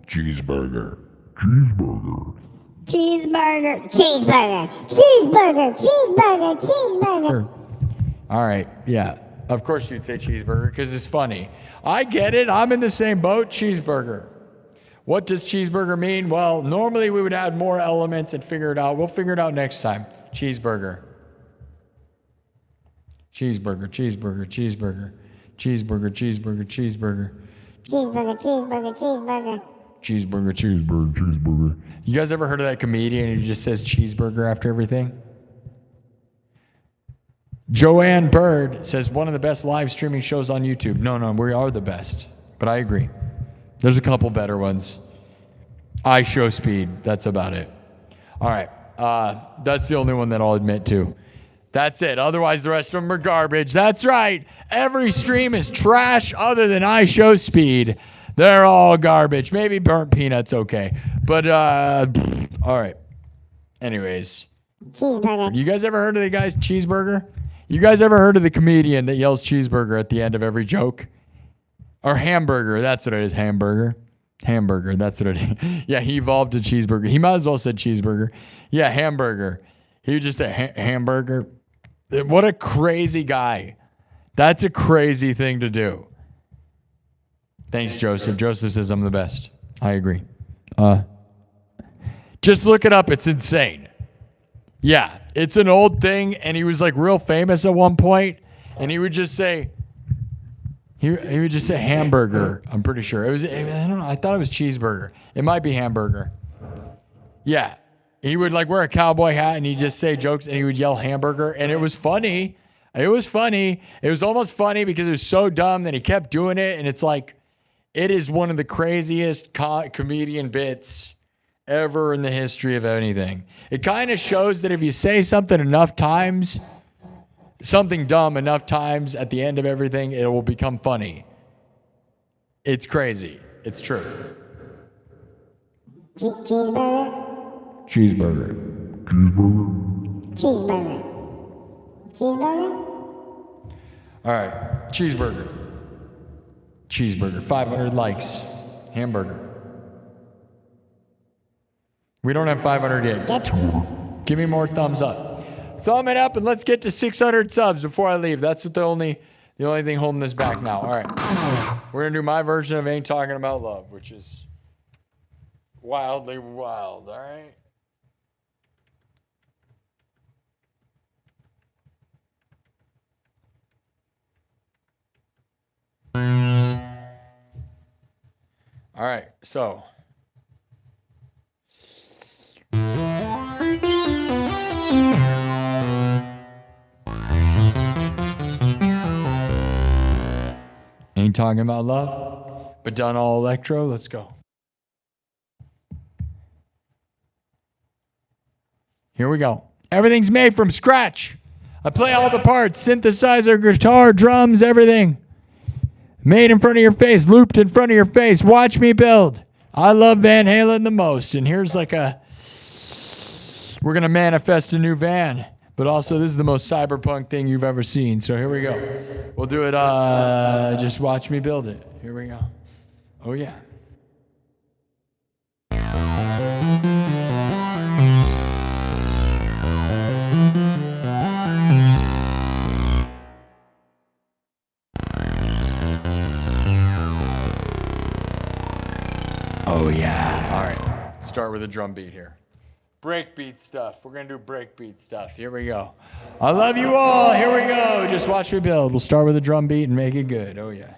Cheeseburger. Cheeseburger. Cheeseburger. Cheeseburger. Cheeseburger. Cheeseburger. Cheeseburger. All right. Yeah. Of course you'd say cheeseburger because it's funny. I get it. I'm in the same boat. Cheeseburger. What does cheeseburger mean? Well, normally we would add more elements and figure it out. We'll figure it out next time. Cheeseburger. Cheeseburger, cheeseburger, cheeseburger. Cheeseburger, cheeseburger, cheeseburger. Cheeseburger, cheeseburger, cheeseburger. Cheeseburger, cheeseburger, cheeseburger. You guys ever heard of that comedian who just says cheeseburger after everything? Joanne Bird says one of the best live streaming shows on YouTube. No, we are the best. But I agree. There's a couple better ones. I Show Speed. That's about it. All right. That's the only one that I'll admit to. That's it. Otherwise, the rest of them are garbage. That's right. Every stream is trash other than I Show Speed. They're all garbage. Maybe Burnt Peanuts, okay. But, all right. Anyways. Cheeseburger. You guys ever heard of the guy's cheeseburger? You guys ever heard of the comedian that yells cheeseburger at the end of every joke? Or hamburger. That's what it is. Hamburger. That's what it is. Yeah, he evolved to cheeseburger. He might as well said cheeseburger. Yeah, hamburger. He would just say hamburger. What a crazy guy. That's a crazy thing to do. Thanks, Joseph. Joseph says I'm the best. I agree. Just look it up. It's insane. Yeah, it's an old thing, and he was like real famous at one point, and he would just say, he would just say hamburger. I'm pretty sure it was. I don't know. I thought it was cheeseburger. It might be hamburger. Yeah, he would like wear a cowboy hat, and he'd just say jokes, and he would yell hamburger, and it was funny. It was funny. It was almost funny because it was so dumb that he kept doing it, and it's like, it is one of the craziest comedian bits ever in the history of anything. It kind of shows that if you say something enough times, something dumb enough times at the end of everything, it will become funny. It's crazy. It's true. Cheeseburger. Cheeseburger. Cheeseburger. Cheeseburger. All right. Cheeseburger. Cheeseburger. 500 likes. Hamburger. We don't have 500 yet. Give me more thumbs up. Thumb it up and let's get to 600 subs before I leave. That's what the only thing holding this back now. All right. We're going to do my version of Ain't Talking About Love, which is wildly wild. All right. All right. So. Ain't talking about love, but done all electro. Let's go. Here we go. Everything's made from scratch. I play all the parts, synthesizer, guitar, drums, everything. Made in front of your face, looped in front of your face. Watch me build. I love Van Halen the most. And here's like we're going to manifest a new van. But also, this is the most cyberpunk thing you've ever seen. So here we go. We'll do it. Just watch me build it. Here we go. Oh, yeah. Oh, yeah. All right. Start with a drum beat here. Breakbeat stuff. We're going to do breakbeat stuff. Here we go. I love you all. Here we go. Just watch me build. We'll start with a drum beat and make it good. Oh, yeah.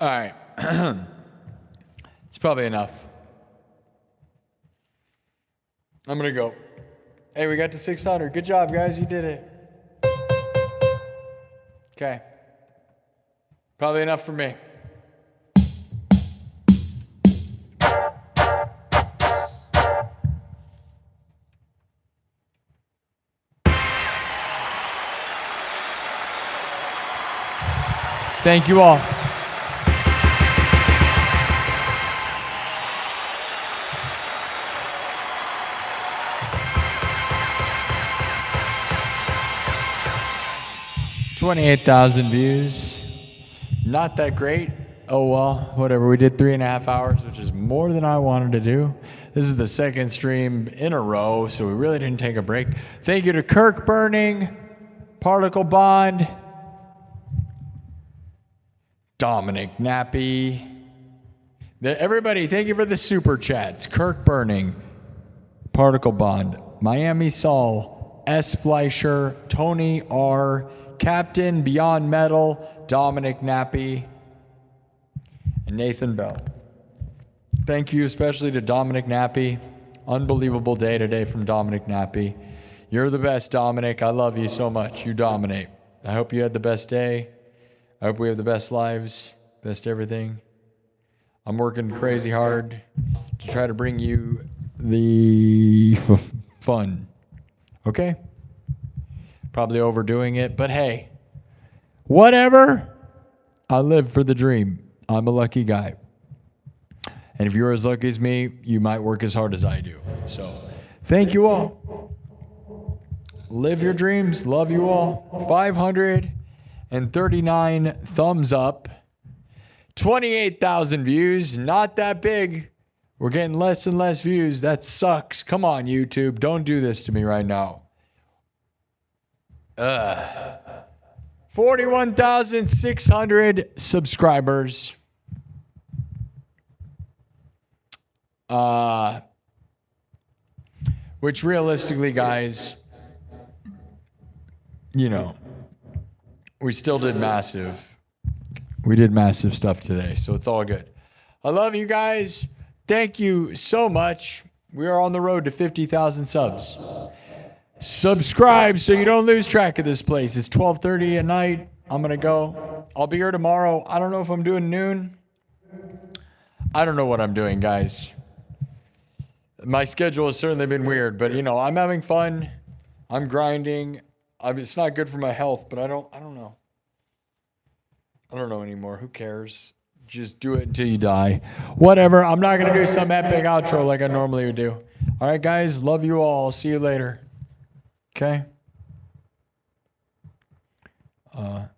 All right. It's probably enough. I'm going to go. Hey, we got to 600. Good job, guys. You did it. Okay. Probably enough for me. Thank you all. $28,000 views. Not that great. Oh well, whatever. We did 3.5 hours, which is more than I wanted to do. This is the second stream in a row, so we really didn't take a break. Thank you to Kirk Burning, Particle Bond, Dominic Nappy, Everybody, thank you for the super chats. Kirk Burning, Particle Bond, Miami Saul, S. Fleischer, Tony R., Captain Beyond Metal, Dominic Nappy, and Nathan Bell. Thank you especially to Dominic Nappy. Unbelievable day today from Dominic Nappy. You're the best, Dominic. I love you so much. You dominate. I hope you had the best day. I hope we have the best lives, best everything. I'm working crazy hard to try to bring you the fun. Okay? Probably overdoing it, but hey, whatever. I live for the dream. I'm a lucky guy. And if you're as lucky as me, you might work as hard as I do. So, thank you all. Live your dreams. Love you all. 539 thumbs up. 28,000 views. Not that big. We're getting less and less views. That sucks. Come on, YouTube. Don't do this to me right now. 41,600 subscribers. Which realistically, guys, you know, we still did massive. We did massive stuff today, so it's all good. I love you guys. Thank you so much. We are on the road to 50,000 subs. Subscribe so you don't lose track of this place. It's 12:30 at night. I'm going to go. I'll be here tomorrow. I don't know if I'm doing noon. I don't know what I'm doing, guys. My schedule has certainly been weird, but, you know, I'm having fun. I'm grinding. It's not good for my health, but I don't know. I don't know anymore. Who cares? Just do it until you die. Whatever. I'm not going to do some epic outro like I normally would do. All right, guys. Love you all. I'll see you later. Okay? I'm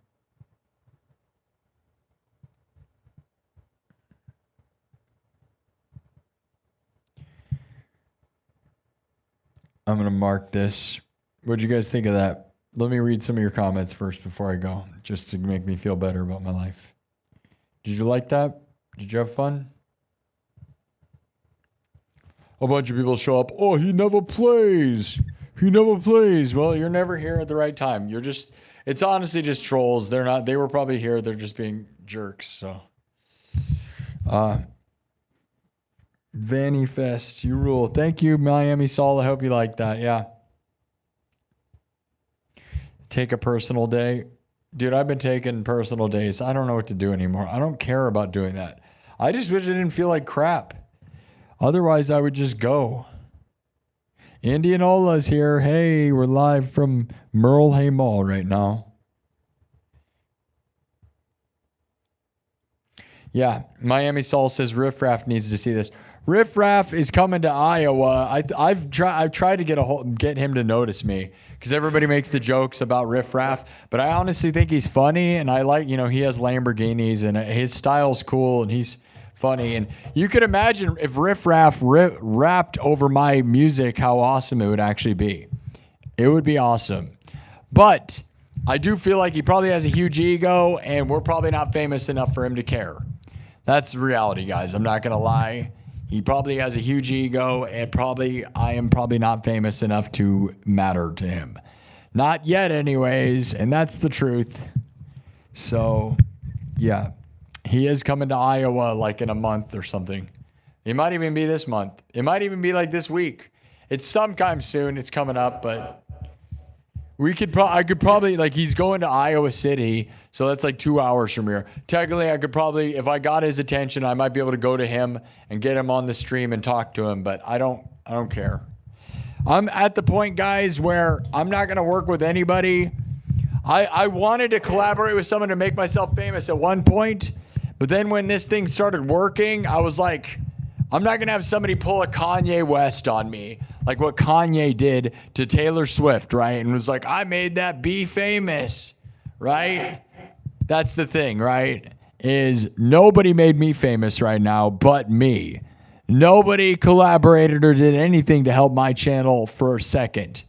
going to mark this. What'd you guys think of that? Let me read some of your comments first before I go, just to make me feel better about my life. Did you like that? Did you have fun? A bunch of people show up. Oh, he never plays. He never plays. Well, you're never here at the right time. You're just, it's honestly just trolls. They were probably here. They're just being jerks. So, Vanny Fest, you rule. Thank you, Miami Saul. I hope you like that. Yeah. Take a personal day. Dude, I've been taking personal days. I don't know what to do anymore. I don't care about doing that. I just wish I didn't feel like crap. Otherwise, I would just go. Indianola's here. Hey, we're live from Merle Hay Mall right now. Yeah, Miami Saul says Riff Raff needs to see this. Riff Raff is coming to Iowa. I've tried to get him to notice me because everybody makes the jokes about Riff Raff, but I honestly think he's funny, and I like, you know, he has Lamborghinis and his style's cool and he's funny. And you could imagine if Riff Raff rapped over my music, how awesome it would actually be. It would be awesome. But I do feel like he probably has a huge ego, and we're probably not famous enough for him to care. That's the reality, guys. I'm not going to lie. He probably has a huge ego, and I am probably not famous enough to matter to him. Not yet anyways, and that's the truth. So, yeah. He is coming to Iowa like in a month or something. It might even be this month. It might even be like this week. It's sometime soon. It's coming up, but I could probably, like, he's going to Iowa City, so that's like 2 hours from here. Technically, I could probably, if I got his attention, I might be able to go to him and get him on the stream and talk to him, but I don't care. I'm at the point, guys, where I'm not going to work with anybody. I wanted to collaborate with someone to make myself famous at one point, but then when this thing started working, I was like, I'm not going to have somebody pull a Kanye West on me, like what Kanye did to Taylor Swift, right? And was like, I made that be famous, right? That's the thing, right? Is nobody made me famous right now but me. Nobody collaborated or did anything to help my channel for a second,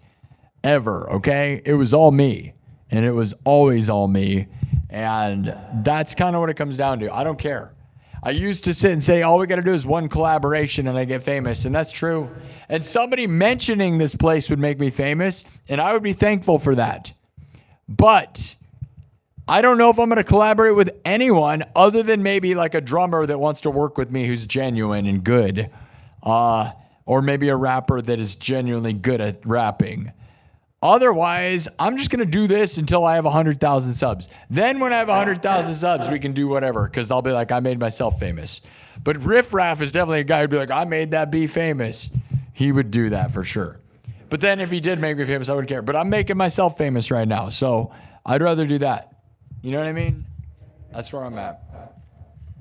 ever, okay? It was all me, and it was always all me, and that's kind of what it comes down to. I don't care. I used to sit and say, all we got to do is one collaboration and I get famous. And that's true. And somebody mentioning this place would make me famous. And I would be thankful for that. But I don't know if I'm going to collaborate with anyone other than maybe like a drummer that wants to work with me who's genuine and good. Or maybe a rapper that is genuinely good at rapping. Otherwise, I'm just going to do this until I have 100,000 subs. Then when I have 100,000 subs, we can do whatever. Because I'll be like, I made myself famous. But Riff Raff is definitely a guy who'd be like, I made that be famous. He would do that for sure. But then if he did make me famous, I wouldn't care. But I'm making myself famous right now. So I'd rather do that. You know what I mean? That's where I'm at.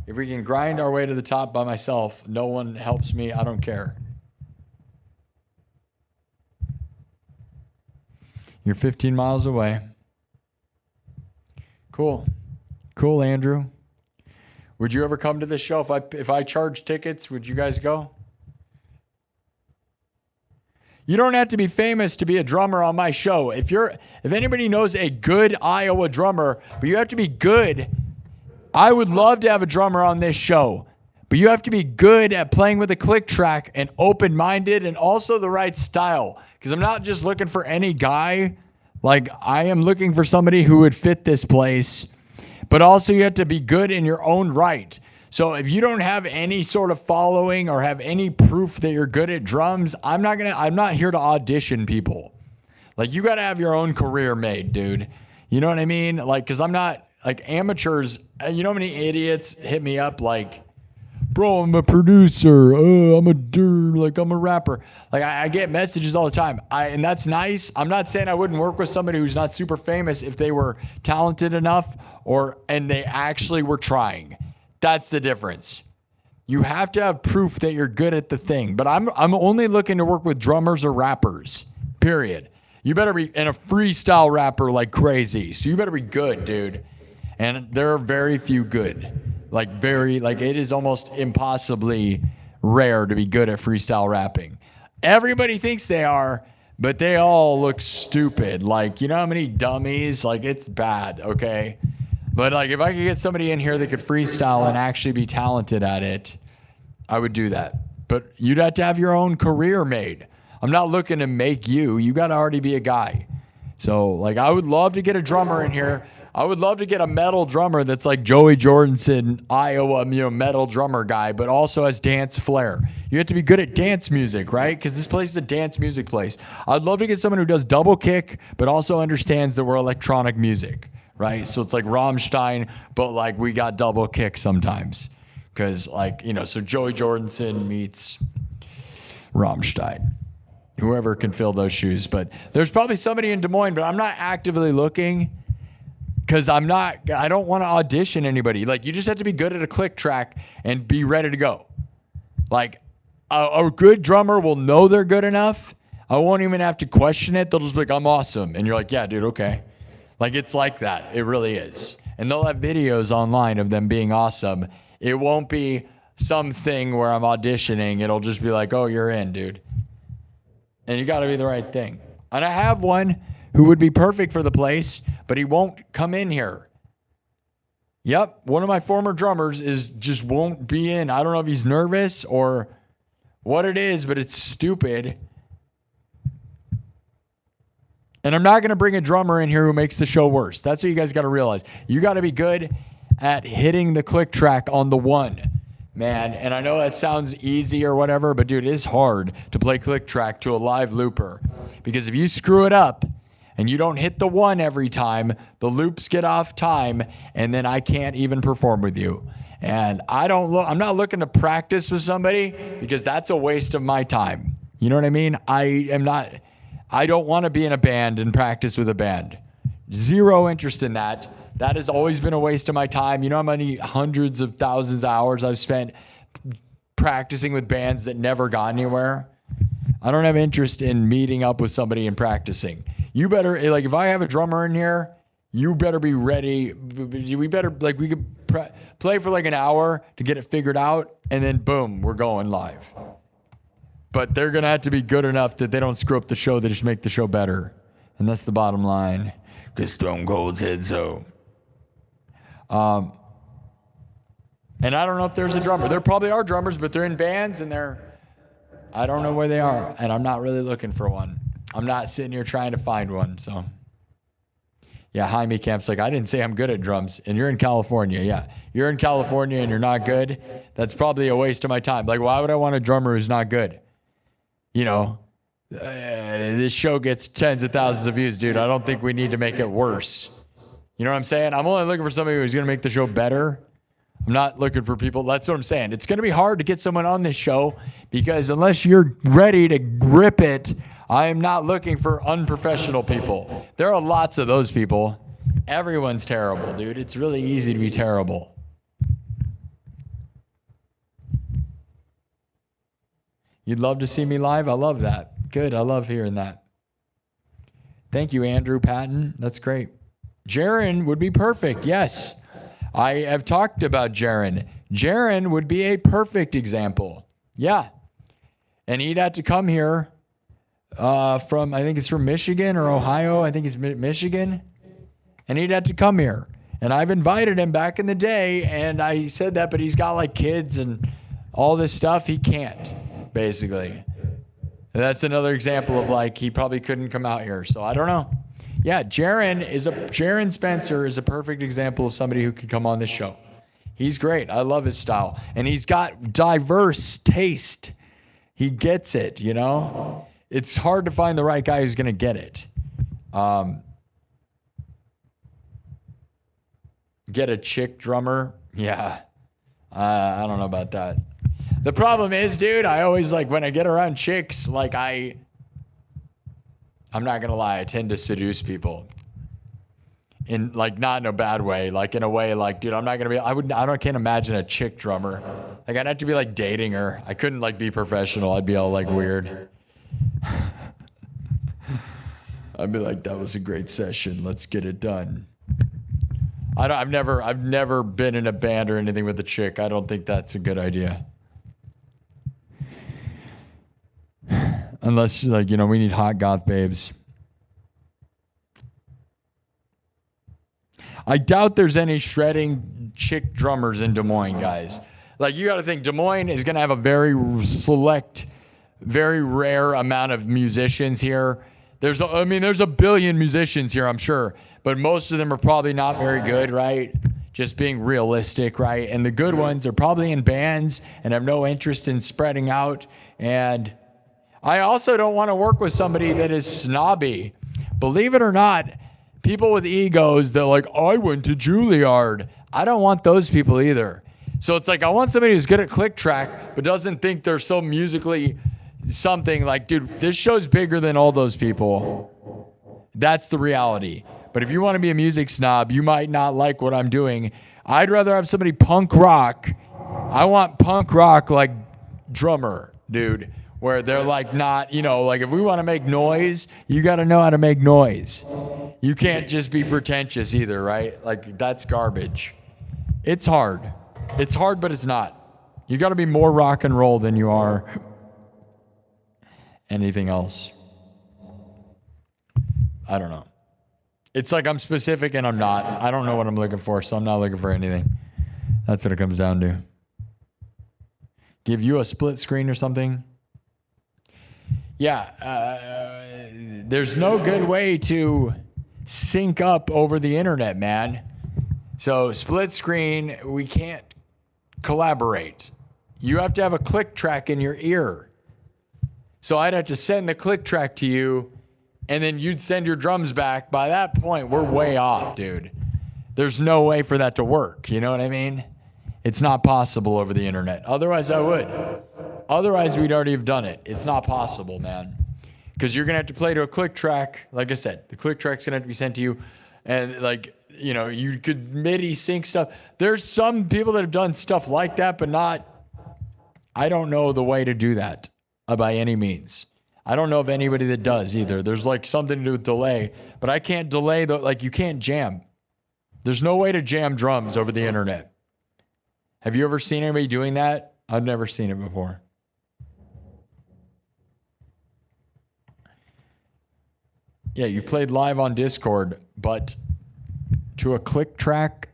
If we can grind our way to the top by myself, no one helps me, I don't care. You're 15 miles away. Cool. Cool, Andrew. Would you ever come to this show? If I charge tickets, would you guys go? You don't have to be famous to be a drummer on my show. If anybody knows a good Iowa drummer, but you have to be good. I would love to have a drummer on this show, but you have to be good at playing with a click track and open-minded and also the right style. Because I'm not just looking for any guy. Like, I am looking for somebody who would fit this place. But also you have to be good in your own right. So if you don't have any sort of following or have any proof that you're good at drums, I'm not here to audition people. Like, you got to have your own career made, dude. You know what I mean? Like, because I'm not, like, amateurs. You know how many idiots hit me up like, bro, I'm a producer. I'm a rapper. Like, I get messages all the time. And that's nice. I'm not saying I wouldn't work with somebody who's not super famous if they were talented enough and they actually were trying. That's the difference. You have to have proof that you're good at the thing. But I'm only looking to work with drummers or rappers, period. You better be in a freestyle rapper like crazy. So you better be good, dude. And there are very few good. It is almost impossibly rare to be good at freestyle rapping. Everybody thinks they are, but they all look stupid. Like, you know how many dummies? Like, it's bad, okay? But like, if I could get somebody in here that could freestyle and actually be talented at it, I would do that. But you'd have to have your own career made. I'm not looking to make you. You got to already be a guy. So like, I would love to get a drummer in here. I would love to get a metal drummer that's like Joey Jordanson, Iowa, metal drummer guy, but also has dance flair. You have to be good at dance music, right? Because this place is a dance music place. I'd love to get someone who does double kick, but also understands that we're electronic music. Right? So it's like Rammstein, but like we got double kick sometimes. Because like, so Joey Jordanson meets Rammstein. Whoever can fill those shoes. But there's probably somebody in Des Moines, but I'm not actively looking because I don't want to audition anybody. Like, you just have to be good at a click track and be ready to go. Like, a good drummer will know they're good enough. I won't even have to question it. They'll just be like, I'm awesome. And you're like, yeah, dude, okay. Like, it's like that. It really is. And they'll have videos online of them being awesome. It won't be something where I'm auditioning. It'll just be like, oh, you're in, dude. And you got to be the right thing. And I have one who would be perfect for the place, but he won't come in here. Yep. One of my former drummers just won't be in. I don't know if he's nervous or what it is, but it's stupid. And I'm not going to bring a drummer in here who makes the show worse. That's what you guys got to realize. You got to be good at hitting the click track on the one, man. And I know that sounds easy or whatever, but dude, it is hard to play click track to a live looper. Because if you screw it up and you don't hit the one every time, the loops get off time, and then I can't even perform with you. And I'm not looking to practice with somebody because that's a waste of my time. You know what I mean? I don't want to be in a band and practice with a band. Zero interest in that. That has always been a waste of my time. You know how many hundreds of thousands of hours I've spent practicing with bands that never got anywhere? I don't have interest in meeting up with somebody and practicing. You better, like, if I have a drummer in here, you better be ready. We could play for like an hour to get it figured out, and then boom, we're going live. But they're going to have to be good enough that they don't screw up the show. They just make the show better. And that's the bottom line. Because Stone Cold said so. And I don't know if there's a drummer. There probably are drummers, but they're in bands and I don't know where they are. And I'm not really looking for one. I'm not sitting here trying to find one. So yeah, Jaime Camp's like, I didn't say I'm good at drums. And you're in California. Yeah, you're in California and you're not good. That's probably a waste of my time. Like, why would I want a drummer who's not good? You know, this show gets tens of thousands of views, dude. I don't think we need to make it worse. You know what I'm saying? I'm only looking for somebody who's going to make the show better. I'm not looking for people. That's what I'm saying. It's going to be hard to get someone on this show because unless you're ready to grip it, I am not looking for unprofessional people. There are lots of those people. Everyone's terrible, dude. It's really easy to be terrible. You'd love to see me live? I love that. Good. I love hearing that. Thank you, Andrew Patton. That's great. Jaron would be perfect. Yes. I have talked about Jaron. Jaron would be a perfect example. Yeah. And he'd have to come here from, I think it's from Michigan or Ohio. I think it's Michigan. And he'd have to come here. And I've invited him back in the day. And I said that, but he's got like kids and all this stuff. He can't, basically. And that's another example of like, he probably couldn't come out here. So I don't know. Yeah, Jaron Spencer is a perfect example of somebody who could come on this show. He's great. I love his style. And he's got diverse taste. He gets it, you know? It's hard to find the right guy who's going to get it. Get a chick drummer? Yeah. I don't know about that. The problem is, dude, I always like when I get around chicks, like I'm not gonna lie, I tend to seduce people. In like not in a bad way, like in a way like, dude, I'm not gonna be I can't imagine a chick drummer. Like I'd have to be like dating her. I couldn't like be professional. I'd be all like weird. I'd be like, that was a great session. Let's get it done. I've never been in a band or anything with a chick. I don't think that's a good idea. Unless, like, you know, we need hot goth babes. I doubt there's any shredding chick drummers in Des Moines, guys. Like, you got to think Des Moines is going to have a very select, very rare amount of musicians here. There's a billion musicians here, I'm sure. But most of them are probably not very good, right? Just being realistic, right? And the good ones are probably in bands and have no interest in spreading out. And I also don't want to work with somebody that is snobby. Believe it or not, people with egos, they're like, I went to Juilliard. I don't want those people either. So it's like, I want somebody who's good at click track, but doesn't think they're so musically something. Like, dude, this show's bigger than all those people. That's the reality. But if you want to be a music snob, you might not like what I'm doing. I'd rather have somebody punk rock. I want punk rock like drummer, dude. Where they're like not, you know, like if we want to make noise, you got to know how to make noise. You can't just be pretentious either, right? Like that's garbage. It's hard. It's hard, but it's not. You got to be more rock and roll than you are anything else. I don't know. It's like I'm specific and I'm not. I don't know what I'm looking for, so I'm not looking for anything. That's what it comes down to. Give you a split screen or something? Yeah, there's no good way to sync up over the internet, man. So split screen, we can't collaborate. You have to have a click track in your ear. So I'd have to send the click track to you, and then you'd send your drums back. By that point, we're way off, dude. There's no way for that to work. You know what I mean? It's not possible over the internet. Otherwise, I would. Otherwise, we'd already have done it. It's not possible, man. Because you're going to have to play to a click track. Like I said, the click track's going to have to be sent to you. And, like, you know, you could MIDI sync stuff. There's some people that have done stuff like that, but not, I don't know the way to do that by any means. I don't know of anybody that does either. There's, like, something to do with delay. But I can't delay, like, you can't jam. There's no way to jam drums over the internet. Have you ever seen anybody doing that? I've never seen it before. Yeah, you played live on Discord, but to a click track,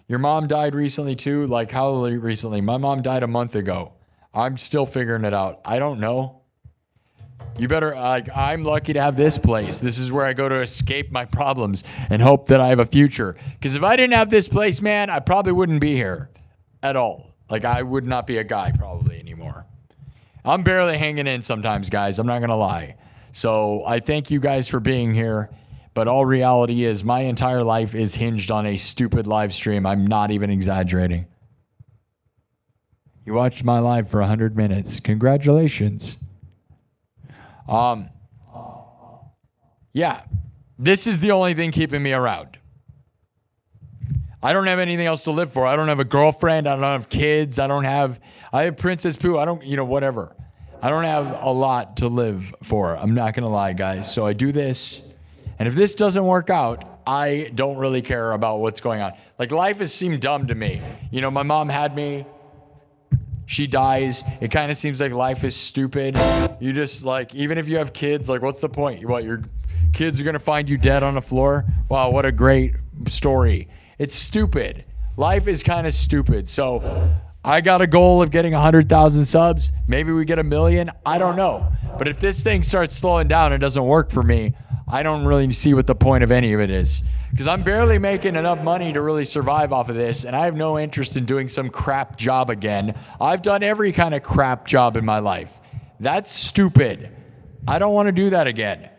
Your mom died recently too? Like how recently? My mom died a month ago. I'm still figuring it out. I don't know. You better, like, I'm lucky to have this place. This is where I go to escape my problems and hope that I have a future. Because if I didn't have this place, man, I probably wouldn't be here at all. Like, I would not be a guy probably anymore. I'm barely hanging in sometimes, guys. I'm not going to lie. So I thank you guys for being here. But all reality is my entire life is hinged on a stupid live stream. I'm not even exaggerating. You watched my live for 100 minutes. Congratulations. Yeah, this is the only thing keeping me around. I don't have anything else to live for. I don't have a girlfriend. I don't have kids. I have Princess Pooh. I don't, whatever. I don't have a lot to live for. I'm not going to lie, guys. So I do this. And if this doesn't work out, I don't really care about what's going on. Like, life has seemed dumb to me. My mom had me. She dies. It kind of seems like life is stupid. You just, like, even if you have kids, like, what's the point? What, your kids are going to find you dead on the floor? Wow, what a great story. It's stupid. Life is kind of stupid. So I got a goal of getting 100,000 subs. Maybe we get 1 million. I don't know. But if this thing starts slowing down and doesn't work for me, I don't really see what the point of any of it is. Because I'm barely making enough money to really survive off of this, and I have no interest in doing some crap job again. I've done every kind of crap job in my life. That's stupid. I don't want to do that again.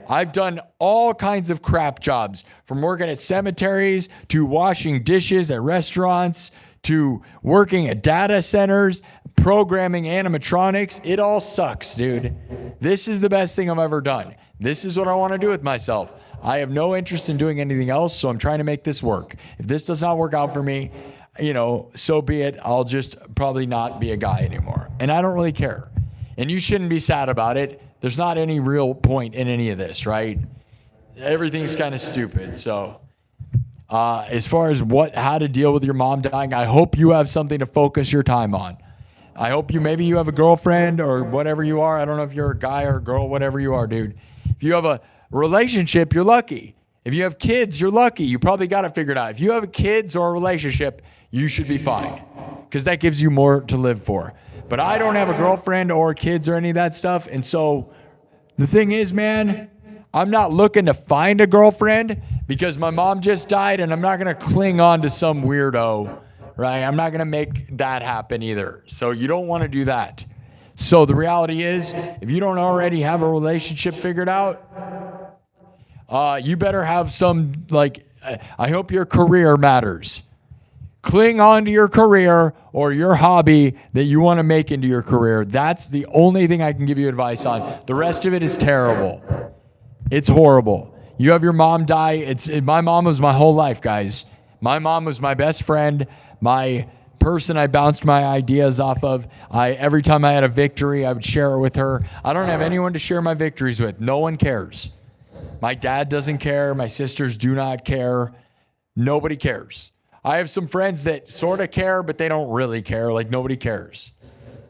I've done all kinds of crap jobs, from working at cemeteries to washing dishes at restaurants to working at data centers, programming animatronics. It all sucks, dude. This is the best thing I've ever done. This is what I want to do with myself. I have no interest in doing anything else, so I'm trying to make this work. If this does not work out for me, so be it. I'll just probably not be a guy anymore. And I don't really care. And you shouldn't be sad about it. There's not any real point in any of this, right? Everything's kind of stupid. So as far as how to deal with your mom dying, I hope you have something to focus your time on. I hope maybe you have a girlfriend or whatever you are. I don't know if you're a guy or a girl, whatever you are, dude. If you have a relationship, you're lucky. If you have kids, you're lucky. You probably got it figured out. If you have kids or a relationship, you should be fine, because that gives you more to live for. But I don't have a girlfriend or kids or any of that stuff. And so the thing is, man, I'm not looking to find a girlfriend because my mom just died, and I'm not going to cling on to some weirdo, right? I'm not going to make that happen either. So you don't want to do that. So the reality is, if you don't already have a relationship figured out, you better have some, I hope your career matters. Cling on to your career or your hobby that you want to make into your career. That's the only thing I can give you advice on. The rest of it is terrible. It's horrible. You have your mom die. My mom was my whole life, guys. My mom was my best friend, my person I bounced my ideas off of. Every time I had a victory, I would share it with her. I don't have anyone to share my victories with. No one cares. My dad doesn't care. My sisters do not care. Nobody cares. I have some friends that sort of care, but they don't really care. Like, nobody cares.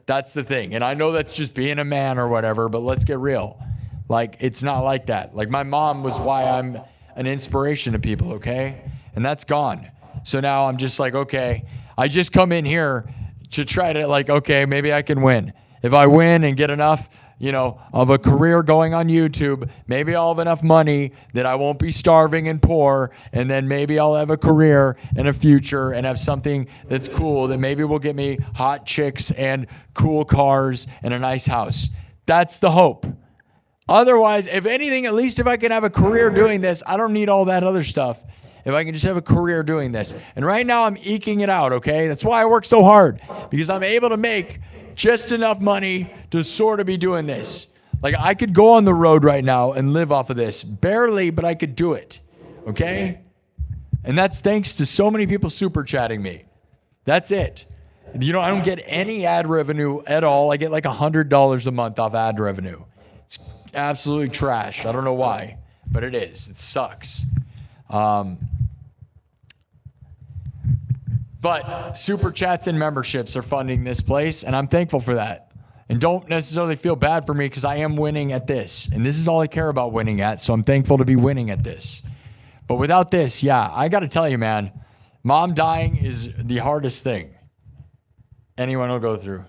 That's the thing. And I know that's just being a man or whatever, but let's get real. Like, it's not like that. Like, my mom was why I'm an inspiration to people, okay? And that's gone. So now I'm just like, okay, I just come in here to try to, okay, maybe I can win. If I win and get enough, of a career going on YouTube, maybe I'll have enough money that I won't be starving and poor, and then maybe I'll have a career and a future and have something that's cool that maybe will get me hot chicks and cool cars and a nice house. That's the hope. Otherwise, if anything, at least if I can have a career doing this, I don't need all that other stuff. If I can just have a career doing this. And right now I'm eking it out, okay? That's why I work so hard, because I'm able to make just enough money to sort of be doing this. Like, I could go on the road right now and live off of this. Barely, but I could do it, okay? And that's thanks to so many people super chatting me. That's it. I don't get any ad revenue at all. I get like $100 a month off ad revenue. It's absolutely trash. I don't know why, but it is. It sucks. But super chats and memberships are funding this place, and I'm thankful for that. And don't necessarily feel bad for me, because I am winning at this. And this is all I care about winning at, so I'm thankful to be winning at this. But without this, yeah, I got to tell you, man, Mom dying is the hardest thing anyone will go through.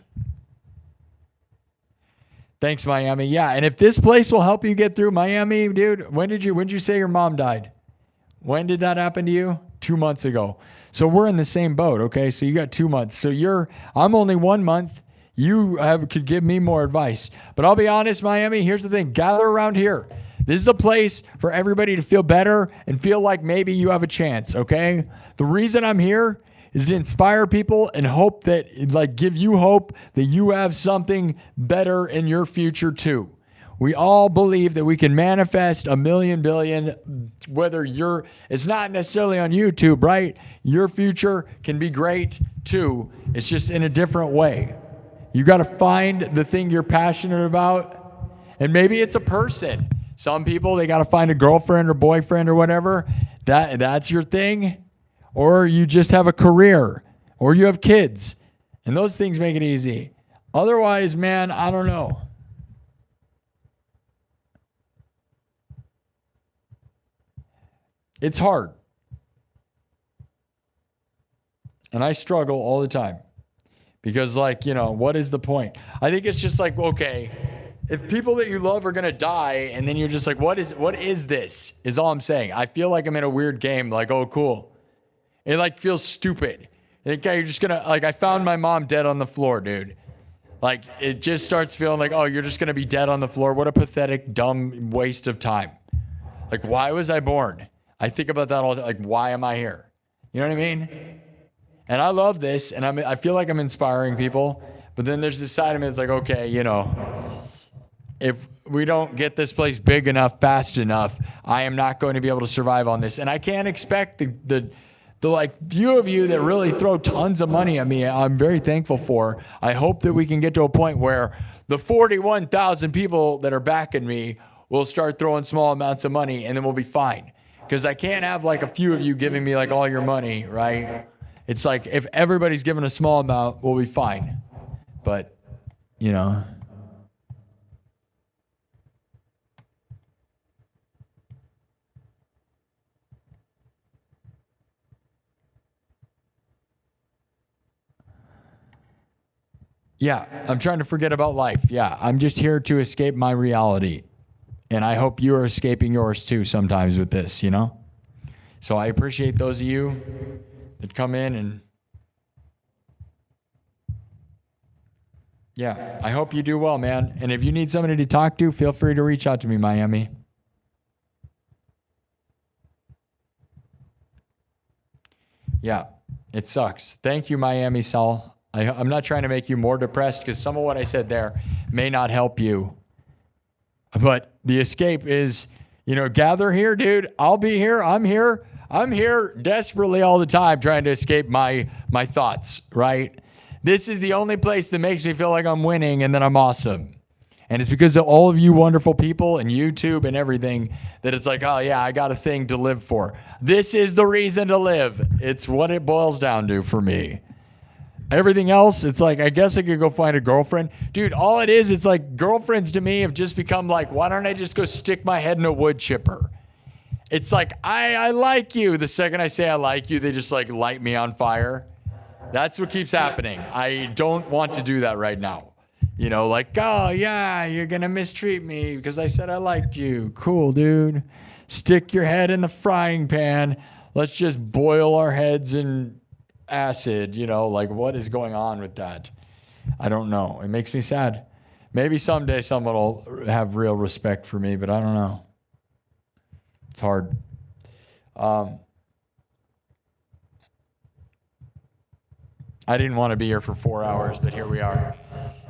Thanks, Miami. Yeah, and if this place will help you get through Miami, dude, when did you say your mom died? When did that happen to you? 2 months ago. So we're in the same boat, okay? So you got 2 months. So I'm only 1 month. You could give me more advice. But I'll be honest, Miami, here's the thing. Gather around here. This is a place for everybody to feel better and feel like maybe you have a chance, okay? The reason I'm here is to inspire people and hope that, like, give you hope that you have something better in your future too. We all believe that we can manifest a million billion, whether it's not necessarily on YouTube, right? Your future can be great too. It's just in a different way. You got to find the thing you're passionate about. And maybe it's a person. Some people, they got to find a girlfriend or boyfriend or whatever. That's your thing. Or you just have a career, or you have kids, and those things make it easy. Otherwise, man, I don't know. It's hard. And I struggle all the time because, like, what is the point? I think it's just like, okay, if people that you love are going to die, and then you're just like, what is this? Is all I'm saying. I feel like I'm in a weird game, like, oh, cool. It like feels stupid. Like, you're just gonna, like, I found my mom dead on the floor, dude. Like, it just starts feeling like, oh, you're just gonna be dead on the floor. What a pathetic, dumb waste of time. Like, why was I born? I think about that all the time. Like, why am I here? You know what I mean? And I love this, and I feel like I'm inspiring people. But then there's this side of me that's like, okay, if we don't get this place big enough, fast enough, I am not going to be able to survive on this. And I can't expect the like few of you that really throw tons of money at me, I'm very thankful for. I hope that we can get to a point where the 41,000 people that are backing me will start throwing small amounts of money, and then we'll be fine. Because I can't have like a few of you giving me like all your money, right? It's like if everybody's giving a small amount, we'll be fine. But, yeah, I'm trying to forget about life. Yeah, I'm just here to escape my reality. And I hope you are escaping yours too sometimes with this, So I appreciate those of you that come in and, yeah, I hope you do well, man. And if you need somebody to talk to, feel free to reach out to me, Miami. Yeah, it sucks. Thank you, Miami Sal. I'm not trying to make you more depressed because some of what I said there may not help you. But the escape is, gather here, dude. I'll be here. I'm here. I'm here desperately all the time trying to escape my thoughts, right? This is the only place that makes me feel like I'm winning and that I'm awesome. And it's because of all of you wonderful people and YouTube and everything that it's like, oh, yeah, I got a thing to live for. This is the reason to live. It's what it boils down to for me. Everything else, it's like, I guess I could go find a girlfriend. Dude, all it is, it's like girlfriends to me have just become like, why don't I just go stick my head in a wood chipper? It's like, I like you. The second I say I like you, they just like light me on fire. That's what keeps happening. I don't want to do that right now. Like, oh, yeah, you're going to mistreat me because I said I liked you. Cool, dude. Stick your head in the frying pan. Let's just boil our heads in acid, like what is going on with that? I don't know. It makes me sad. Maybe someday someone will have real respect for me, but I don't know. It's hard. I didn't want to be here for 4 hours, but here we are.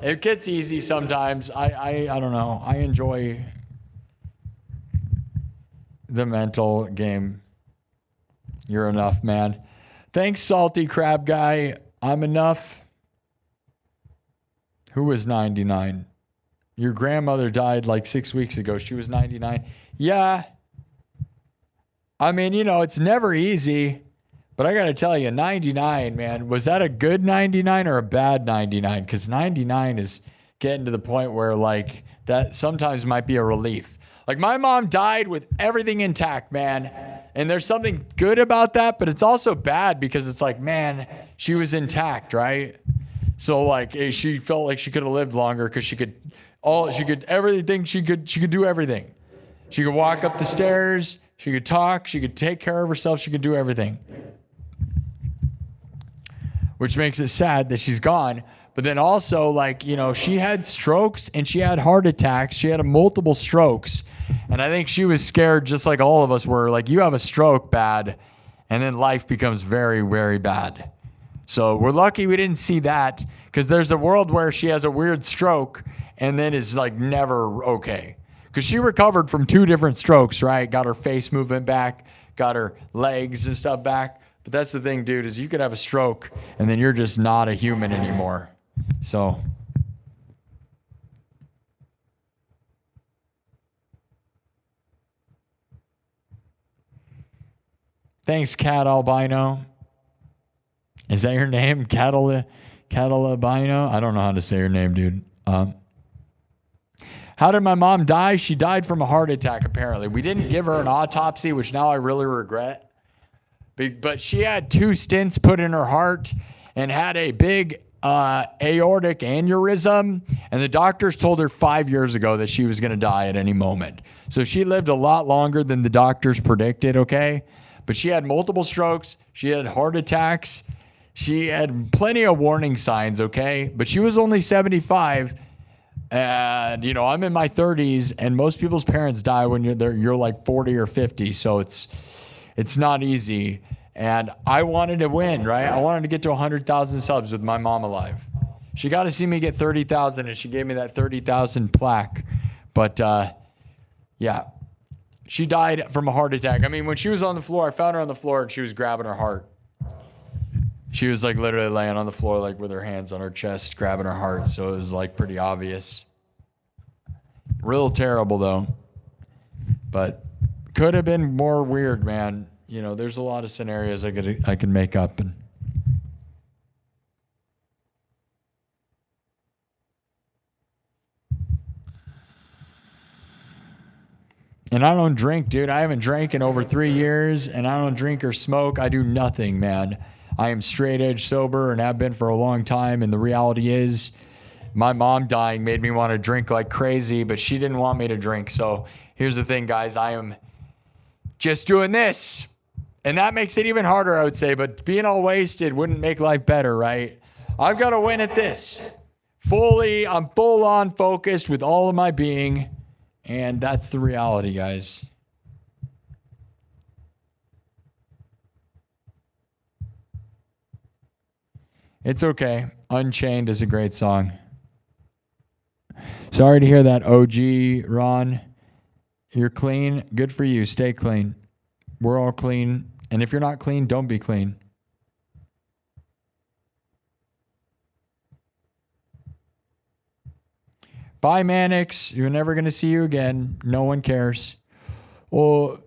It gets easy sometimes. I don't know. I enjoy the mental game. You're enough, man. Thanks, Salty Crab Guy. I'm enough. Who was 99? Your grandmother died like 6 weeks ago. She was 99. Yeah. I mean, it's never easy. But I got to tell you, 99, man, was that a good 99 or a bad 99? Because 99 is getting to the point where, like, that sometimes might be a relief. Like, my mom died with everything intact, man. And there's something good about that, but it's also bad because it's like, man, she was intact, right? So like she felt like she could have lived longer because she could everything. She could do everything. She could walk up the stairs. She could talk. She could take care of herself. She could do everything. Which makes it sad that she's gone. But then also, like, you know, she had strokes and she had heart attacks. She had multiple strokes. And I think she was scared just like all of us were. Like, you have a stroke, bad. And then life becomes very, very bad. So we're lucky we didn't see that, because there's a world where she has a weird stroke and then is like never okay. Because she recovered from 2 different strokes, right? Got her face movement back, got her legs and stuff back. But that's the thing, dude, is you could have a stroke and then you're just not a human anymore. So thanks, Cat Albino. Is that your name? Cattle Albino? I don't know how to say your name, dude. How did my mom die? She died from a heart attack, apparently. We didn't give her an autopsy, which now I really regret. But she had 2 stents put in her heart and had a big aortic aneurysm. And the doctors told her 5 years ago that she was going to die at any moment. So she lived a lot longer than the doctors predicted, okay? But she had multiple strokes. She had heart attacks. She had plenty of warning signs, okay? But she was only 75. And, you know, I'm in my 30s, and most people's parents die when you're like 40 or 50. So it's not easy. And I wanted to win, right? I wanted to get to 100,000 subs with my mom alive. She got to see me get 30,000, and she gave me that 30,000 plaque. But, yeah, she died from a heart attack. I mean, when she was on the floor, I found her on the floor, and she was grabbing her heart. She was like literally laying on the floor, like with her hands on her chest, grabbing her heart. So it was like pretty obvious. Real terrible though. But could have been more weird, man. You know, there's a lot of scenarios I could make up. And I don't drink, dude. I haven't drank in over 3 years, and I don't drink or smoke. I do nothing, man. I am straight edge sober and have been for a long time. And the reality is my mom dying made me want to drink like crazy, but she didn't want me to drink. So here's the thing, guys. I am just doing this. And that makes it even harder, I would say. But being all wasted wouldn't make life better, right? I've got to win at this. I'm full on focused with all of my being. And that's the reality, guys. It's okay. Unchained is a great song. Sorry to hear that, OG Ron. You're clean. Good for you. Stay clean. We're all clean. And if you're not clean, don't be clean. Bye, Mannix. You're never going to see you again. No one cares. Oh,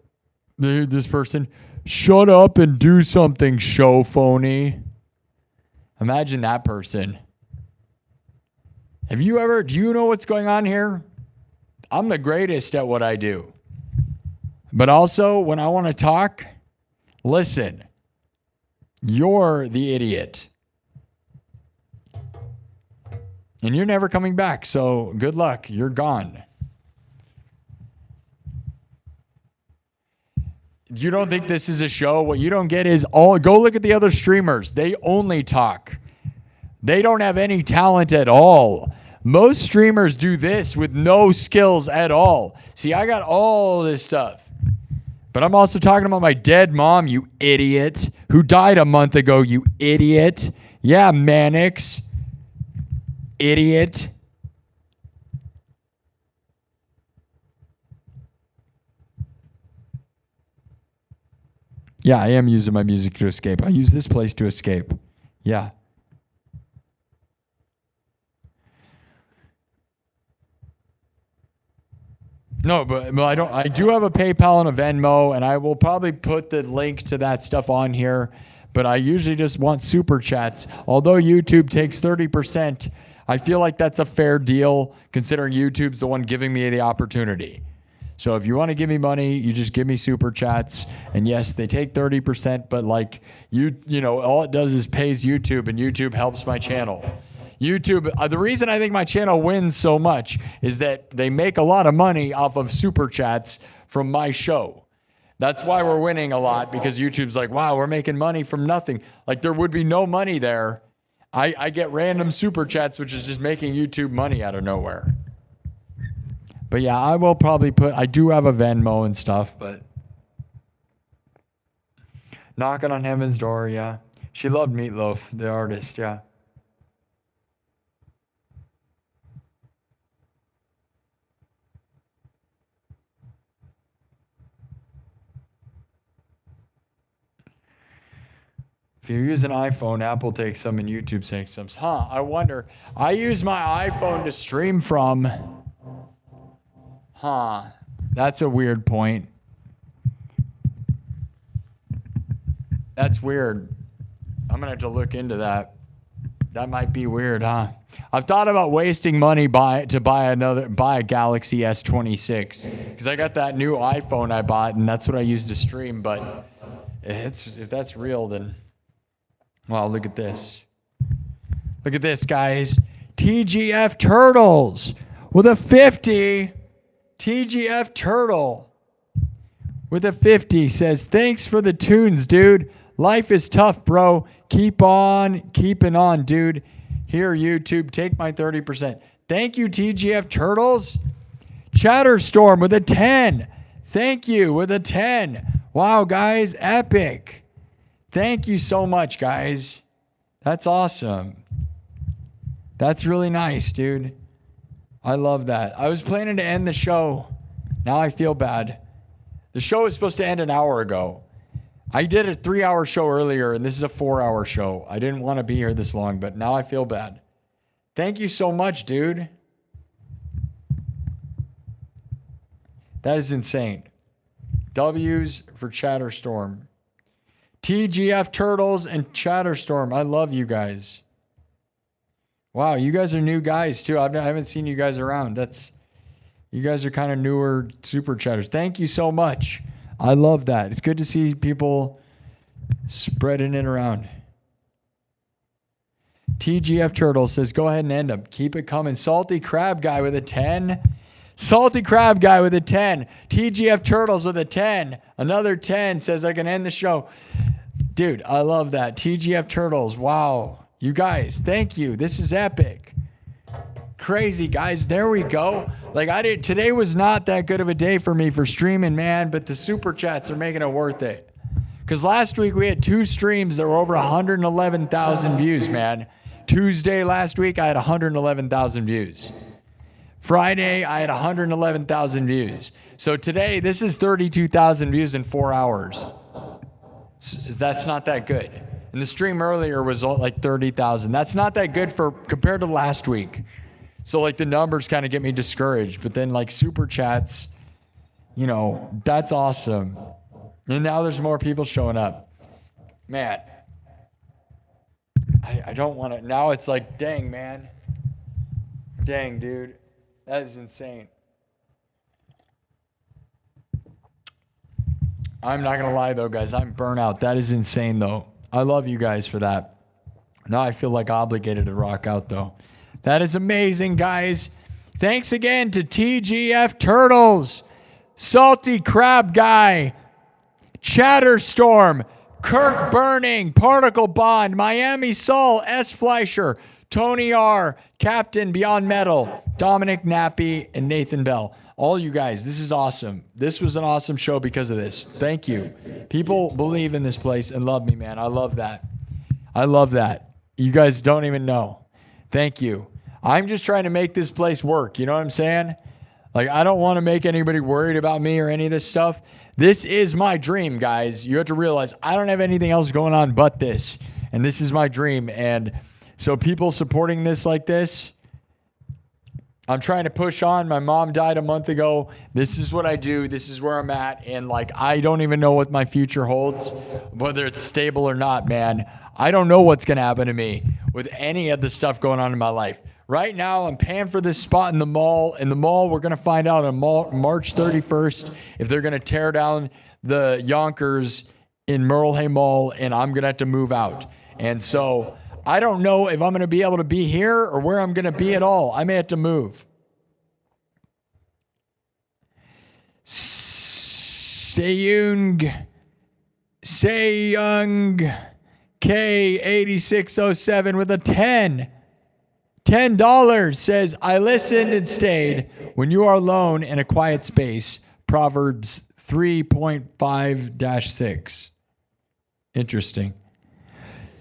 this person. Shut up and do something, show phony. Imagine that person. Do you know what's going on here? I'm the greatest at what I do. But also, when I want to talk, listen, you're the idiot. And you're never coming back, so good luck. You're gone. You don't think this is a show? What you don't get is go look at the other streamers. They only talk. They don't have any talent at all. Most streamers do this with no skills at all. See, I got all this stuff. But I'm also talking about my dead mom, you idiot, who died a month ago, you idiot. Yeah, Mannix. Idiot. Yeah, I am using my music to escape. I use this place to escape. Yeah. No, but I don't. I do have a PayPal and a Venmo, and I will probably put the link to that stuff on here. But I usually just want super chats. Although YouTube takes 30%, I feel like that's a fair deal considering YouTube's the one giving me the opportunity. So if you want to give me money, you just give me super chats. And yes, they take 30%, but like you know, all it does is pays YouTube, and YouTube helps my channel. YouTube, the reason I think my channel wins so much is that they make a lot of money off of super chats from my show. That's why we're winning a lot, because YouTube's like, wow, we're making money from nothing. Like there would be no money there. I get random super chats, which is just making YouTube money out of nowhere. But yeah, I will probably I do have a Venmo and stuff, but Knocking on Heaven's Door, yeah. She loved Meatloaf, the artist, yeah. If you use an iPhone, Apple takes some and YouTube takes some. Huh, I wonder. I use my iPhone to stream from. Huh, that's a weird point. That's weird. I'm going to have to look into that. That might be weird, huh? I've thought about wasting money to buy a Galaxy S26 because I got that new iPhone I bought and that's what I use to stream. But if that's real, then wow, look at this. Look at this, guys. TGF Turtles with a 50. TGF Turtle with a 50 says, thanks for the tunes, dude. Life is tough, bro. Keep on keeping on, dude. Here, YouTube, take my 30%. Thank you, TGF Turtles. Chatterstorm with a 10. Thank you with a 10. Wow, guys, epic. Thank you so much, guys. That's awesome. That's really nice, dude. I love that. I was planning to end the show. Now I feel bad. The show was supposed to end an hour ago. I did a 3-hour show earlier, and this is a 4-hour show. I didn't want to be here this long, but now I feel bad. Thank you so much, dude. That is insane. W's for Chatterstorm. TGF Turtles and Chatterstorm. I love you guys. Wow, you guys are new guys too. I haven't seen you guys around. You guys are kind of newer super chatters. Thank you so much. I love that. It's good to see people spreading it around. TGF Turtle says, go ahead and end them. Keep it coming. Salty Crab Guy with a 10. Salty Crab Guy with a 10. TGF Turtles with a 10. Another 10 says I can end the show. Dude, I love that. TGF Turtles. Wow. You guys, thank you. This is epic. Crazy, guys. There we go. Like today was not that good of a day for me for streaming, man, but the super chats are making it worth it. Because last week we had 2 streams that were over 111,000 views, man. Tuesday last week I had 111,000 views. Friday I had 111,000 views. So today this is 32,000 views in 4 hours. So that's not that good. And the stream earlier was like 30,000. That's not that good compared to last week. So like the numbers kind of get me discouraged. But then like super chats, you know, that's awesome. And now there's more people showing up. Man, I don't want to. Now it's like, dang, man. Dang, dude. That is insane. I'm not going to lie, though, guys. I'm burnt out. That is insane, though. I love you guys for that. Now I feel like obligated to rock out, though. That is amazing, guys. Thanks again to TGF Turtles, Salty Crab Guy, Chatterstorm, Kirk Burning, Particle Bond, Miami Sol, S. Fleischer, Tony R., Captain Beyond Metal, Dominic Nappy, and Nathan Bell. All you guys, this is awesome. This was an awesome show because of this. Thank you. People believe in this place and love me, man. I love that. I love that. You guys don't even know. Thank you. I'm just trying to make this place work. You know what I'm saying? Like, I don't want to make anybody worried about me or any of this stuff. This is my dream, guys. You have to realize I don't have anything else going on but this. And this is my dream. And so people supporting this like this, I'm trying to push on. My mom died a month ago. This is what I do. This is where I'm at. And like, I don't even know what my future holds, whether it's stable or not, man. I don't know what's going to happen to me with any of the stuff going on in my life. Right now, I'm paying for this spot in the mall. In the mall, we're going to find out on March 31st if they're going to tear down the Yonkers in Merlehay Mall, and I'm going to have to move out. And so I don't know if I'm going to be able to be here or where I'm going to be at all. I may have to move. Seyung K8607 with a 10. $10 says, I listened and stayed when you are alone in a quiet space. Proverbs 3.5-6. Interesting.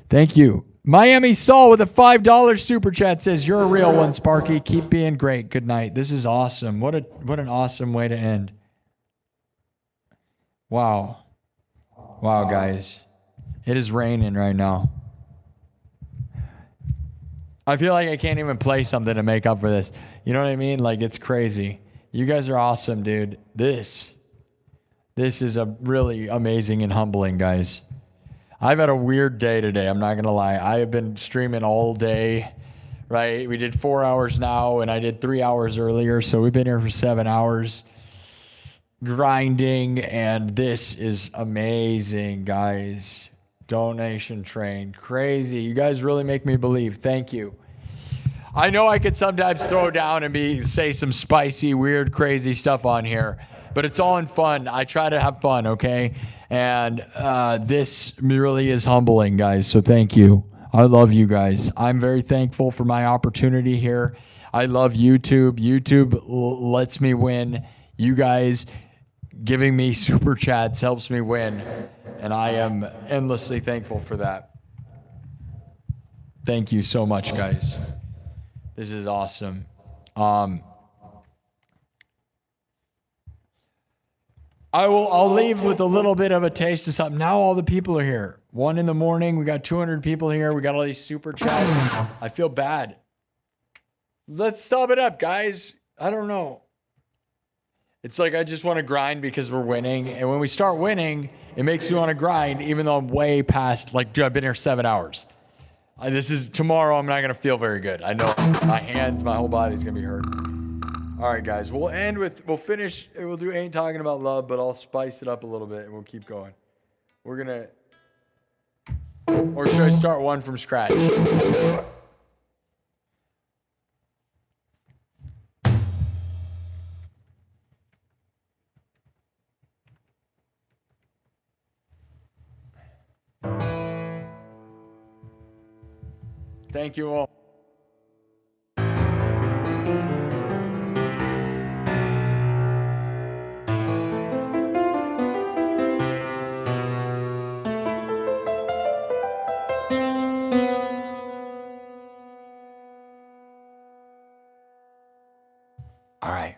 Thank you. Miami Saul with a $5 super chat says, you're a real one, Sparky. Keep being great. Good night. This is awesome. What an awesome way to end. Wow. Wow, guys. It is raining right now. I feel like I can't even play something to make up for this. You know what I mean? Like, it's crazy. You guys are awesome, dude. This is a really amazing and humbling, guys. I've had a weird day today. I'm not going to lie. I have been streaming all day, right? We did 4 hours now, and I did 3 hours earlier. So we've been here for 7 hours grinding, and this is amazing, guys. Donation train. Crazy. You guys really make me believe. Thank you. I know I could sometimes throw down and say some spicy, weird, crazy stuff on here, but it's all in fun. I try to have fun, okay? And this really is humbling, guys. So thank you. I love you guys. I'm very thankful for my opportunity here. I love YouTube. YouTube lets me win. You guys giving me super chats helps me win. And I am endlessly thankful for that. Thank you so much, guys. This is awesome. I'll leave with a little bit of a taste of something. Now all the people are here. 1 in the morning. We got 200 people here. We got all these super chats. I feel bad. Let's sum it up, guys. I don't know. It's like I just want to grind because we're winning. And when we start winning, it makes me want to grind, even though I'm way past, like, dude, I've been here 7 hours. Tomorrow I'm not going to feel very good. I know my hands, my whole body's going to be hurt. All right, guys. We'll finish. We'll do Ain't Talking About Love, but I'll spice it up a little bit and we'll keep going. Or should I start one from scratch? Thank you all. All right.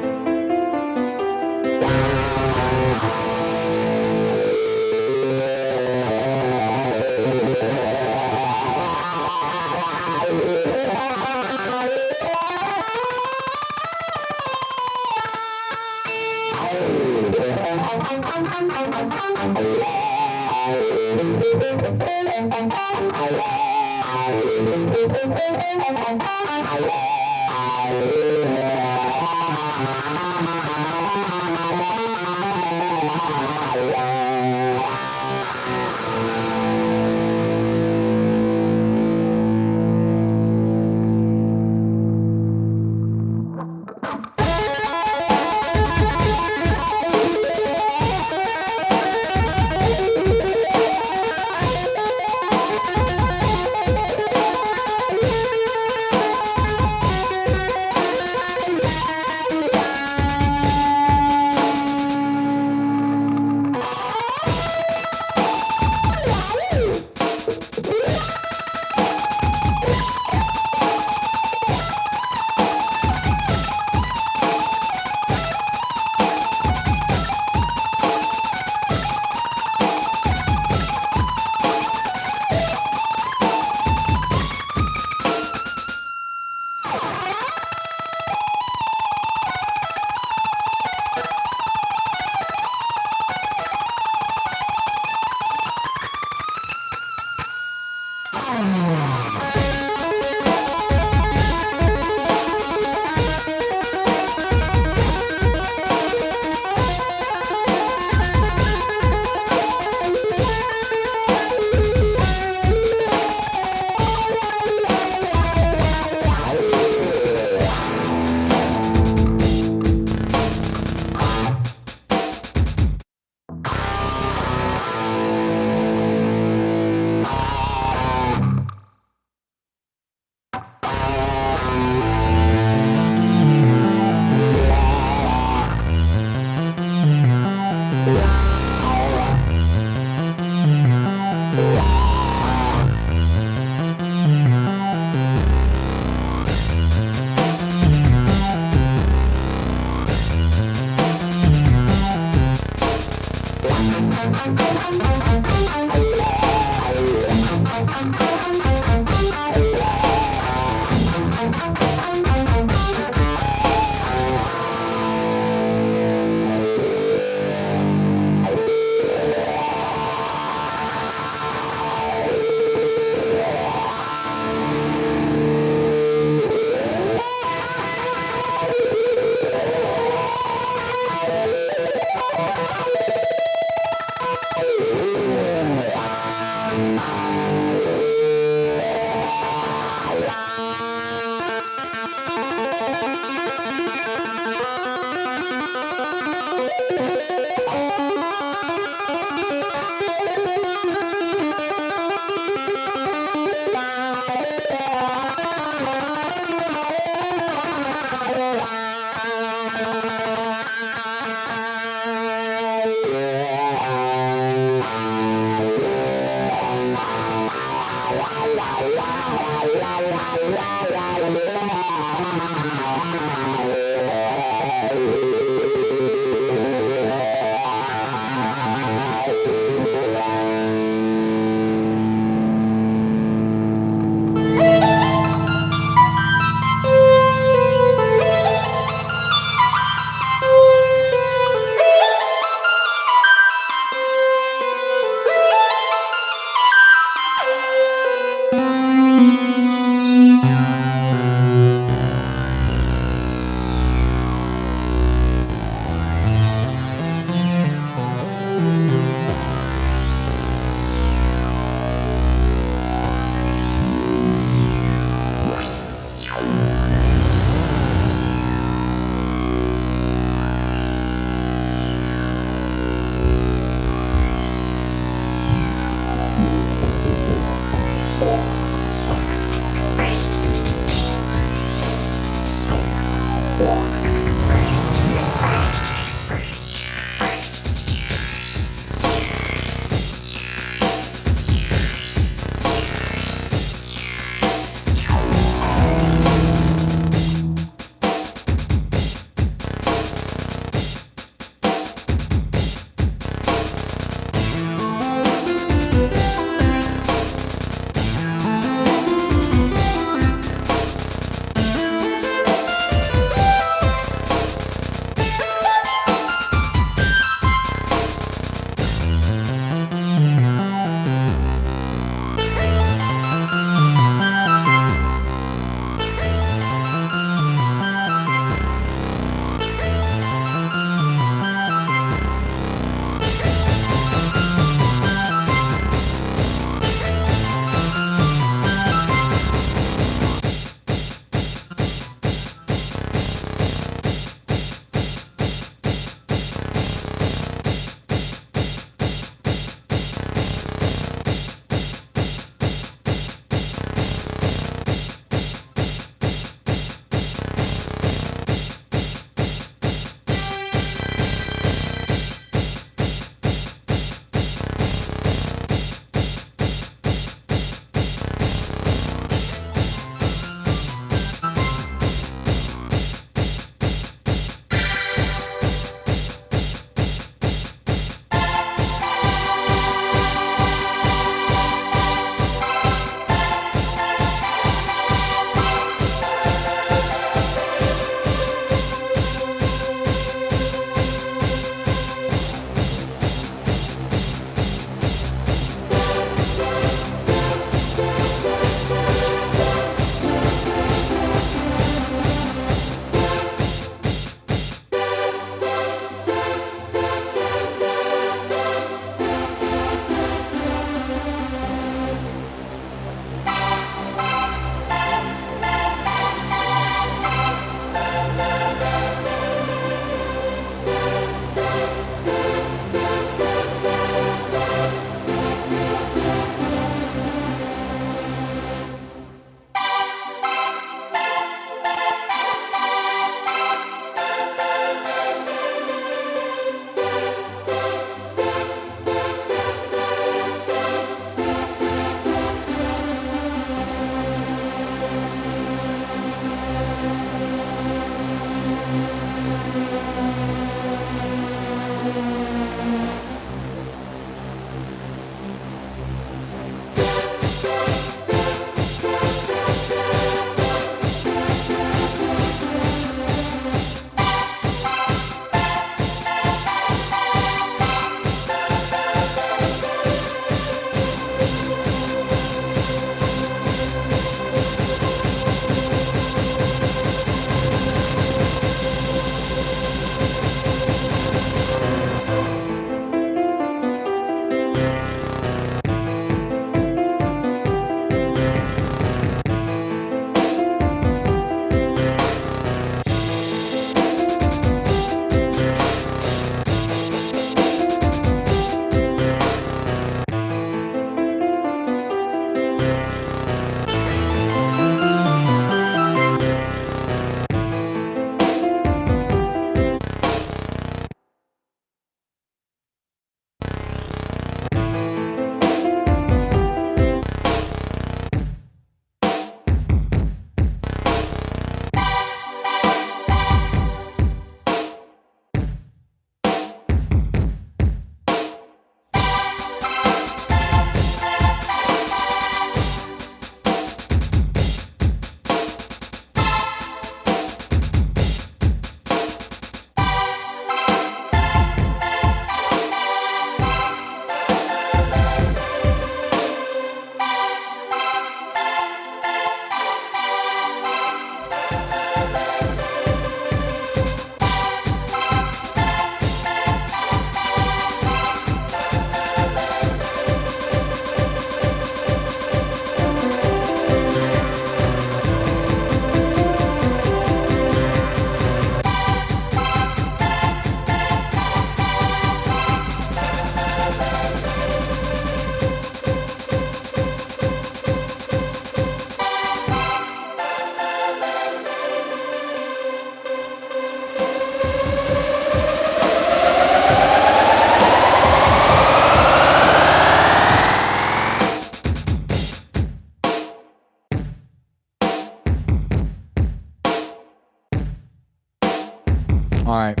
All right.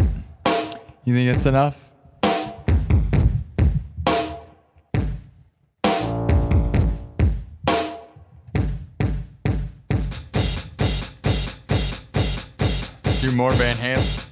You think it's enough? Do more Van Halen.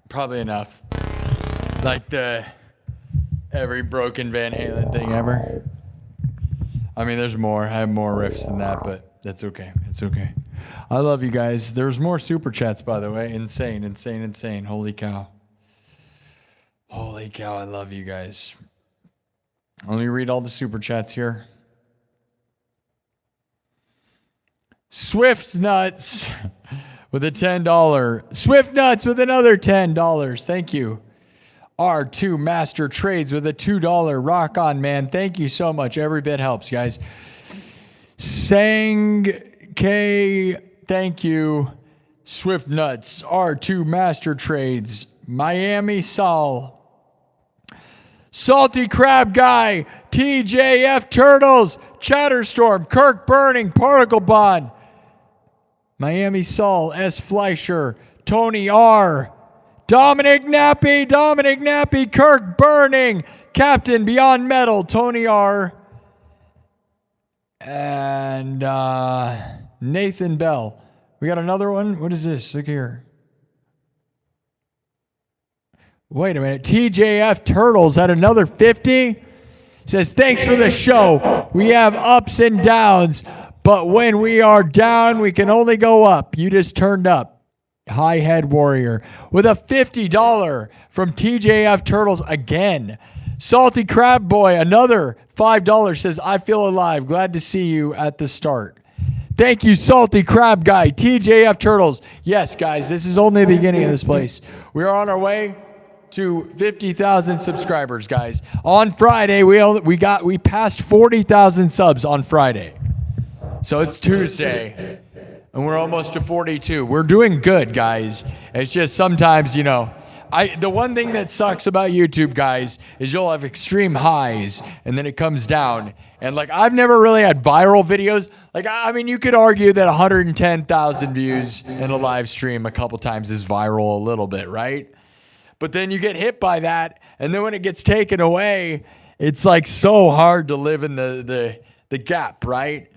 Probably enough. Like the every broken Van Halen thing ever. I mean, there's more. I have more riffs than that, but that's okay. It's okay. I love you guys. There's more super chats, by the way. Insane, insane, insane. Holy cow. Holy cow, I love you guys. Let me read all the super chats here. Swift Nuts with a $10. Swift Nuts with another $10. Thank you. R2 Master Trades with a $2. Rock on, man. Thank you so much. Every bit helps, guys. Sang K, thank you. Swift Nuts. R2 Master Trades. Miami Sol. Salty Crab Guy. TJF Turtles. Chatterstorm. Kirk Burning. Particle Bond. Miami Sol, S. Fleischer, Tony R. Dominic Nappy, Kirk Burning, Captain Beyond Metal, Tony R. And Nathan Bell. We got another one. What is this? Look here. Wait a minute. TJF Turtles had another 50. Says, thanks for the show. We have ups and downs. But when we are down, we can only go up. You just turned up. High Head Warrior with a $50 from TJF Turtles again. Salty Crab Boy, another $5 says, I feel alive. Glad to see you at the start. Thank you, Salty Crab Guy. TJF Turtles. Yes, guys, this is only the beginning of this place. We are on our way to 50,000 subscribers, guys. On Friday, we passed 40,000 subs on Friday. So it's Tuesday, and we're almost to 42. We're doing good, guys. It's just sometimes, you know, the one thing that sucks about YouTube, guys, is you'll have extreme highs, and then it comes down. And, like, I've never really had viral videos. Like, I mean, you could argue that 110,000 views in a live stream a couple times is viral a little bit, right? But then you get hit by that, and then when it gets taken away, it's, like, so hard to live in the gap, right?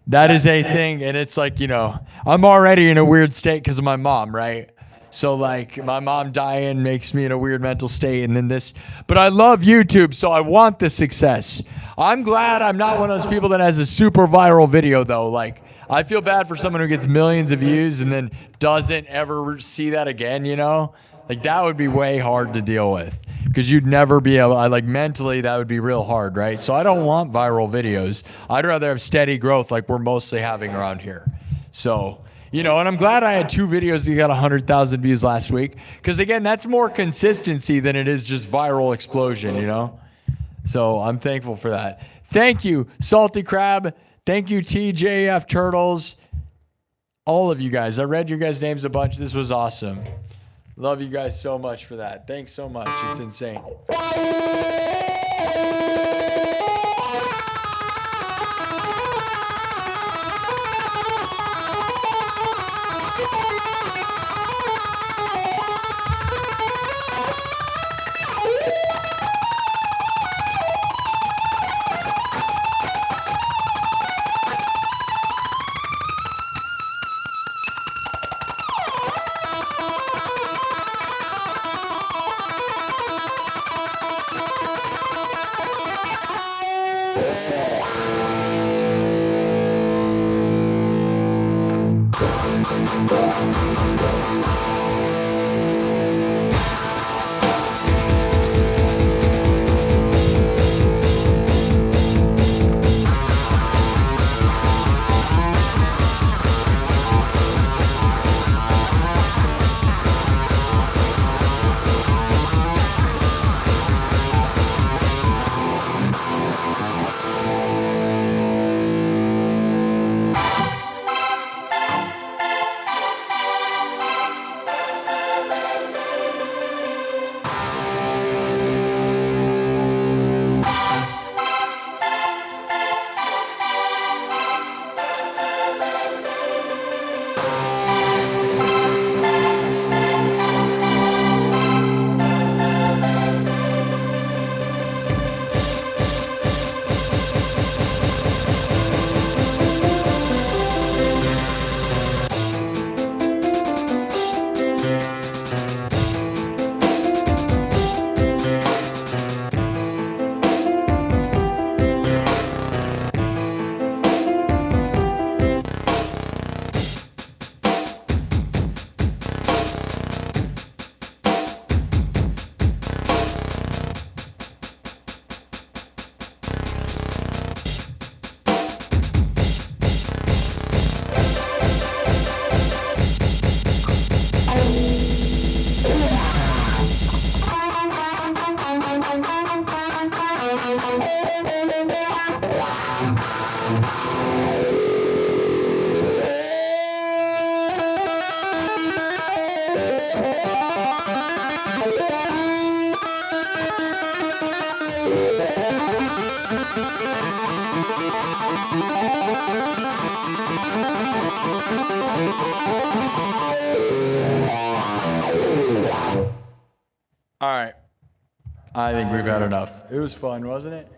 That is a thing, and it's like, you know, I'm already in a weird state because of my mom, right? So, like, my mom dying makes me in a weird mental state, and then this. But I love YouTube, so I want the success. I'm glad I'm not one of those people that has a super viral video, though. Like, I feel bad for someone who gets millions of views and then doesn't ever see that again, you know? Like, that would be way hard to deal with. Because you'd never be able, mentally, that would be real hard, right? So I don't want viral videos. I'd rather have steady growth like we're mostly having around here. So, you know, and I'm glad I had 2 videos that got 100,000 views last week. Because, again, that's more consistency than it is just viral explosion, you know? So I'm thankful for that. Thank you, Salty Crab. Thank you, TJF Turtles. All of you guys. I read your guys' names a bunch. This was awesome. Love you guys so much for that. Thanks so much. It's insane. All right. I think we've had enough. It was fun, wasn't it?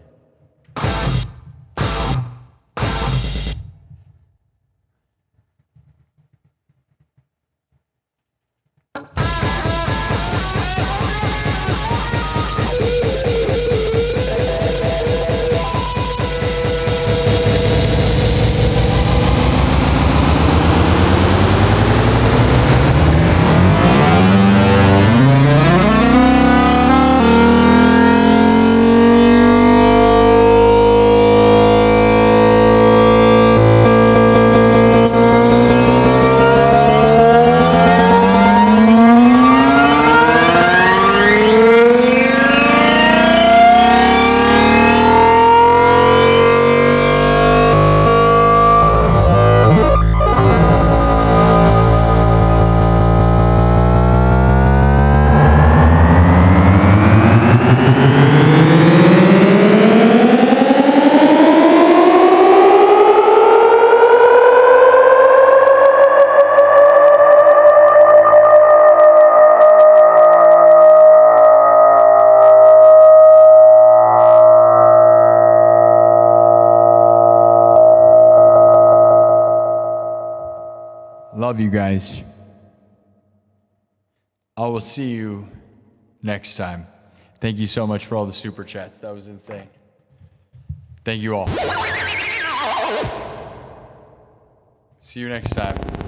Love you guys. I will see you next time. Thank you so much for all the super chats. That was insane. Thank you all. See you next time.